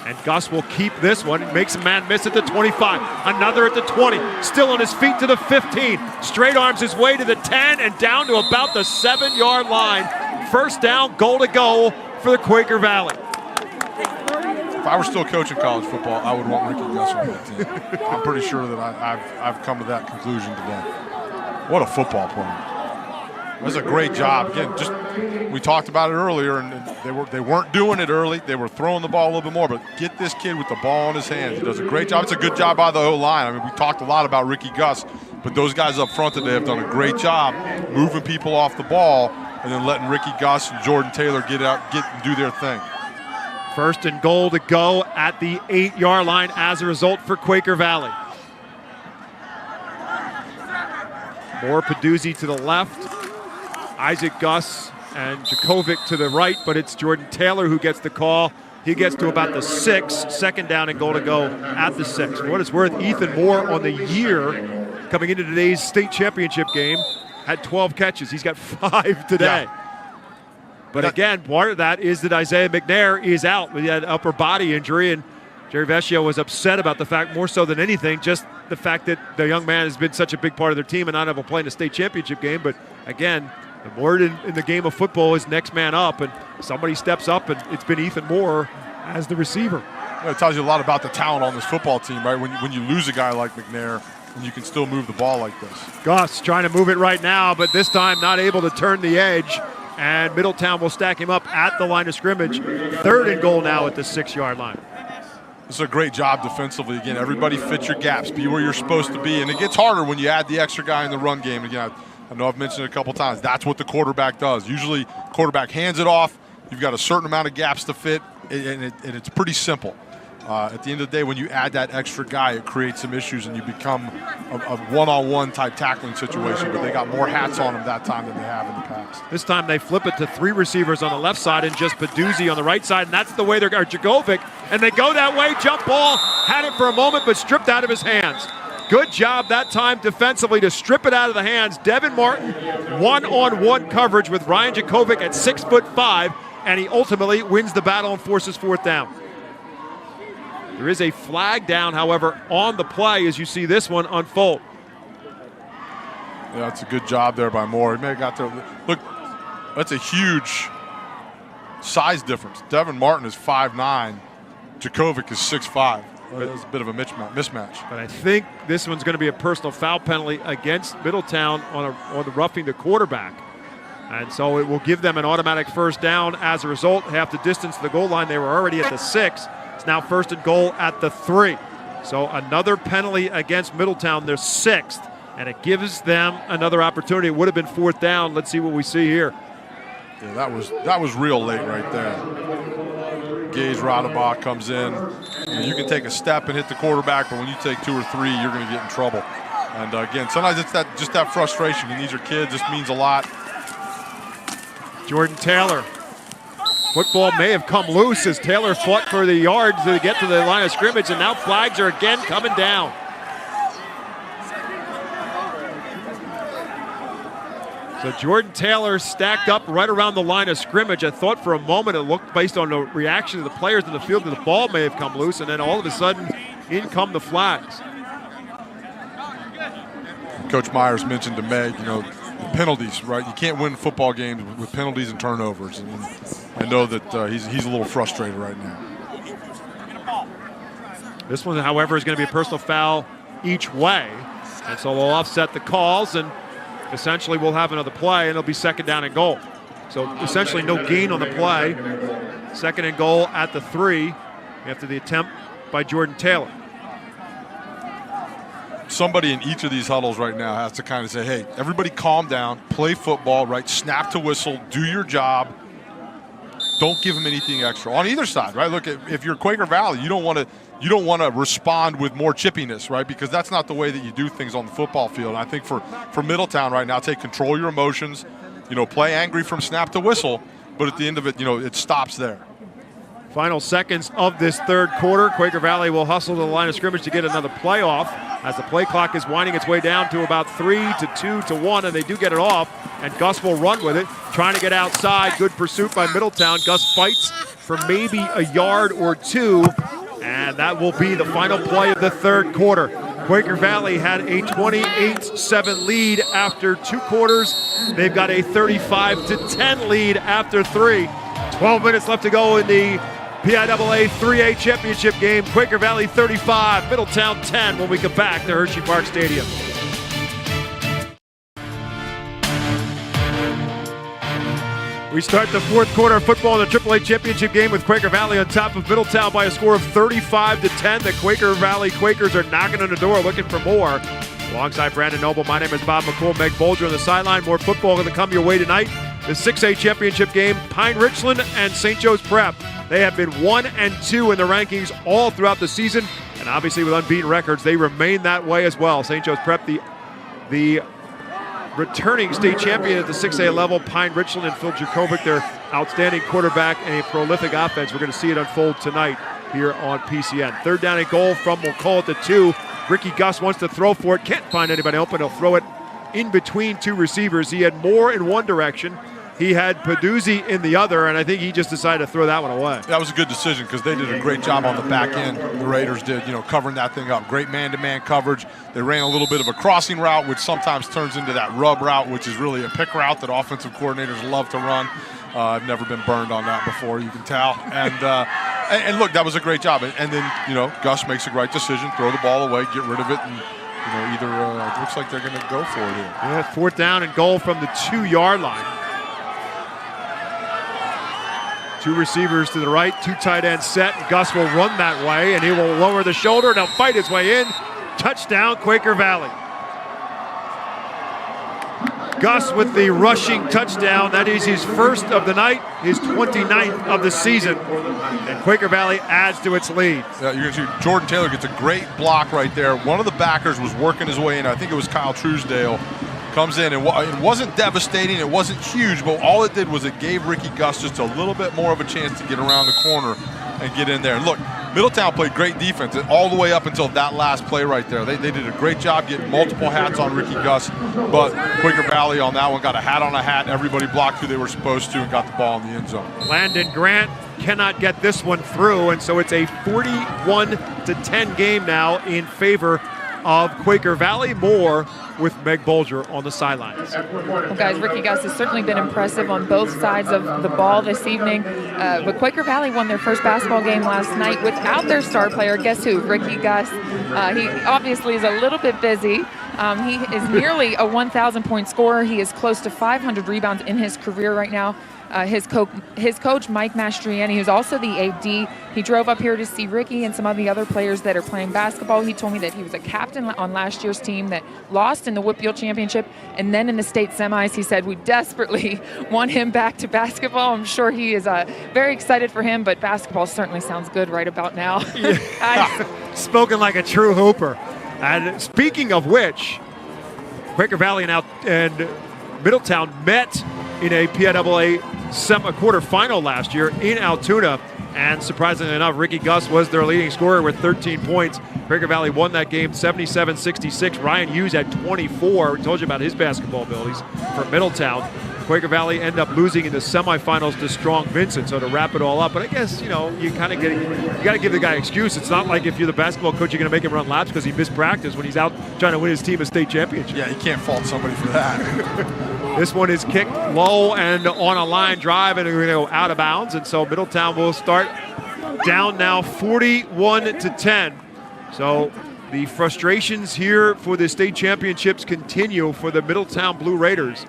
And Gus will keep this one. Makes a man miss at the 25. Another at the 20. Still on his feet to the 15. Straight arms his way to the 10 and down to about the 7-yard line. First down, goal to go for the Quaker Valley. If I were still coaching college football, I would want Ricky Gus on that team. I'm pretty sure that I've come to that conclusion today. What a football player. That was a great job. Again, just we talked about it earlier, and they weren't doing it early. They were throwing the ball a little bit more, but get this kid with the ball in his hands. He does a great job. It's a good job by the O-line. I mean, we talked a lot about Ricky Gus, but those guys up front today have done a great job moving people off the ball and then letting Ricky Gus and Jordan Taylor get and do their thing. First and goal to go at the 8-yard line as a result for Quaker Valley. More Peduzzi to the left. Isaac Gus and Jakovic to the right, but it's Jordan Taylor who gets the call. He gets to about the 6, second down and goal to go at the 6. For what it's worth, Ethan Moore on the year coming into today's state championship game had 12 catches. He's got 5 today. Yeah. But again, part of that is that Isaiah McNair is out with an upper body injury, and Jerry Vecchio was upset about the fact, more so than anything, just the fact that the young man has been such a big part of their team and not able to play in a state championship game. But again, the word in the game of football is next man up, and somebody steps up, and it's been Ethan Moore as the receiver. It tells you a lot about the talent on this football team, right? When you lose a guy like McNair, and you can still move the ball like this. Gus trying to move it right now, but this time not able to turn the edge, and Middletown will stack him up at the line of scrimmage. 3rd and goal now at the 6-yard line. This is a great job defensively. Again, everybody fit your gaps, be where you're supposed to be, and it gets harder when you add the extra guy in the run game. Again, I know I've mentioned it a couple times. That's what the quarterback does. Usually, quarterback hands it off. You've got a certain amount of gaps to fit, and it's pretty simple. At the end of the day, when you add that extra guy, it creates some issues, and you become a one-on-one type tackling situation. But they got more hats on them that time than they have in the past. This time they flip it to 3 receivers on the left side and just Peduzzi on the right side, and that's the way they're going. Jakovic, and they go that way. Jump ball, had it for a moment, but stripped out of his hands. Good job that time defensively to strip it out of the hands. Devin Martin, one-on-one coverage with Ryan Jakovic at 6'5", and he ultimately wins the battle and forces 4th down. There is a flag down, however, on the play as you see this one unfold. Yeah, that's a good job there by Moore. He may have got there. Look, that's a huge size difference. Devin Martin is 5'9", Jakovic is 6'5". That's a bit of a mismatch. But I think this one's going to be a personal foul penalty against Middletown on the roughing the quarterback. And so it will give them an automatic first down as a result. Half the distance to the goal line. They were already at the 6. It's now 1st and goal at the 3. So another penalty against Middletown, their 6th. And it gives them another opportunity. It would have been 4th down. Let's see what we see here. Yeah, that was real late right there. Gaze Radebach comes in. You can take a step and hit the quarterback, but when you take 2 or 3, you're going to get in trouble. And again, sometimes it's that frustration. And these are kids. This means a lot. Jordan Taylor. Football may have come loose as Taylor fought for the yards to get to the line of scrimmage, and now flags are again coming down. So Jordan Taylor stacked up right around the line of scrimmage. I thought for a moment it looked, based on the reaction of the players in the field, that the ball may have come loose, and then all of a sudden, in come the flags. Coach Myers mentioned to Meg, penalties, right? You can't win football games with penalties and turnovers, and I know that he's a little frustrated right now. This one, however, is going to be a personal foul each way, and so they'll offset the calls, and essentially we'll have another play, and it'll be second down and goal. So essentially no gain on the play. Second and goal at the 3 after the attempt by Jordan Taylor. Somebody in each of these huddles right now has to kind of say, hey, everybody calm down, play football, right? Snap to whistle, do your job. Don't give them anything extra on either side, right? Look, if you're Quaker Valley, you don't want to respond with more chippiness, right? Because that's not the way that you do things on the football field. And I think for Middletown right now, take control of your emotions, play angry from snap to whistle, but at the end of it, it stops there. Final seconds of this third quarter. Quaker Valley will hustle to the line of scrimmage to get another play off as the play clock is winding its way down to about 3 to 2 to 1, and they do get it off, and Gus will run with it, trying to get outside. Good pursuit by Middletown. Gus fights for maybe a yard or two, and that will be the final play of the third quarter. Quaker Valley had a 28-7 lead after 2 quarters. They've got a 35-10 lead after 3. 12 minutes left to go in the PIAA 3A championship game. Quaker Valley 35, Middletown 10 when we come back to Hershey Park Stadium. We start the fourth quarter of football in the AAA championship game with Quaker Valley on top of Middletown by a score of 35-10. The Quaker Valley Quakers are knocking on the door looking for more. Alongside Brandon Noble, my name is Bob McCool. Meg Bolger on the sideline. More football going to come your way tonight. The 6A championship game, Pine Richland and St. Joe's Prep. They have been 1 and 2 in the rankings all throughout the season, and obviously with unbeaten records, they remain that way as well. St. Joe's Prep, the returning state champion at the 6A level. Pine Richland and Phil Jakovic, their outstanding quarterback and a prolific offense. We're going to see it unfold tonight here on PCN. Third down and goal from, we'll call it the 2. Ricky Gus wants to throw for it, can't find anybody open. He'll throw it in between 2 receivers. He had Moore in one direction. He had Paduzzi in the other, and I think he just decided to throw that one away. That was a good decision because they did a great job on the back end. The Raiders did, covering that thing up. Great man-to-man coverage. They ran a little bit of a crossing route, which sometimes turns into that rub route, which is really a pick route that offensive coordinators love to run. I've never been burned on that before, you can tell. And look, that was a great job. And then, Gus makes a great decision, throw the ball away, get rid of it, and either it looks like they're going to go for it here. Yeah, fourth down and goal from the 2-yard line. 2 receivers to the right, 2 tight ends set. Gus will run that way, and he will lower the shoulder, and he'll fight his way in. Touchdown, Quaker Valley. Gus with the rushing touchdown. That is his first of the night, his 29th of the season. And Quaker Valley adds to its lead. Yeah, you're going to see Jordan Taylor gets a great block right there. One of the backers was working his way in. I think it was Kyle Truesdale. Comes in, and it wasn't devastating, it wasn't huge, but all it did was it gave Ricky Gus just a little bit more of a chance to get around the corner and get in there. And look, Middletown played great defense all the way up until that last play right there. They did a great job getting multiple hats on Ricky Gus, but Quaker Valley on that one got a hat on a hat. Everybody blocked who they were supposed to and got the ball in the end zone. Landon Grant cannot get this one through, and so it's a 41-10 game now in favor of Quaker Valley. More with Meg Bolger on the sidelines. Well, guys, Ricky Gus has certainly been impressive on both sides of the ball this evening. But Quaker Valley won their first basketball game last night without their star player. Guess who? Ricky Gus. He obviously is a little bit busy. He is nearly a 1,000-point scorer. He is close to 500 rebounds in his career right now. His coach, Mike Mastriani, who's also the AD, he drove up here to see Ricky and some of the other players that are playing basketball. He told me that he was a captain on last year's team that lost in the Whitfield Championship. And then in the state semis, he said, we desperately want him back to basketball. I'm sure he is very excited for him, but basketball certainly sounds good right about now. Spoken like a true hooper. And speaking of which, Quaker Valley and Middletown met in a PIAA quarterfinal last year in Altoona, and surprisingly enough, Ricky Gus was their leading scorer with 13 points. Quaker Valley won that game 77-66. Ryan Hughes had 24. We told you about his basketball abilities for Middletown. Quaker Valley end up losing in the semifinals to Strong Vincent. So to wrap it all up, but I guess, you know, you kind of got to give the guy an excuse. It's not like if you're the basketball coach, you're going to make him run laps because he missed practice when he's out trying to win his team a state championship. Yeah, you can't fault somebody for that. This one is kicked low and on a line drive, and we're going to go out of bounds. And so Middletown will start down now 41-10. So the frustrations here for the state championships continue for the Middletown Blue Raiders.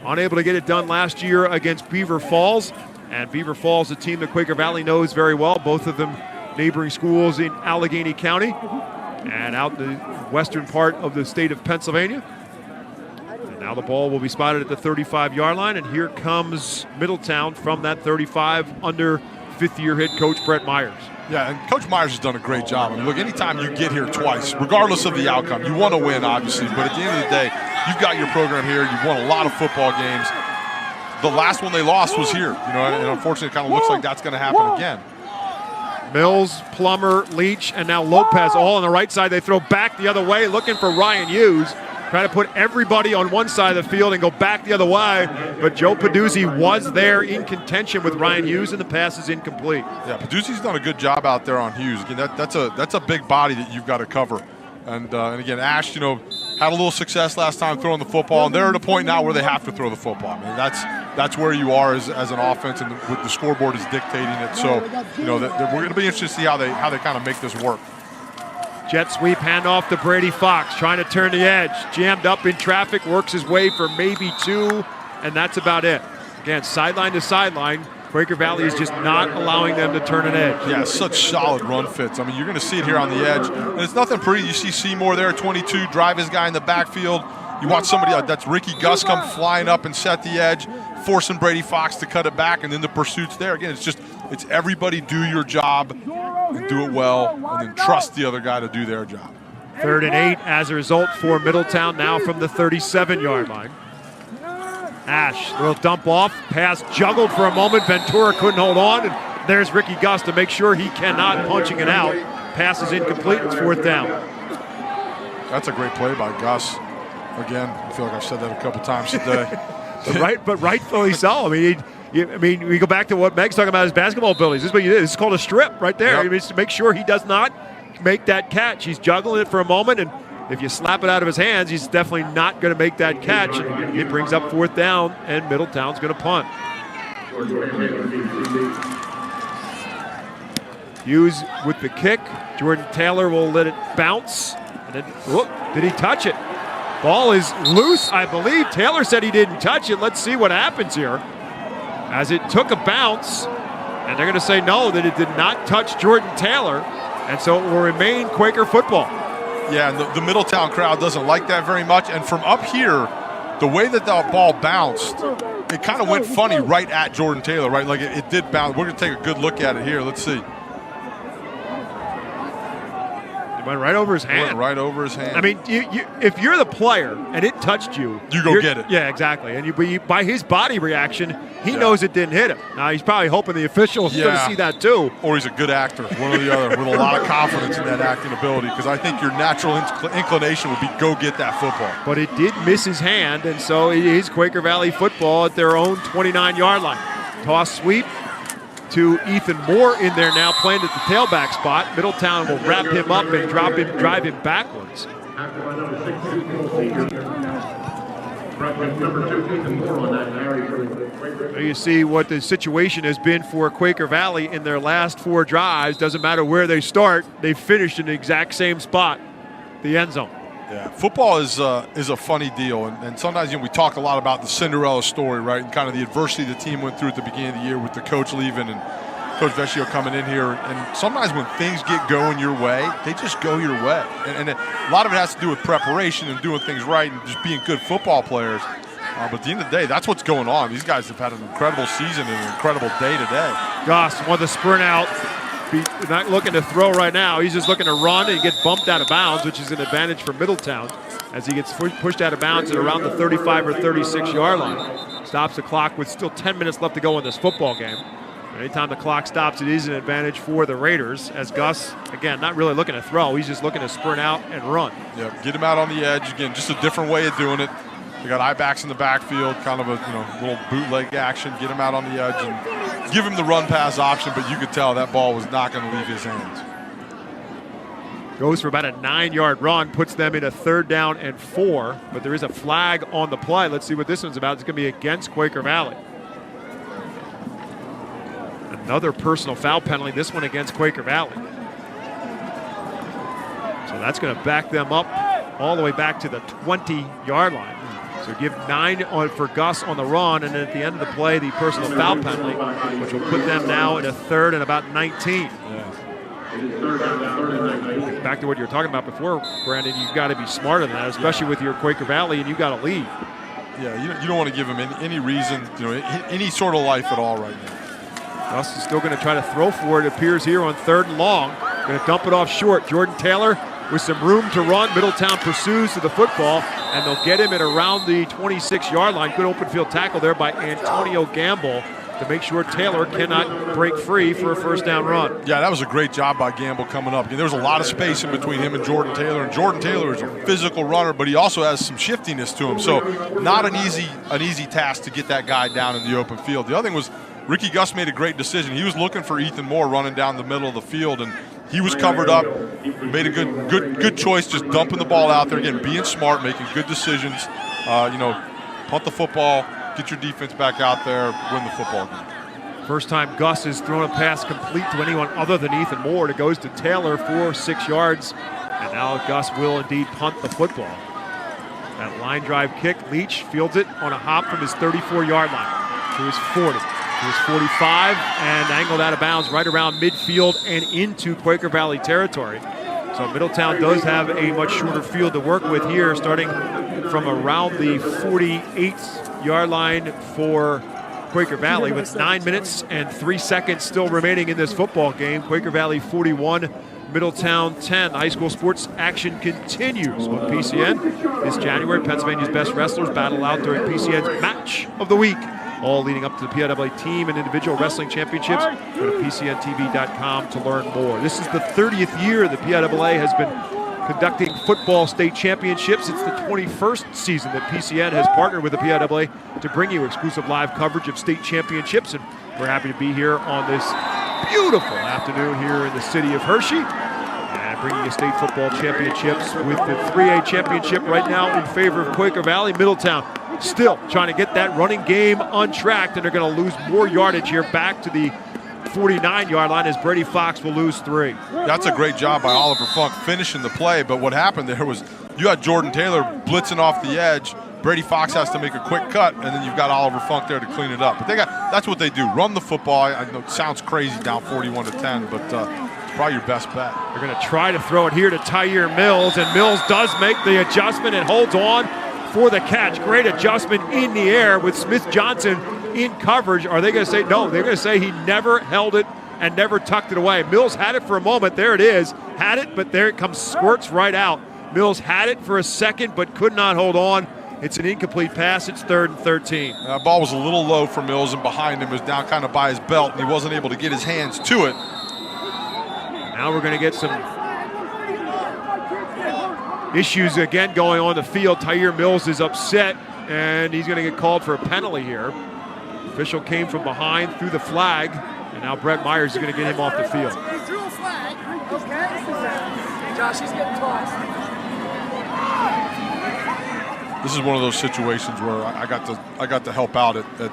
Unable to get it done last year against Beaver Falls. And Beaver Falls, a team that Quaker Valley knows very well, both of them neighboring schools in Allegheny County and out in the western part of the state of Pennsylvania. And now the ball will be spotted at the 35-yard line, and here comes Middletown from that 35 under fifth-year head coach Brett Myers. Yeah, and Coach Myers has done a great job. I mean, look, anytime you get here twice, regardless of the outcome, you want to win, obviously, but at the end of the day, you've got your program here. You've won a lot of football games. The last one they lost was here, you know, and unfortunately it kind of looks like that's going to happen again. Mills, Plummer, Leach, and now Lopez all on the right side. They throw back the other way, looking for Ryan Hughes. Trying to put everybody on one side of the field and go back the other way. But Joe Peduzzi was there in contention with Ryan Hughes, and the pass is incomplete. Yeah, Peduzzi's done a good job out there on Hughes. Again, that's a big body that you've got to cover. And again, Ash, you know, had a little success last time throwing the football, and they're at a point now where they have to throw the football. I mean, that's where you are as an offense, and with the scoreboard is dictating it. So, you know, we're going to be interested to see how they kind of make this work. Jet sweep handoff to Brady Fox, trying to turn the edge. Jammed up in traffic, works his way for maybe two, and that's about it. Again, sideline to sideline. Quaker Valley is just not allowing them to turn an edge. Yeah, such solid run fits. I mean, you're going to see it here on the edge. And it's nothing pretty. You see Seymour there, 22, drive his guy in the backfield. You watch somebody, that's Ricky Gus, come flying up and set the edge, forcing Brady Fox to cut it back, and then the pursuit's there. Again, it's everybody do your job and do it well, and then trust the other guy to do their job. 3rd and 8 as a result for Middletown now from the 37-yard line. Ash, little dump off, pass juggled for a moment. Ventura couldn't hold on, and there's Ricky Gus to make sure he cannot, punching it out. Pass is incomplete, it's 4th down. That's a great play by Gus. Again, I feel like I've said that a couple times today. but rightfully so. I mean, we go back to what Meg's talking about his basketball abilities. This is what you did. This is called a strip right there. Yep. I mean, to make sure he does not make that catch. He's juggling it for a moment, and if you slap it out of his hands, he's definitely not going to make that catch. It brings up 4th down, and Middletown's going to punt. Hughes with the kick. Jordan Taylor will let it bounce. And then, whoop, did he touch it? Ball is loose, I believe. Taylor said he didn't touch it. Let's see what happens here. As it took a bounce, and they're going to say no, that it did not touch Jordan Taylor, and so it will remain Quaker football. Yeah, and the Middletown crowd doesn't like that very much. And from up here, the way that the ball bounced, it kind of went funny right at Jordan Taylor, right? Like it did bounce. We're going to take a good look at it here. Let's see. Went right over his hand. Went right over his hand. I mean, if you're the player and it touched you, you go get it. Yeah, exactly. And by his body reaction, he knows it didn't hit him. Now he's probably hoping the officials going to see that too. Or he's a good actor, one or the other, with a lot of confidence in that acting ability. Because I think your natural inclination would be go get that football. But it did miss his hand, and so it is Quaker Valley football at their own 29-yard line. Toss sweep to Ethan Moore in there now, playing at the tailback spot. Middletown will wrap him up and drive him backwards. There you see what the situation has been for Quaker Valley in their last 4 drives. Doesn't matter where they start, they finished in the exact same spot, the end zone. Yeah, football is a funny deal, and sometimes we talk a lot about the Cinderella story, right, and kind of the adversity the team went through at the beginning of the year with the coach leaving and Coach Vecchio coming in here. And sometimes when things get going your way, they just go your way. And a lot of it has to do with preparation and doing things right and just being good football players. But at the end of the day, that's what's going on. These guys have had an incredible season and an incredible day today. Gus won the sprint out. He's not looking to throw right now. He's just looking to run and get bumped out of bounds, which is an advantage for Middletown as he gets pushed out of bounds at around the 35 or 36-yard line. Stops the clock with still 10 minutes left to go in this football game. Anytime the clock stops, it is an advantage for the Raiders, as Gus, again, not really looking to throw. He's just looking to sprint out and run. Yeah, get him out on the edge. Again, just a different way of doing it. They got I-backs in the backfield, kind of a little bootleg action, get him out on the edge and give him the run-pass option, but you could tell that ball was not going to leave his hands. Goes for about a 9-yard run, puts them in a 3rd down and 4, but there is a flag on the play. Let's see what this one's about. It's going to be against Quaker Valley. Another personal foul penalty, this one against Quaker Valley. So that's going to back them up all the way back to the 20-yard line. So give 9 for Gus on the run, and then at the end of the play, the personal foul penalty, which will put them now in a 3rd and about 19. Yeah. Back to what you were talking about before, Brandon, you've got to be smarter than that, especially with your Quaker Valley, and you've got to lead. Yeah, you don't want to give him any reason, any sort of life at all right now. Gus is still going to try to throw for it, appears here on 3rd and long. Going to dump it off short. Jordan Taylor with some room to run. Middletown pursues to the football, and they'll get him at around the 26-yard line. Good open field tackle there by Antonio Gamble to make sure Taylor cannot break free for a 1st down run. Yeah, that was a great job by Gamble coming up. There was a lot of space in between him and Jordan Taylor, and Jordan Taylor is a physical runner, but he also has some shiftiness to him. So not an easy task to get that guy down in the open field. The other thing was Ricky Gus made a great decision. He was looking for Ethan Moore running down the middle of the field, and he was covered up. Made a good choice, just dumping the ball out there again, being smart, making good decisions. Punt the football, get your defense back out there, win the football game. First time Gus has thrown a pass complete to anyone other than Ethan Moore. It goes to Taylor for 6 yards, and now Gus will indeed punt the football. That line drive kick, Leach fields it on a hop from his 34-yard line to his 40. To his 45 and angled out of bounds right around midfield and into Quaker Valley territory. So Middletown does have a much shorter field to work with here, starting from around the 48-yard line for Quaker Valley with 9 minutes and 3 seconds still remaining in this football game. Quaker Valley 41, Middletown 10. The high school sports action continues on PCN. This January, Pennsylvania's best wrestlers battle out during PCN's Match of the Week, all leading up to the PIAA team and individual wrestling championships. Go to PCNTV.com to learn more. This is the 30th year the PIAA has been conducting football state championships. It's the 21st season that PCN has partnered with the PIAA to bring you exclusive live coverage of state championships, and we're happy to be here on this beautiful afternoon here in the city of Hershey, and bringing you state football championships with the 3A championship right now in favor of Quaker Valley. Middletown still trying to get that running game untracked, and they're going to lose more yardage here back to the 49-yard line as Brady Fox will lose 3. That's a great job by Oliver Funk finishing the play, but what happened there was you had Jordan Taylor blitzing off the edge. Brady Fox has to make a quick cut, and then you've got Oliver Funk there to clean it up. But that's what they do, run the football. I know it sounds crazy down 41-10, but probably your best bet. They're going to try to throw it here to Tyre Mills, and Mills does make the adjustment and holds on for the catch. Great adjustment in the air with Smith Johnson in coverage. Are they going to say no? They're going to say he never held it and never tucked it away. Mills had it for a moment. There it is. Had it, but there it comes, squirts right out. Mills had it for a second but could not hold on. It's an incomplete pass. It's 3rd and 13. That ball was a little low for Mills, and behind him was down kind of by his belt, and he wasn't able to get his hands to it. Now we're going to get some issues again going on the field. Tyre Mills is upset, and he's going to get called for a penalty here. Official came from behind, threw the flag, and now Brett Myers is going to get him off the field. He threw a flag. Okay. Josh, he's getting tossed. This is one of those situations where I got to help out at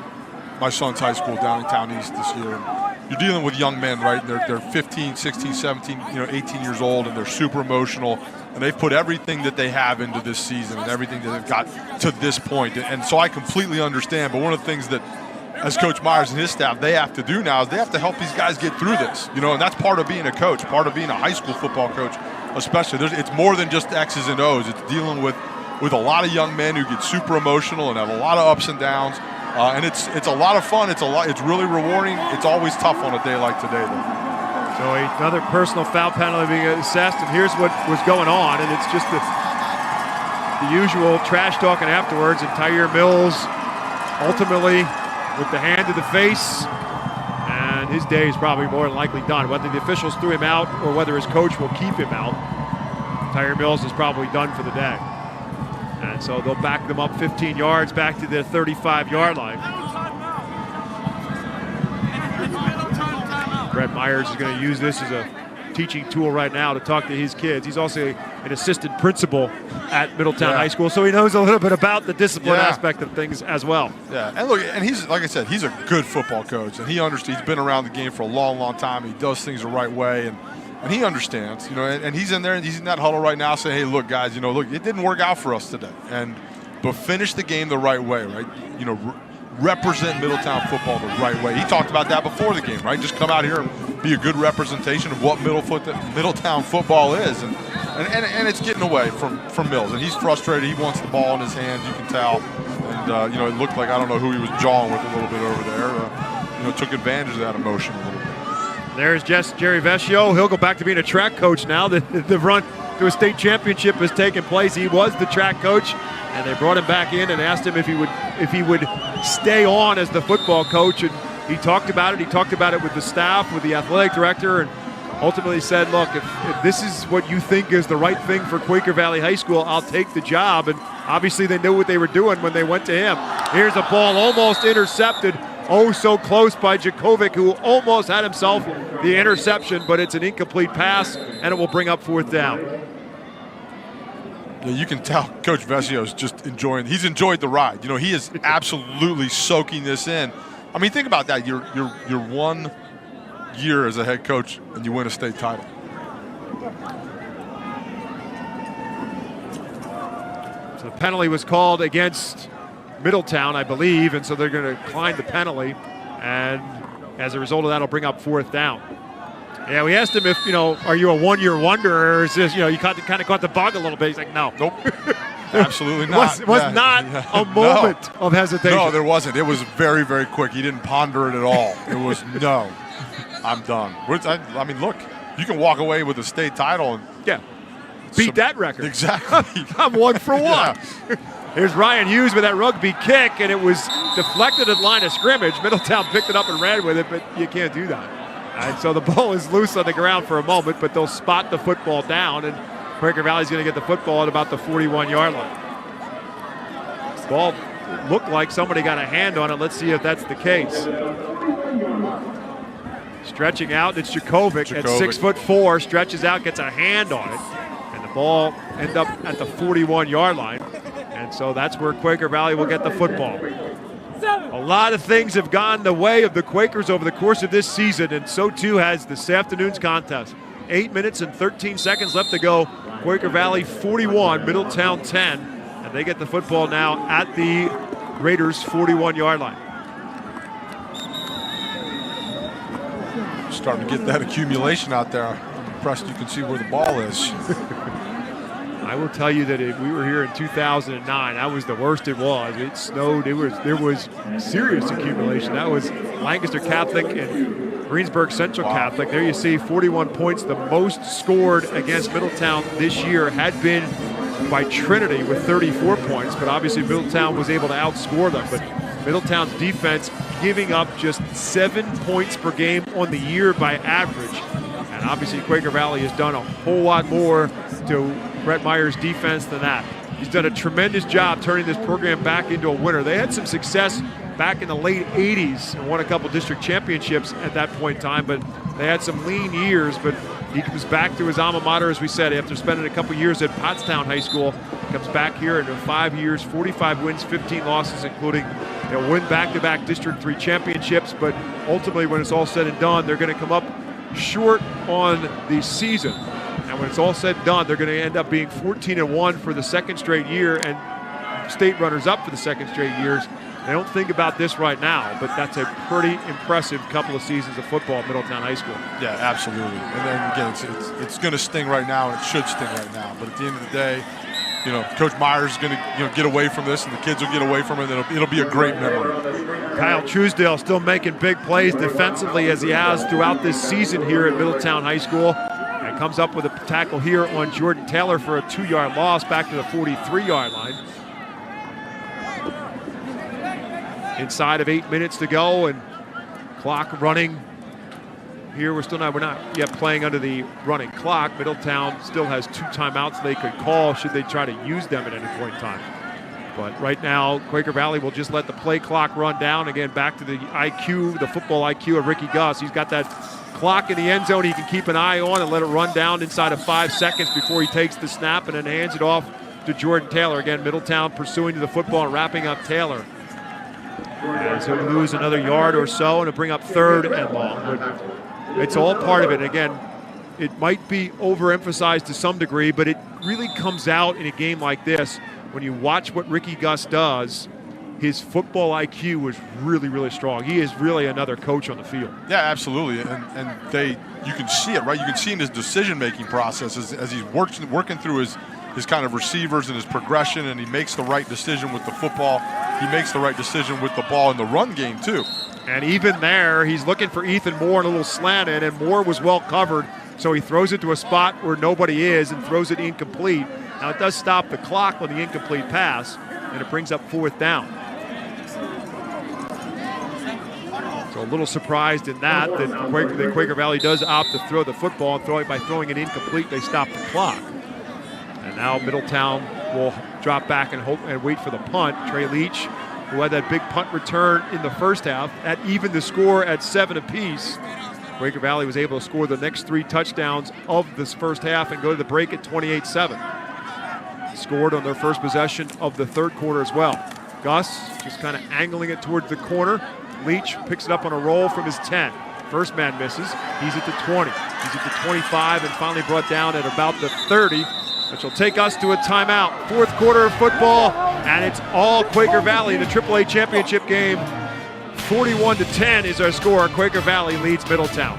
my son's high school Downtown East this year. And you're dealing with young men, right? They're 15, 16, 17, 18 years old, and they're super emotional. And they've put everything that they have into this season and everything that they've got to this point. And so I completely understand. But one of the things that, as Coach Myers and his staff, they have to do now is they have to help these guys get through this. And that's part of being a coach, part of being a high school football coach, especially. It's more than just X's and O's. It's dealing with a lot of young men who get super emotional and have a lot of ups and downs. And it's a lot of fun. It's really rewarding. It's always tough on a day like today, though. So another personal foul penalty being assessed, and here's what was going on, and it's just the usual trash talking afterwards, and Tyre Mills ultimately with the hand to the face, and his day is probably more than likely done. Whether the officials threw him out or whether his coach will keep him out, Tyre Mills is probably done for the day. And so they'll back them up 15 yards back to the 35-yard line. Brett Myers is going to use this as a teaching tool right now to talk to his kids. He's also an assistant principal at Middletown High School, so he knows a little bit about the discipline aspect of things as well. Yeah, and look, and he's, like I said, he's a good football coach, and he understands. He's been around the game for a long, long time. He does things the right way, and he understands, and he's in there, and he's in that huddle right now saying, hey, look, guys, look, it didn't work out for us today, but finish the game the right way, right? Represent Middletown football the right way. He talked about that before the game, right? Just come out here and be a good representation of what Middletown football is, and it's getting away from Mills, and he's frustrated. He wants the ball in his hands, you can tell, and it looked like, I don't know who he was jawing with a little bit over there. Took advantage of that emotion a little bit. There's Jerry Vescio. He'll go back to being a track coach now. The run to a state championship has taken place. He was the track coach, and they brought him back in and asked him if he would stay on as the football coach, and he talked about it. He talked about it with the staff, with the athletic director, and ultimately said, look, if this is what you think is the right thing for Quaker Valley High School, I'll take the job. And obviously they knew what they were doing when they went to him. Here's a ball almost intercepted. Oh, so close by Jakovic, who almost had himself the interception, but it's an incomplete pass, and it will bring up 4th down. Yeah, you can tell Coach Vescio's just enjoying. He's enjoyed the ride. He is absolutely soaking this in. I mean, think about that. You're 1 year as a head coach, and you win a state title. So the penalty was called against Middletown, I believe, and so they're going to decline the penalty, and as a result of that, it'll bring up 4th down. Yeah, we asked him if, are you a 1-year wonder, or is this, you kind of caught the bug a little bit. He's like, no. Nope. Absolutely not. It was not a moment of hesitation. No, there wasn't. It was very, very quick. He didn't ponder it at all. It was, no, I'm done. I mean, look, you can walk away with a state title. And beat that record. Exactly. I'm 1 for 1. Here's Ryan Hughes with that rugby kick, and it was deflected at line of scrimmage. Middletown picked it up and ran with it, but you can't do that. And so the ball is loose on the ground for a moment, but they'll spot the football down, and Quaker Valley's going to get the football at about the 41-yard line. Ball looked like somebody got a hand on it. Let's see if that's the case. Stretching out, it's Jakovic at 6'4", stretches out, gets a hand on it, and the ball ends up at the 41-yard line. And so that's where Quaker Valley will get the football. A lot of things have gone the way of the Quakers over the course of this season, and so too has this afternoon's contest. 8 minutes and 13 seconds left to go. Quaker Valley 41, Middletown 10, and they get the football now at the Raiders' 41-yard line. Starting to get that accumulation out there. I'm impressed you can see where the ball is. I will tell you that we were here in 2009. That was the worst it was. It snowed. There was serious accumulation. That was Lancaster Catholic and Greensburg Central Catholic. There you see 41 points. The most scored against Middletown this year had been by Trinity with 34 points, but obviously Middletown was able to outscore them. But Middletown's defense giving up just 7 points per game on the year by average. And obviously Quaker Valley has done a whole lot more to Brett Myers' defense than that. He's done a tremendous job turning this program back into a winner. They had some success back in the late 80s and won a couple district championships at that point in time, but they had some lean years. But he comes back to his alma mater, as we said, after spending a couple years at Pottstown High School. Comes back here into 5 years, 45 wins, 15 losses, including win back-to-back District 3 championships. But ultimately, when it's all said and done, they're going to come up short on the season. And when it's all said and done, they're going to end up being 14-1 for the second straight year and state runners-up for the second straight years. They don't think about this right now, but that's a pretty impressive couple of seasons of football at Middletown High School. Yeah, absolutely. And then again, it's going to sting right now, and it should sting right now. But at the end of the day, Coach Myers is going to get away from this, and the kids will get away from it. And it'll be a great memory. Kyle Truesdale still making big plays defensively as he has throughout this season here at Middletown High School. And comes up with a tackle here on Jordan Taylor for a 2-yard loss back to the 43-yard line. Inside of 8 minutes to go, and clock running. Here we're not yet playing under the running clock. Middletown still has 2 timeouts they could call should they try to use them at any point in time. But right now, Quaker Valley will just let the play clock run down. Again, back to the IQ, the football IQ of Ricky Gus. He's got that clock in the end zone he can keep an eye on and let it run down inside of 5 seconds before he takes the snap and then hands it off to Jordan Taylor. Again, Middletown pursuing to the football and wrapping up Taylor. As he'll lose another yard or so and it'll bring up 3rd and long. But it's all part of it. Again, it might be overemphasized to some degree, but it really comes out in a game like this. When you watch what Ricky Gus does, his football IQ is really, really strong. He is really another coach on the field. Yeah, absolutely. And you can see it, right? You can see in his decision-making process as he's working through his kind of receivers and his progression, and he makes the right decision with the football. He makes the right decision with the ball in the run game, too. And even there, he's looking for Ethan Moore and a little slant in, and Moore was well covered, so he throws it to a spot where nobody is and throws it incomplete. Now, it does stop the clock on the incomplete pass, and it brings up 4th down. So a little surprised in that Quaker Valley does opt to throw the football and throw it by throwing it incomplete. They stop the clock. And now Middletown will drop back and hope and wait for the punt. Trey Leach, who had that big punt return in the first half, that evened the score at 7 apiece. Quaker Valley was able to score the next 3 touchdowns of this first half and go to the break at 28-7. Scored on their first possession of the 3rd quarter as well. Gus just kind of angling it towards the corner. Leach picks it up on a roll from his 10. First man misses. He's at the 20. He's at the 25 and finally brought down at about the 30, which will take us to a timeout. 4th quarter of football, and it's all Quaker Valley in the AAA championship game. 41-10 is our score. Quaker Valley leads Middletown.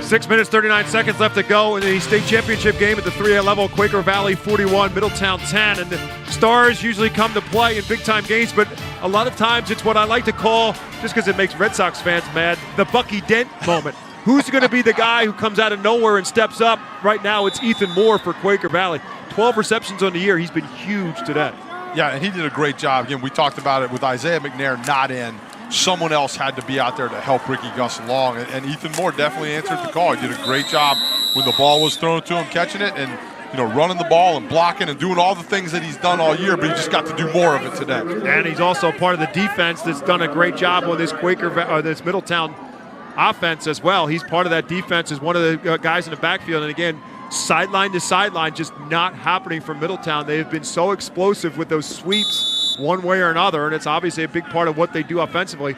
6 minutes, 39 seconds left to go in the state championship game at the 3A level. Quaker Valley 41, Middletown 10. And the stars usually come to play in big-time games, but a lot of times it's what I like to call, just because it makes Red Sox fans mad, the Bucky Dent moment. Who's going to be the guy who comes out of nowhere and steps up? Right now, it's Ethan Moore for Quaker Valley. 12 receptions on the year. He's been huge today. Yeah, and he did a great job. Again, we talked about it with Isaiah McNair not in. Someone else had to be out there to help Ricky Gus along, and Ethan Moore definitely answered the call. He did a great job when the ball was thrown to him, catching it, and running the ball and blocking and doing all the things that he's done all year, but he just got to do more of it today. And he's also part of the defense that's done a great job on this this Middletown offense as well. He's part of that defense as one of the guys in the backfield, and again, sideline to sideline, just not happening for Middletown. They have been so explosive with those sweeps one way or another, and it's obviously a big part of what they do offensively.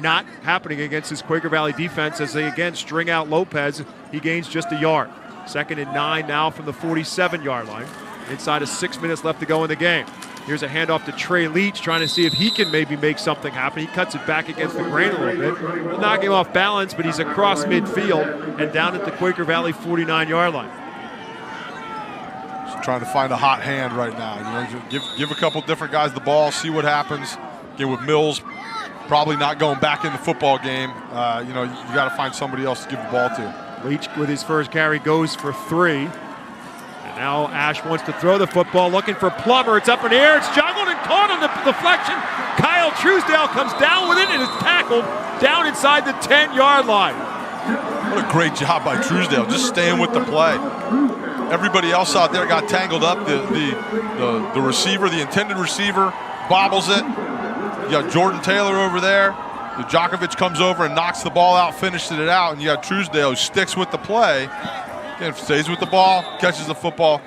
Not happening against this Quaker Valley defense as they again string out Lopez. He gains just a yard. 2nd and 9 now from the 47-yard line. Inside of 6 minutes left to go in the game. Here's a handoff to Trey Leach, trying to see if he can maybe make something happen. He cuts it back against the grain a little bit. He'll knock him off balance, but he's across midfield and down at the Quaker Valley 49-yard line. Just trying to find a hot hand right now. Give a couple different guys the ball, see what happens. Again, with Mills probably not going back in the football game, you got to find somebody else to give the ball to. Leach with his first carry goes for 3. And now Ash wants to throw the football, looking for Plummer. It's up in the air. It's juggled and caught on the deflection. Kyle Truesdale comes down with it and is tackled down inside the 10-yard line. What a great job by Truesdale, just staying with the play. Everybody else out there got tangled up. The receiver, the intended receiver, bobbles it. You got Jordan Taylor over there. Djokovic comes over and knocks the ball out, finishes it out, and you got Truesdale who sticks with the play. Again, stays with the ball, catches the football.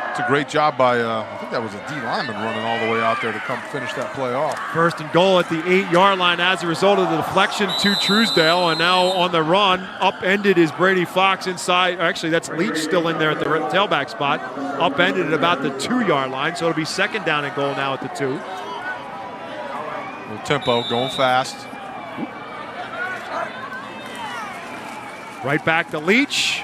It's a great job by, I think that was a D lineman running all the way out there to come finish that play off. 1st and goal at the 8-yard line as a result of the deflection to Truesdale, and now on the run, upended is Brady Fox inside. Actually, that's Leach still in there at the tailback spot. Upended at about the 2-yard line, so it'll be 2nd down and goal now at the 2. Little tempo, going fast. Right back to Leach.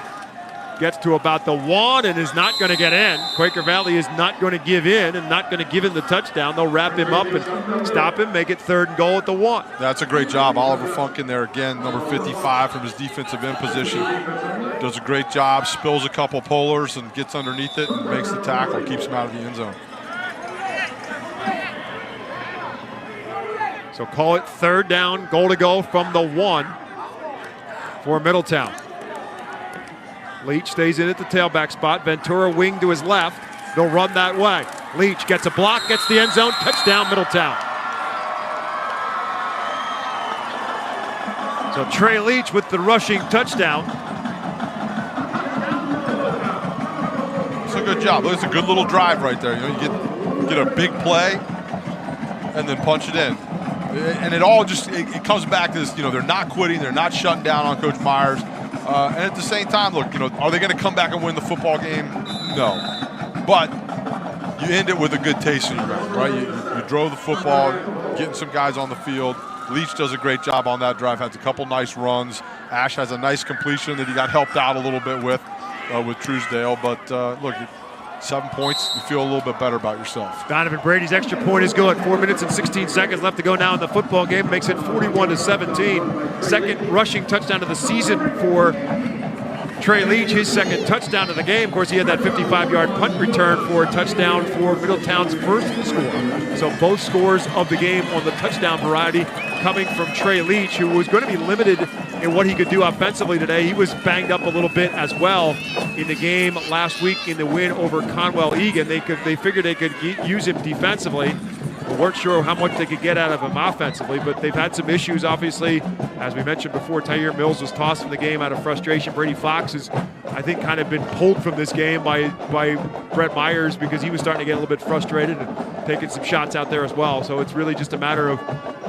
Gets to about the 1 and is not going to get in. Quaker Valley is not going to give in and not going to give him the touchdown. They'll wrap him up and stop him, make it 3rd and goal at the 1. That's a great job. Oliver Funk in there again, number 55 from his defensive end position. Does a great job, spills a couple polars and gets underneath it and makes the tackle, keeps him out of the end zone. So call it 3rd down, goal to go from the 1. for Middletown. Leach stays in at the tailback spot. Ventura wing to his left. They'll run that way. Leach gets a block, gets the end zone. Touchdown, Middletown. So Trey Leach with the rushing touchdown. It's a good job. It's a good little drive right there. You know, you get a big play and then punch it in. And it all just it comes back to this, you know, they're not quitting, they're not shutting down on Coach Myers. And at the same time, look, you know, are they going to come back and win the football game? No. But you end it with a good taste in your mouth, right? You drove the football, getting some guys on the field. Leach does a great job on that drive, has a couple nice runs. Ash has a nice completion that he got helped out a little bit with Truesdale. But look, 7 points, you feel a little bit better about yourself. Donovan Brady's extra point is good. 4 minutes and 16 seconds left to go now in the football game. Makes it 41-17. Second rushing touchdown of the season for Trey Leach, his second touchdown of the game. Of course, he had that 55-yard punt return for a touchdown for Middletown's first score. So both scores of the game on the touchdown variety coming from Trey Leach, who was going to be limited in what he could do offensively today. He was banged up a little bit as well in the game last week in the win over Conwell Egan. They figured they could use him defensively. We weren't sure how much they could get out of him offensively, but they've had some issues, obviously. As we mentioned before, Tyre Mills was tossed from the game out of frustration. Brady Fox has, I think, kind of been pulled from this game by Brett Myers because he was starting to get a little bit frustrated and taking some shots out there as well. So it's really just a matter of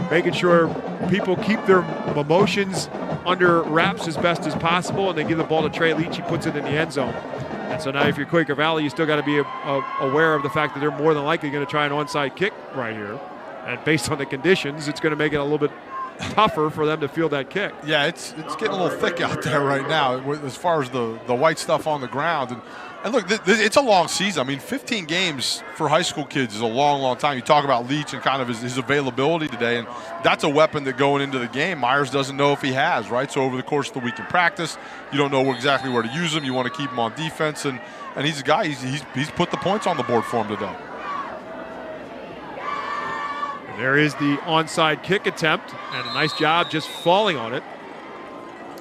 making sure people keep their emotions under wraps as best as possible, and they give the ball to Trey Leach. He puts it in the end zone. And so now if you're Quaker Valley, you still got to be aware of the fact that they're more than likely going to try an onside kick right here. And based on the conditions, it's going to make it a little bit tougher for them to field that kick. Yeah, it's getting a little thick out there right now as far as the white stuff on the ground. And look, it's a long season. I mean, 15 games for high school kids is a long, long time. You talk about Leach and kind of his availability today, and that's a weapon that going into the game, Myers doesn't know if he has, right? So over the course of the week in practice, you don't know exactly where to use him. You want to keep him on defense, and he's a guy, he's put the points on the board for him today. And there is the onside kick attempt, and a nice job just falling on it.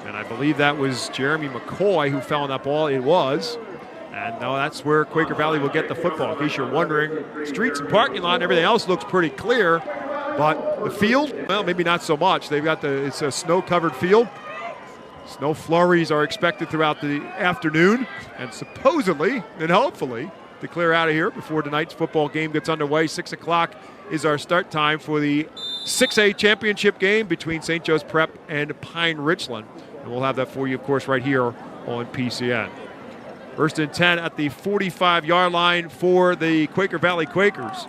And I believe that was Jeremy McCoy who fell on that ball. It was. And no, that's where Quaker Valley will get the football. In case you're wondering, streets and parking lot and everything else looks pretty clear. But the field, well, maybe not so much. They've got it's a snow-covered field. Snow flurries are expected throughout the afternoon. And supposedly, and hopefully, to clear out of here before tonight's football game gets underway. 6 o'clock is our start time for the 6A championship game between St. Joe's Prep and Pine Richland. And we'll have that for you, of course, right here on PCN. First and 10 at the 45-yard line for the Quaker Valley Quakers.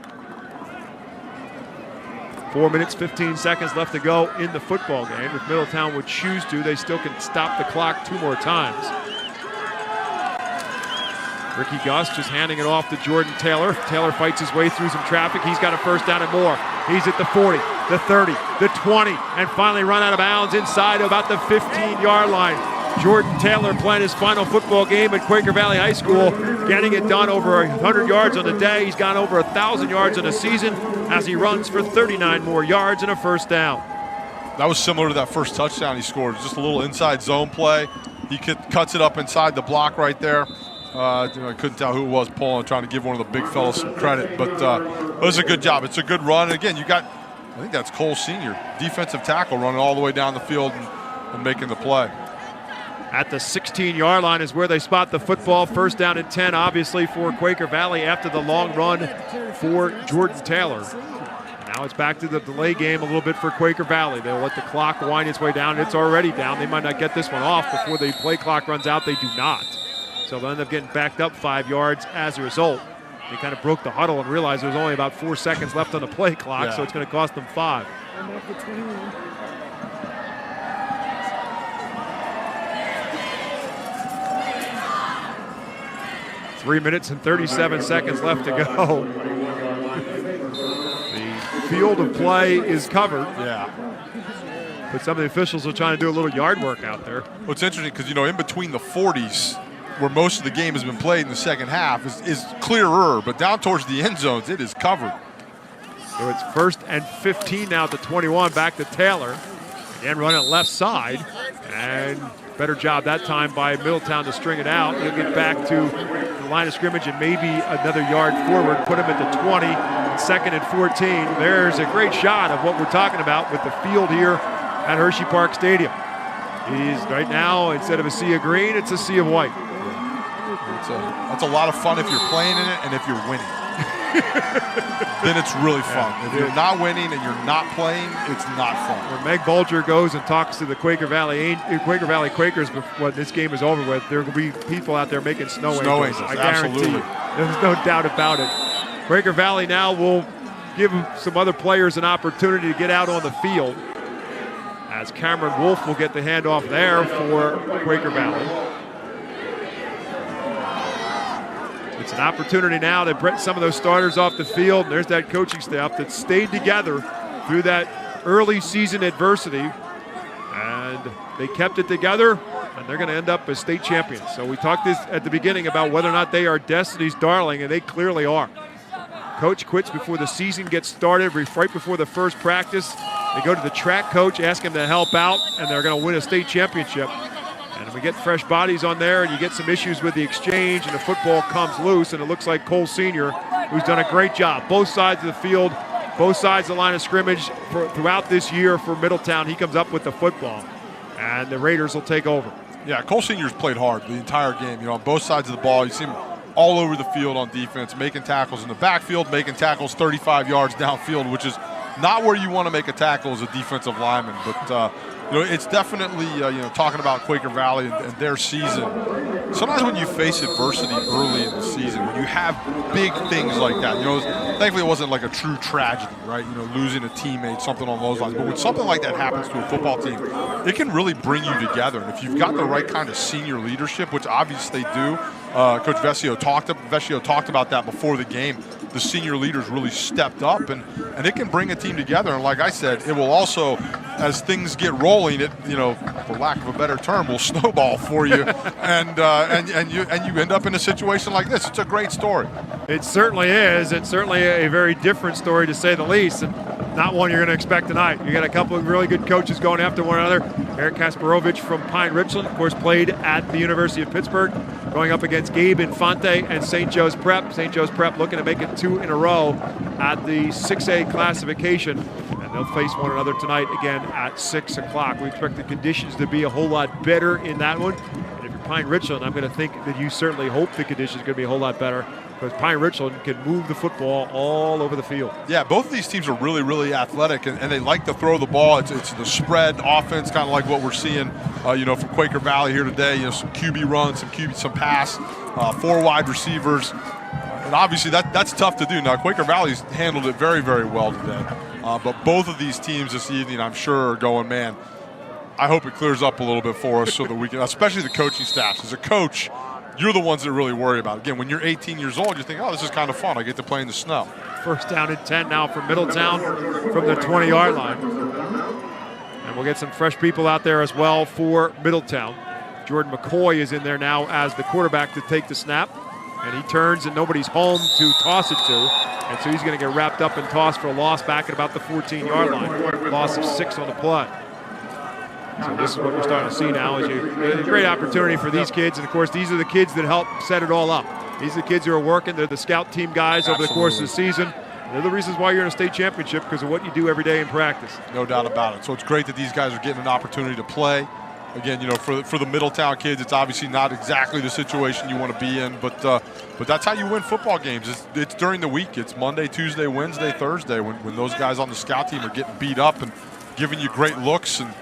4 minutes, 15 seconds left to go in the football game. If Middletown would choose to, they still can stop the clock 2 more times. Ricky Gus just handing it off to Jordan Taylor. Taylor fights his way through some traffic. He's got a first down and more. He's at the 40, the 30, the 20, and finally run out of bounds inside about the 15-yard line. Jordan Taylor playing his final football game at Quaker Valley High School, getting it done over 100 yards on the day. He's gone over 1,000 yards in a season as he runs for 39 more yards and a first down. That was similar to that first touchdown he scored. Just a little inside zone play. He cuts it up inside the block right there. I couldn't tell who it was pulling, trying to give one of the big fellas some credit. But it was a good job. It's a good run. And again, you got, I think that's Cole Sr., defensive tackle, running all the way down the field and making the play. At the 16-yard line is where they spot the football. First down and 10, obviously, for Quaker Valley after the long run for Jordan Taylor. Now it's back to the delay game a little bit for Quaker Valley. They'll let the clock wind its way down. It's already down. They might not get this one off before the play clock runs out. They do not. So they'll end up getting backed up 5 yards as a result. They kind of broke the huddle and realized there was only about 4 seconds left on the play clock, so it's going to cost them 5. 3 minutes and 37 seconds left to go. The field of play is covered. Yeah. But some of the officials are trying to do a little yard work out there. Well, it's interesting because, in between the 40s, where most of the game has been played in the second half, is clearer. But down towards the end zones, it is covered. So it's first and 15 now at the 21, back to Taylor. Again, running left side. And better job that time by Middletown to string it out. He'll get back to the line of scrimmage and maybe another yard forward, put him at the 20, 2nd and 14. There's a great shot of what we're talking about with the field here at Hershey Park Stadium. He's right now, instead of a sea of green, it's a sea of white. That's a lot of fun if you're playing in it and if you're winning. Then it's really fun. If you're not winning and you're not playing, it's not fun. When Meg Bulger goes and talks to the Quaker Valley Quakers when this game is over with, there will be people out there making snow angels. I guarantee absolutely. you. There's no doubt about it. Quaker Valley now will give some other players an opportunity to get out on the field, as Cameron Wolf will get the handoff there for Quaker Valley. It's an opportunity now to bring some of those starters off the field. And there's that coaching staff that stayed together through that early season adversity. And they kept it together, and they're going to end up as state champions. So we talked this at the beginning about whether or not they are Destiny's darling, and they clearly are. Coach quits before the season gets started, right before the first practice. They go to the track coach, ask him to help out, and they're going to win a state championship. And we get fresh bodies on there, and you get some issues with the exchange, and the football comes loose, and it looks like Cole Sr., who's done a great job. Both sides of the field, both sides of the line of scrimmage throughout this year for Middletown. He comes up with the football, and the Raiders will take over. Yeah, Cole Sr.'s played hard the entire game. You know, on both sides of the ball, you see him all over the field on defense, making tackles in the backfield, making tackles 35 yards downfield, which is not where you want to make a tackle as a defensive lineman. But, you know, it's definitely, talking about Quaker Valley and their season. Sometimes when you face adversity early in the season, when you have big things like that, thankfully it wasn't like a true tragedy, right? Losing a teammate, something on those lines. But when something like that happens to a football team, it can really bring you together. And if you've got the right kind of senior leadership, which obviously they do, Coach Vescio talked about that before the game. The senior leaders really stepped up, and it can bring a team together. And like I said, it will also, as things get rolling, it for lack of a better term, will snowball for you, and you end up in a situation like this. It's a great story. It certainly is. It's certainly a very different story, to say the least, and not one you're going to expect tonight. You got a couple of really good coaches going after one another. Eric Kasparovich from Pine Richland, of course, played at the University of Pittsburgh, going up against Gabe Infante and St. Joe's Prep. St. Joe's Prep looking to make it 2 in a row at the 6A classification, and they'll face one another tonight again at 6 o'clock. We expect the conditions to be a whole lot better in that one. And if you're Pine Richland, I'm going to think that you certainly hope the conditions are going to be a whole lot better, because Pine Richland can move the football all over the field. Yeah, both of these teams are really, really athletic, and they like to throw the ball. It's the spread offense, kind of like what we're seeing, from Quaker Valley here today. Some QB runs, some pass, 4 wide receivers. And obviously that's tough to do. Now, Quaker Valley's handled it very, very well today. But both of these teams this evening, I'm sure, are going, man, I hope it clears up a little bit for us so that we can, especially the coaching staffs. As a coach, you're the ones that really worry about it. Again, when you're 18 years old, you think, oh, this is kind of fun. I get to play in the snow. First down and 10 now for Middletown from the 20-yard line. And we'll get some fresh people out there as well for Middletown. Jordan McCoy is in there now as the quarterback to take the snap. And he turns, and nobody's home to toss it to. And so he's going to get wrapped up and tossed for a loss back at about the 14-yard line. Loss of 6 on the play. So this is what we're starting to see now. Is a great opportunity for these kids. And, of course, these are the kids that help set it all up. These are the kids who are working. They're the scout team guys over the course of the season. They're the reasons why you're in a state championship, because of what you do every day in practice. No doubt about it. So it's great that these guys are getting an opportunity to play. Again, for the Middletown kids, it's obviously not exactly the situation you want to be in, but that's how you win football games. It's during the week. It's Monday, Tuesday, Wednesday, Thursday, when those guys on the scout team are getting beat up and giving you great looks and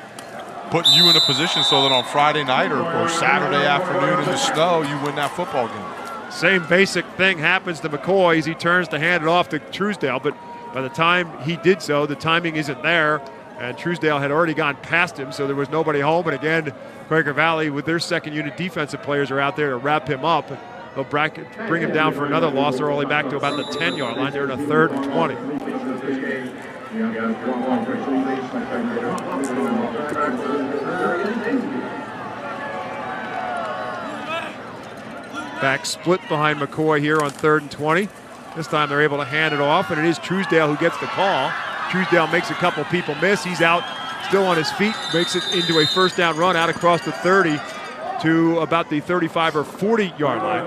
putting you in a position so that on Friday night or Saturday afternoon in the snow, you win that football game. Same basic thing happens to McCoy as he turns to hand it off to Truesdale, but by the time he did so, the timing isn't there. And Truesdale had already gone past him, so there was nobody home. And again, Quaker Valley, with their second unit defensive players, are out there to wrap him up. They'll bring him down for another loss. They're only back to about the 10-yard line. They're in a 3rd and 20. Back split behind McCoy here on 3rd and 20. This time they're able to hand it off, and it is Truesdale who gets the call. Truesdale makes a couple people miss. He's out still on his feet, makes it into a first down run out across the 30 to about the 35 or 40-yard line.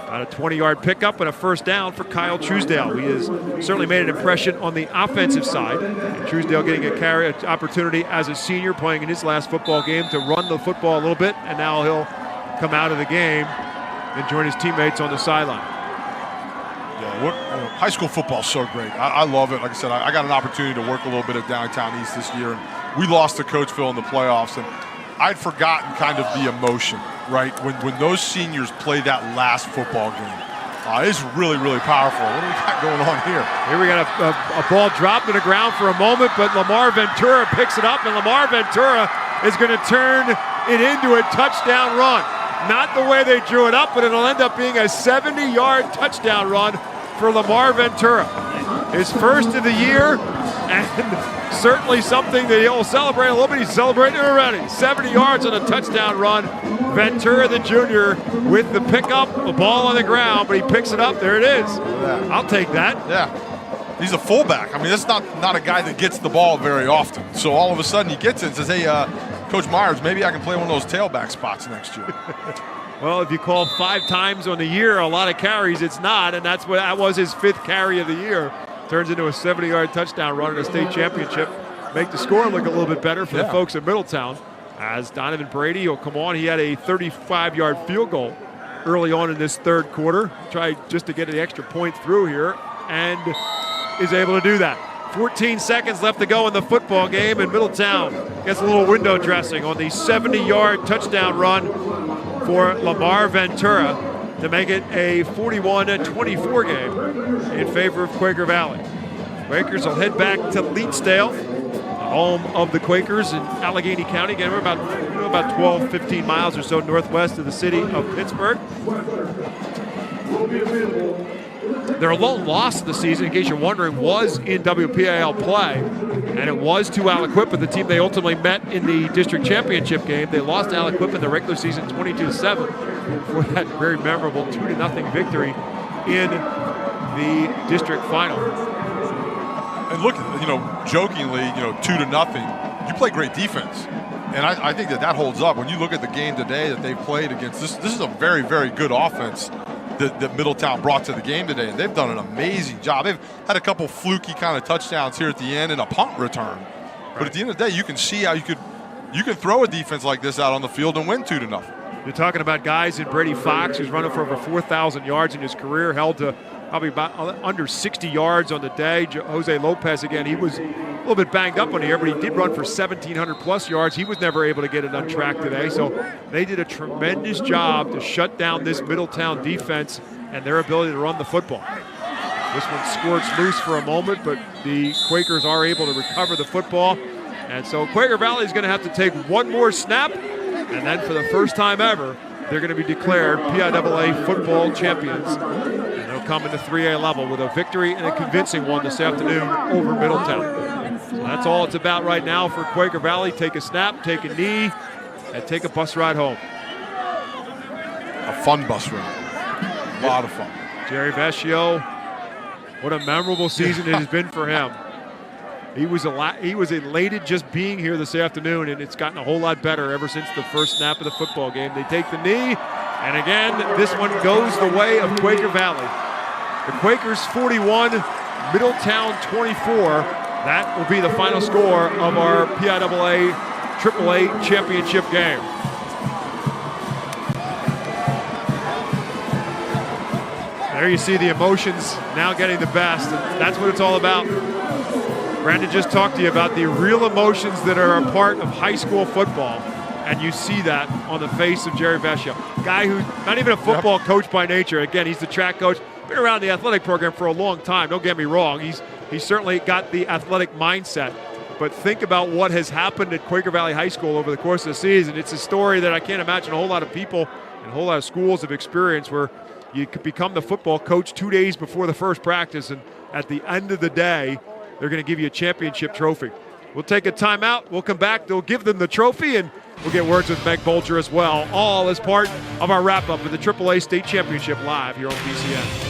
About a 20-yard pickup and a first down for Kyle Truesdale. He has certainly made an impression on the offensive side. And Truesdale getting a carry opportunity as a senior, playing in his last football game to run the football a little bit, and now he'll come out of the game and join his teammates on the sideline. High school football is so great. I love it. Like I said, I got an opportunity to work a little bit at Downtown East this year, and we lost to Coachville in the playoffs, and I'd forgotten kind of the emotion, right? When those seniors play that last football game. It's really, really powerful. What do we got going on here? Here we got a ball dropped to the ground for a moment, but Lamar Ventura picks it up, and Lamar Ventura is going to turn it into a touchdown run. Not the way they drew it up, but it'll end up being a 70-yard touchdown run for Lamar Ventura. His first of the year, and certainly something that he'll celebrate a little bit. He's celebrating already. 70 yards on a touchdown run. Ventura, the junior, with the pickup, a ball on the ground, but he picks it up. There it is. I'll take that. Yeah. He's a fullback. I mean, that's not a guy that gets the ball very often. So all of a sudden he gets it and says, hey, Coach Myers, maybe I can play one of those tailback spots next year. Well, if you call 5 times on the year a lot of carries, it's not, and that was his 5th carry of the year. Turns into a 70-yard touchdown run in a state championship. Make the score look a little bit better for the folks at Middletown. As Donovan Brady will come on, he had a 35-yard field goal early on in this third quarter. Tried just to get an extra point through here, and is able to do that. 14 seconds left to go in the football game, and Middletown gets a little window dressing on the 70-yard touchdown run for Lamar Ventura to make it a 41-24 game in favor of Quaker Valley. Quakers will head back to Leetsdale, home of the Quakers in Allegheny County. Again, we're about 12, 15 miles or so northwest of the city of Pittsburgh. Their lone loss of the season, in case you're wondering, was in WPIAL play, and it was to Aliquippa, the team they ultimately met in the district championship game. They lost to Aliquippa in the regular season 22-7 for that very memorable 2-0 victory in the district final. And look, jokingly, 2-0, you play great defense. And I think that holds up. When you look at the game today that they played against, this is a very, very good offense that Middletown brought to the game today, and they've done an amazing job. They've had a couple fluky kind of touchdowns here at the end and a punt return. Right. But at the end of the day, you can see how you can throw a defense like this out on the field and win 2-0. You're talking about guys in Brady Fox, who's running for over 4,000 yards in his career, held to probably about under 60 yards on the day. Jose Lopez, again, he was a little bit banged up on here, but he did run for 1,700-plus yards. He was never able to get it on track today, so they did a tremendous job to shut down this Middletown defense and their ability to run the football. This one squirts loose for a moment, but the Quakers are able to recover the football, and so Quaker Valley is going to have to take one more snap, and then for the first time ever, they're going to be declared PIAA football champions. And they'll come in the 3A level with a victory and a convincing one this afternoon over Middletown. So that's all it's about right now for Quaker Valley. Take a snap, take a knee, and take a bus ride home. A fun bus ride. A lot of fun. Jerry Vecchio, what a memorable season it has been for him. He was elated just being here this afternoon, and it's gotten a whole lot better ever since the first snap of the football game. They take the knee, and again, this one goes the way of Quaker Valley. The Quakers 41, Middletown 24. That will be the final score of our PIAA AAA championship game. There you see the emotions now getting the best, and that's what it's all about. Brandon just talked to you about the real emotions that are a part of high school football, and you see that on the face of Jerry Vecchio. Guy who's not even a football coach by nature. Again, he's the track coach, been around the athletic program for a long time, don't get me wrong. He's certainly got the athletic mindset, but think about what has happened at Quaker Valley High School over the course of the season. It's a story that I can't imagine a whole lot of people and a whole lot of schools have experienced, where you could become the football coach 2 days before the first practice, and at the end of the day, they're going to give you a championship trophy. We'll take a timeout. We'll come back. They'll give them the trophy, and we'll get words with Meg Bolger as well, all as part of our wrap-up of the AAA State Championship live here on PCN.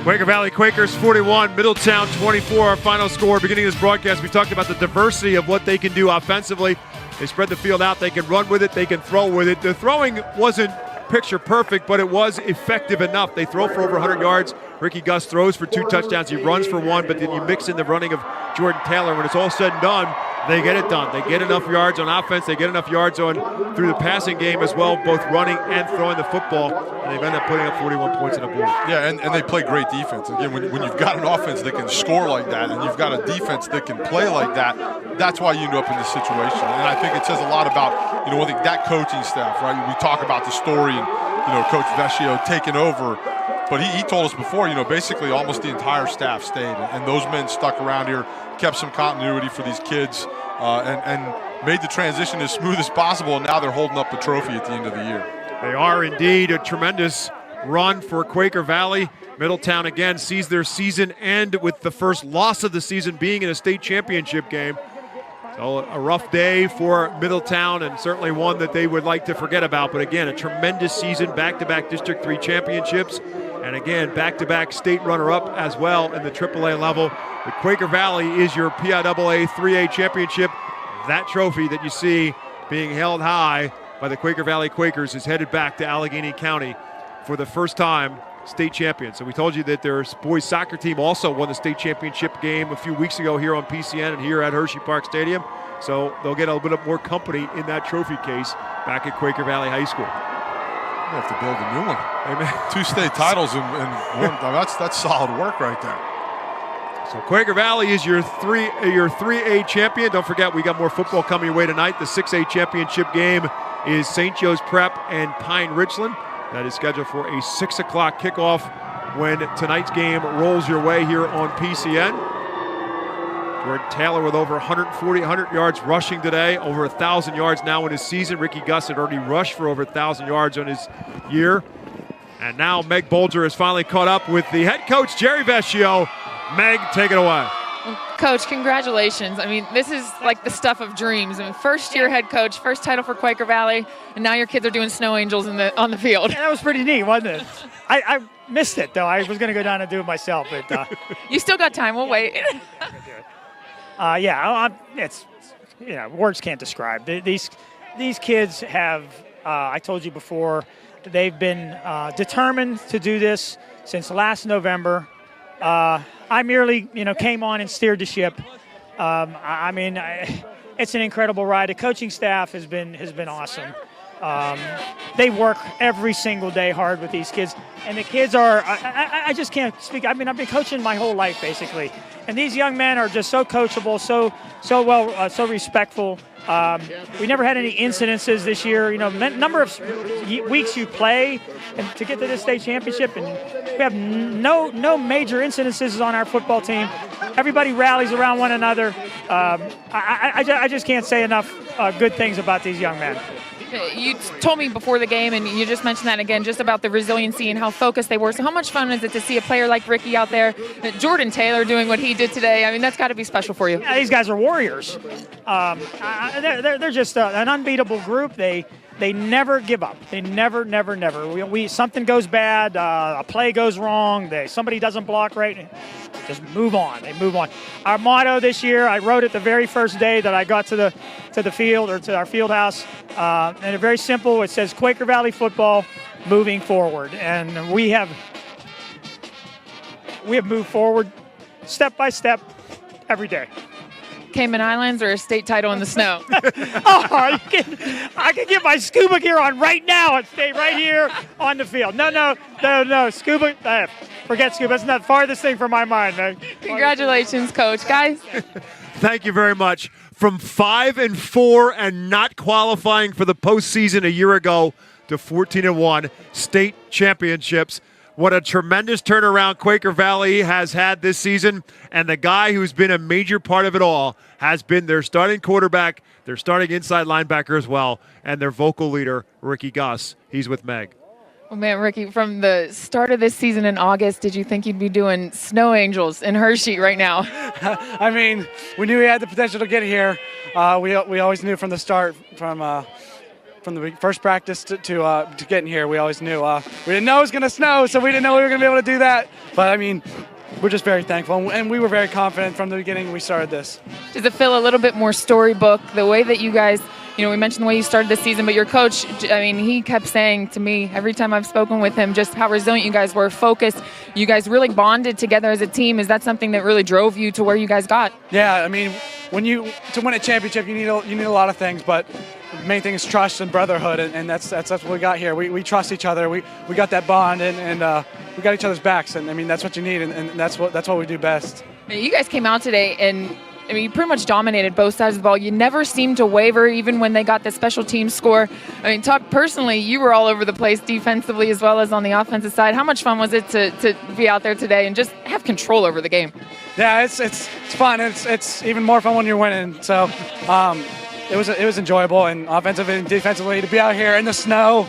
Quaker Valley Quakers 41, Middletown 24, our final score. Beginning of this broadcast, we talked about the diversity of what they can do offensively. They spread the field out. They can run with it. They can throw with it. The throwing wasn't picture perfect, but it was effective enough. They throw for over 100 yards. Ricky Gus throws for 2 touchdowns. He runs for 1, but then you mix in the running of Jordan Taylor. When it's all said and done, they get it done. They get enough yards on offense. They get enough yards on through the passing game as well, both running and throwing the football. And they've ended up putting up 41 points on the board. Yeah, and they play great defense. Again, when you've got an offense that can score like that and you've got a defense that can play like that, that's why you end up in this situation. And I think it says a lot about, I think that coaching staff, right? We talk about the story and, Coach Vecchio taking over. But he told us before, basically almost the entire staff stayed. And those men stuck around here, kept some continuity for these kids, and made the transition as smooth as possible. And now they're holding up the trophy at the end of the year. They are indeed. A tremendous run for Quaker Valley. Middletown again sees their season end with the first loss of the season being in a state championship game. So a rough day for Middletown, and certainly one that they would like to forget about. But again, a tremendous season, back-to-back District 3 championships, and again, back-to-back state runner-up as well in the AAA level. The Quaker Valley is your PIAA 3A championship. That trophy that you see being held high by the Quaker Valley Quakers is headed back to Allegheny County for the first time state champions. So we told you that their boys soccer team also won the state championship game a few weeks ago here on PCN and here at Hershey Park Stadium. So they'll get a little bit more company in that trophy case back at Quaker Valley High School. You have to build a new one. Amen. 2 state titles and one. That's solid work right there. So Quaker Valley is your 3A champion. Don't forget, we got more football coming your way tonight. The 6A championship game is St. Joe's Prep and Pine Richland. That is scheduled for a 6 o'clock kickoff when tonight's game rolls your way here on PCN. Jordan Taylor with over 100 yards rushing today, over 1,000 yards now in his season. Ricky Gus had already rushed for over 1,000 yards on his year. And now Meg Bolger has finally caught up with the head coach, Jerry Vecchio. Meg, take it away. Coach, congratulations. I mean, this is like the stuff of dreams. I mean, first-year head coach, first title for Quaker Valley, and now your kids are doing snow angels on the field. Yeah, that was pretty neat, wasn't it? I missed it, though. I was going to go down and do it myself. But you still got time. We'll wait. It's words can't describe. These kids have, I told you before, they've been determined to do this since last November. I merely, came on and steered the ship. It's an incredible ride. The coaching staff has been awesome. They work every single day hard with these kids, and the kids are. I just can't speak. I've been coaching my whole life basically, and these young men are just so coachable, so respectful. We never had any incidences this year. Number of weeks you play and to get to this state championship, and we have no major incidences on our football team. Everybody rallies around one another. I just can't say enough good things about these young men. You told me before the game, and you just mentioned that again, just about the resiliency and how focused they were. So how much fun is it to see a player like Ricky out there, Jordan Taylor doing what he did today? I mean, that's got to be special for you. Yeah, these guys are warriors. They're just an unbeatable group. They never give up. They never. We something goes bad, a play goes wrong, somebody doesn't block right, just move on. They move on. Our motto this year, I wrote it the very first day that I got to the field or to our field house, and it's very simple. It says Quaker Valley football, moving forward, and we have moved forward step by step every day. Cayman Islands or a state title in the snow? I can get my scuba gear on right now and stay right here on the field. No, scuba. Forget scuba. That's not the farthest thing from my mind, man. Congratulations, Coach. Guys. Thank you very much. From 5-4 and not qualifying for the postseason a year ago to 14-1 state championships. What a tremendous turnaround Quaker Valley has had this season. And the guy who's been a major part of it all has been their starting quarterback, their starting inside linebacker as well, and their vocal leader, Ricky Gus. He's with Meg. Well, man, Ricky, from the start of this season in August, did you think you'd be doing snow angels in Hershey right now? I mean, we knew we had the potential to get here. We always knew from the start, from from the first practice to getting here. We always knew. We didn't know it was going to snow, so we didn't know we were going to be able to do that. But, I mean, we're just very thankful, and we were very confident from the beginning we started this. Does it feel a little bit more storybook, the way that you guys, we mentioned the way you started the season, but your coach, I mean, he kept saying to me every time I've spoken with him just how resilient you guys were, focused. You guys really bonded together as a team. Is that something that really drove you to where you guys got? Yeah, I mean, to win a championship, you need a lot of things, but the main thing is trust and brotherhood, and that's what we got here. We trust each other. We got that bond, and we got each other's backs, and I mean that's what you need, and that's what we do best. You guys came out today, and I mean you pretty much dominated both sides of the ball. You never seemed to waver, even when they got the special team score. I mean, talk personally, you were all over the place defensively as well as on the offensive side. How much fun was it to be out there today and just have control over the game? Yeah, it's fun. It's even more fun when you're winning. So. It was enjoyable, and offensively and defensively to be out here in the snow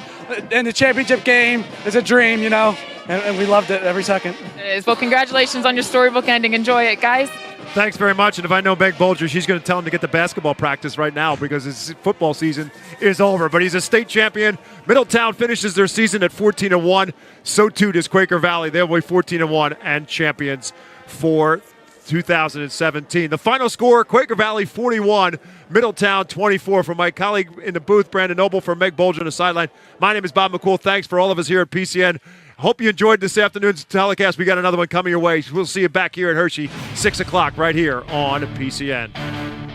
in the championship game is a dream, and we loved it every second. It is. Well, congratulations on your storybook ending. Enjoy it, guys. Thanks very much. And if I know Meg Bolger, she's going to tell him to get the basketball practice right now because his football season is over. But he's a state champion. Middletown finishes their season at 14-1. So too does Quaker Valley. They'll be 14-1 and champions for 2017. The final score, Quaker Valley 41, Middletown 24. From my colleague in the booth, Brandon Noble, from Meg Bolger on the sideline, my name is Bob McCool. Thanks for all of us here at PCN. Hope you enjoyed this afternoon's telecast. We got another one coming your way. We'll see you back here at Hershey, 6 o'clock right here on PCN.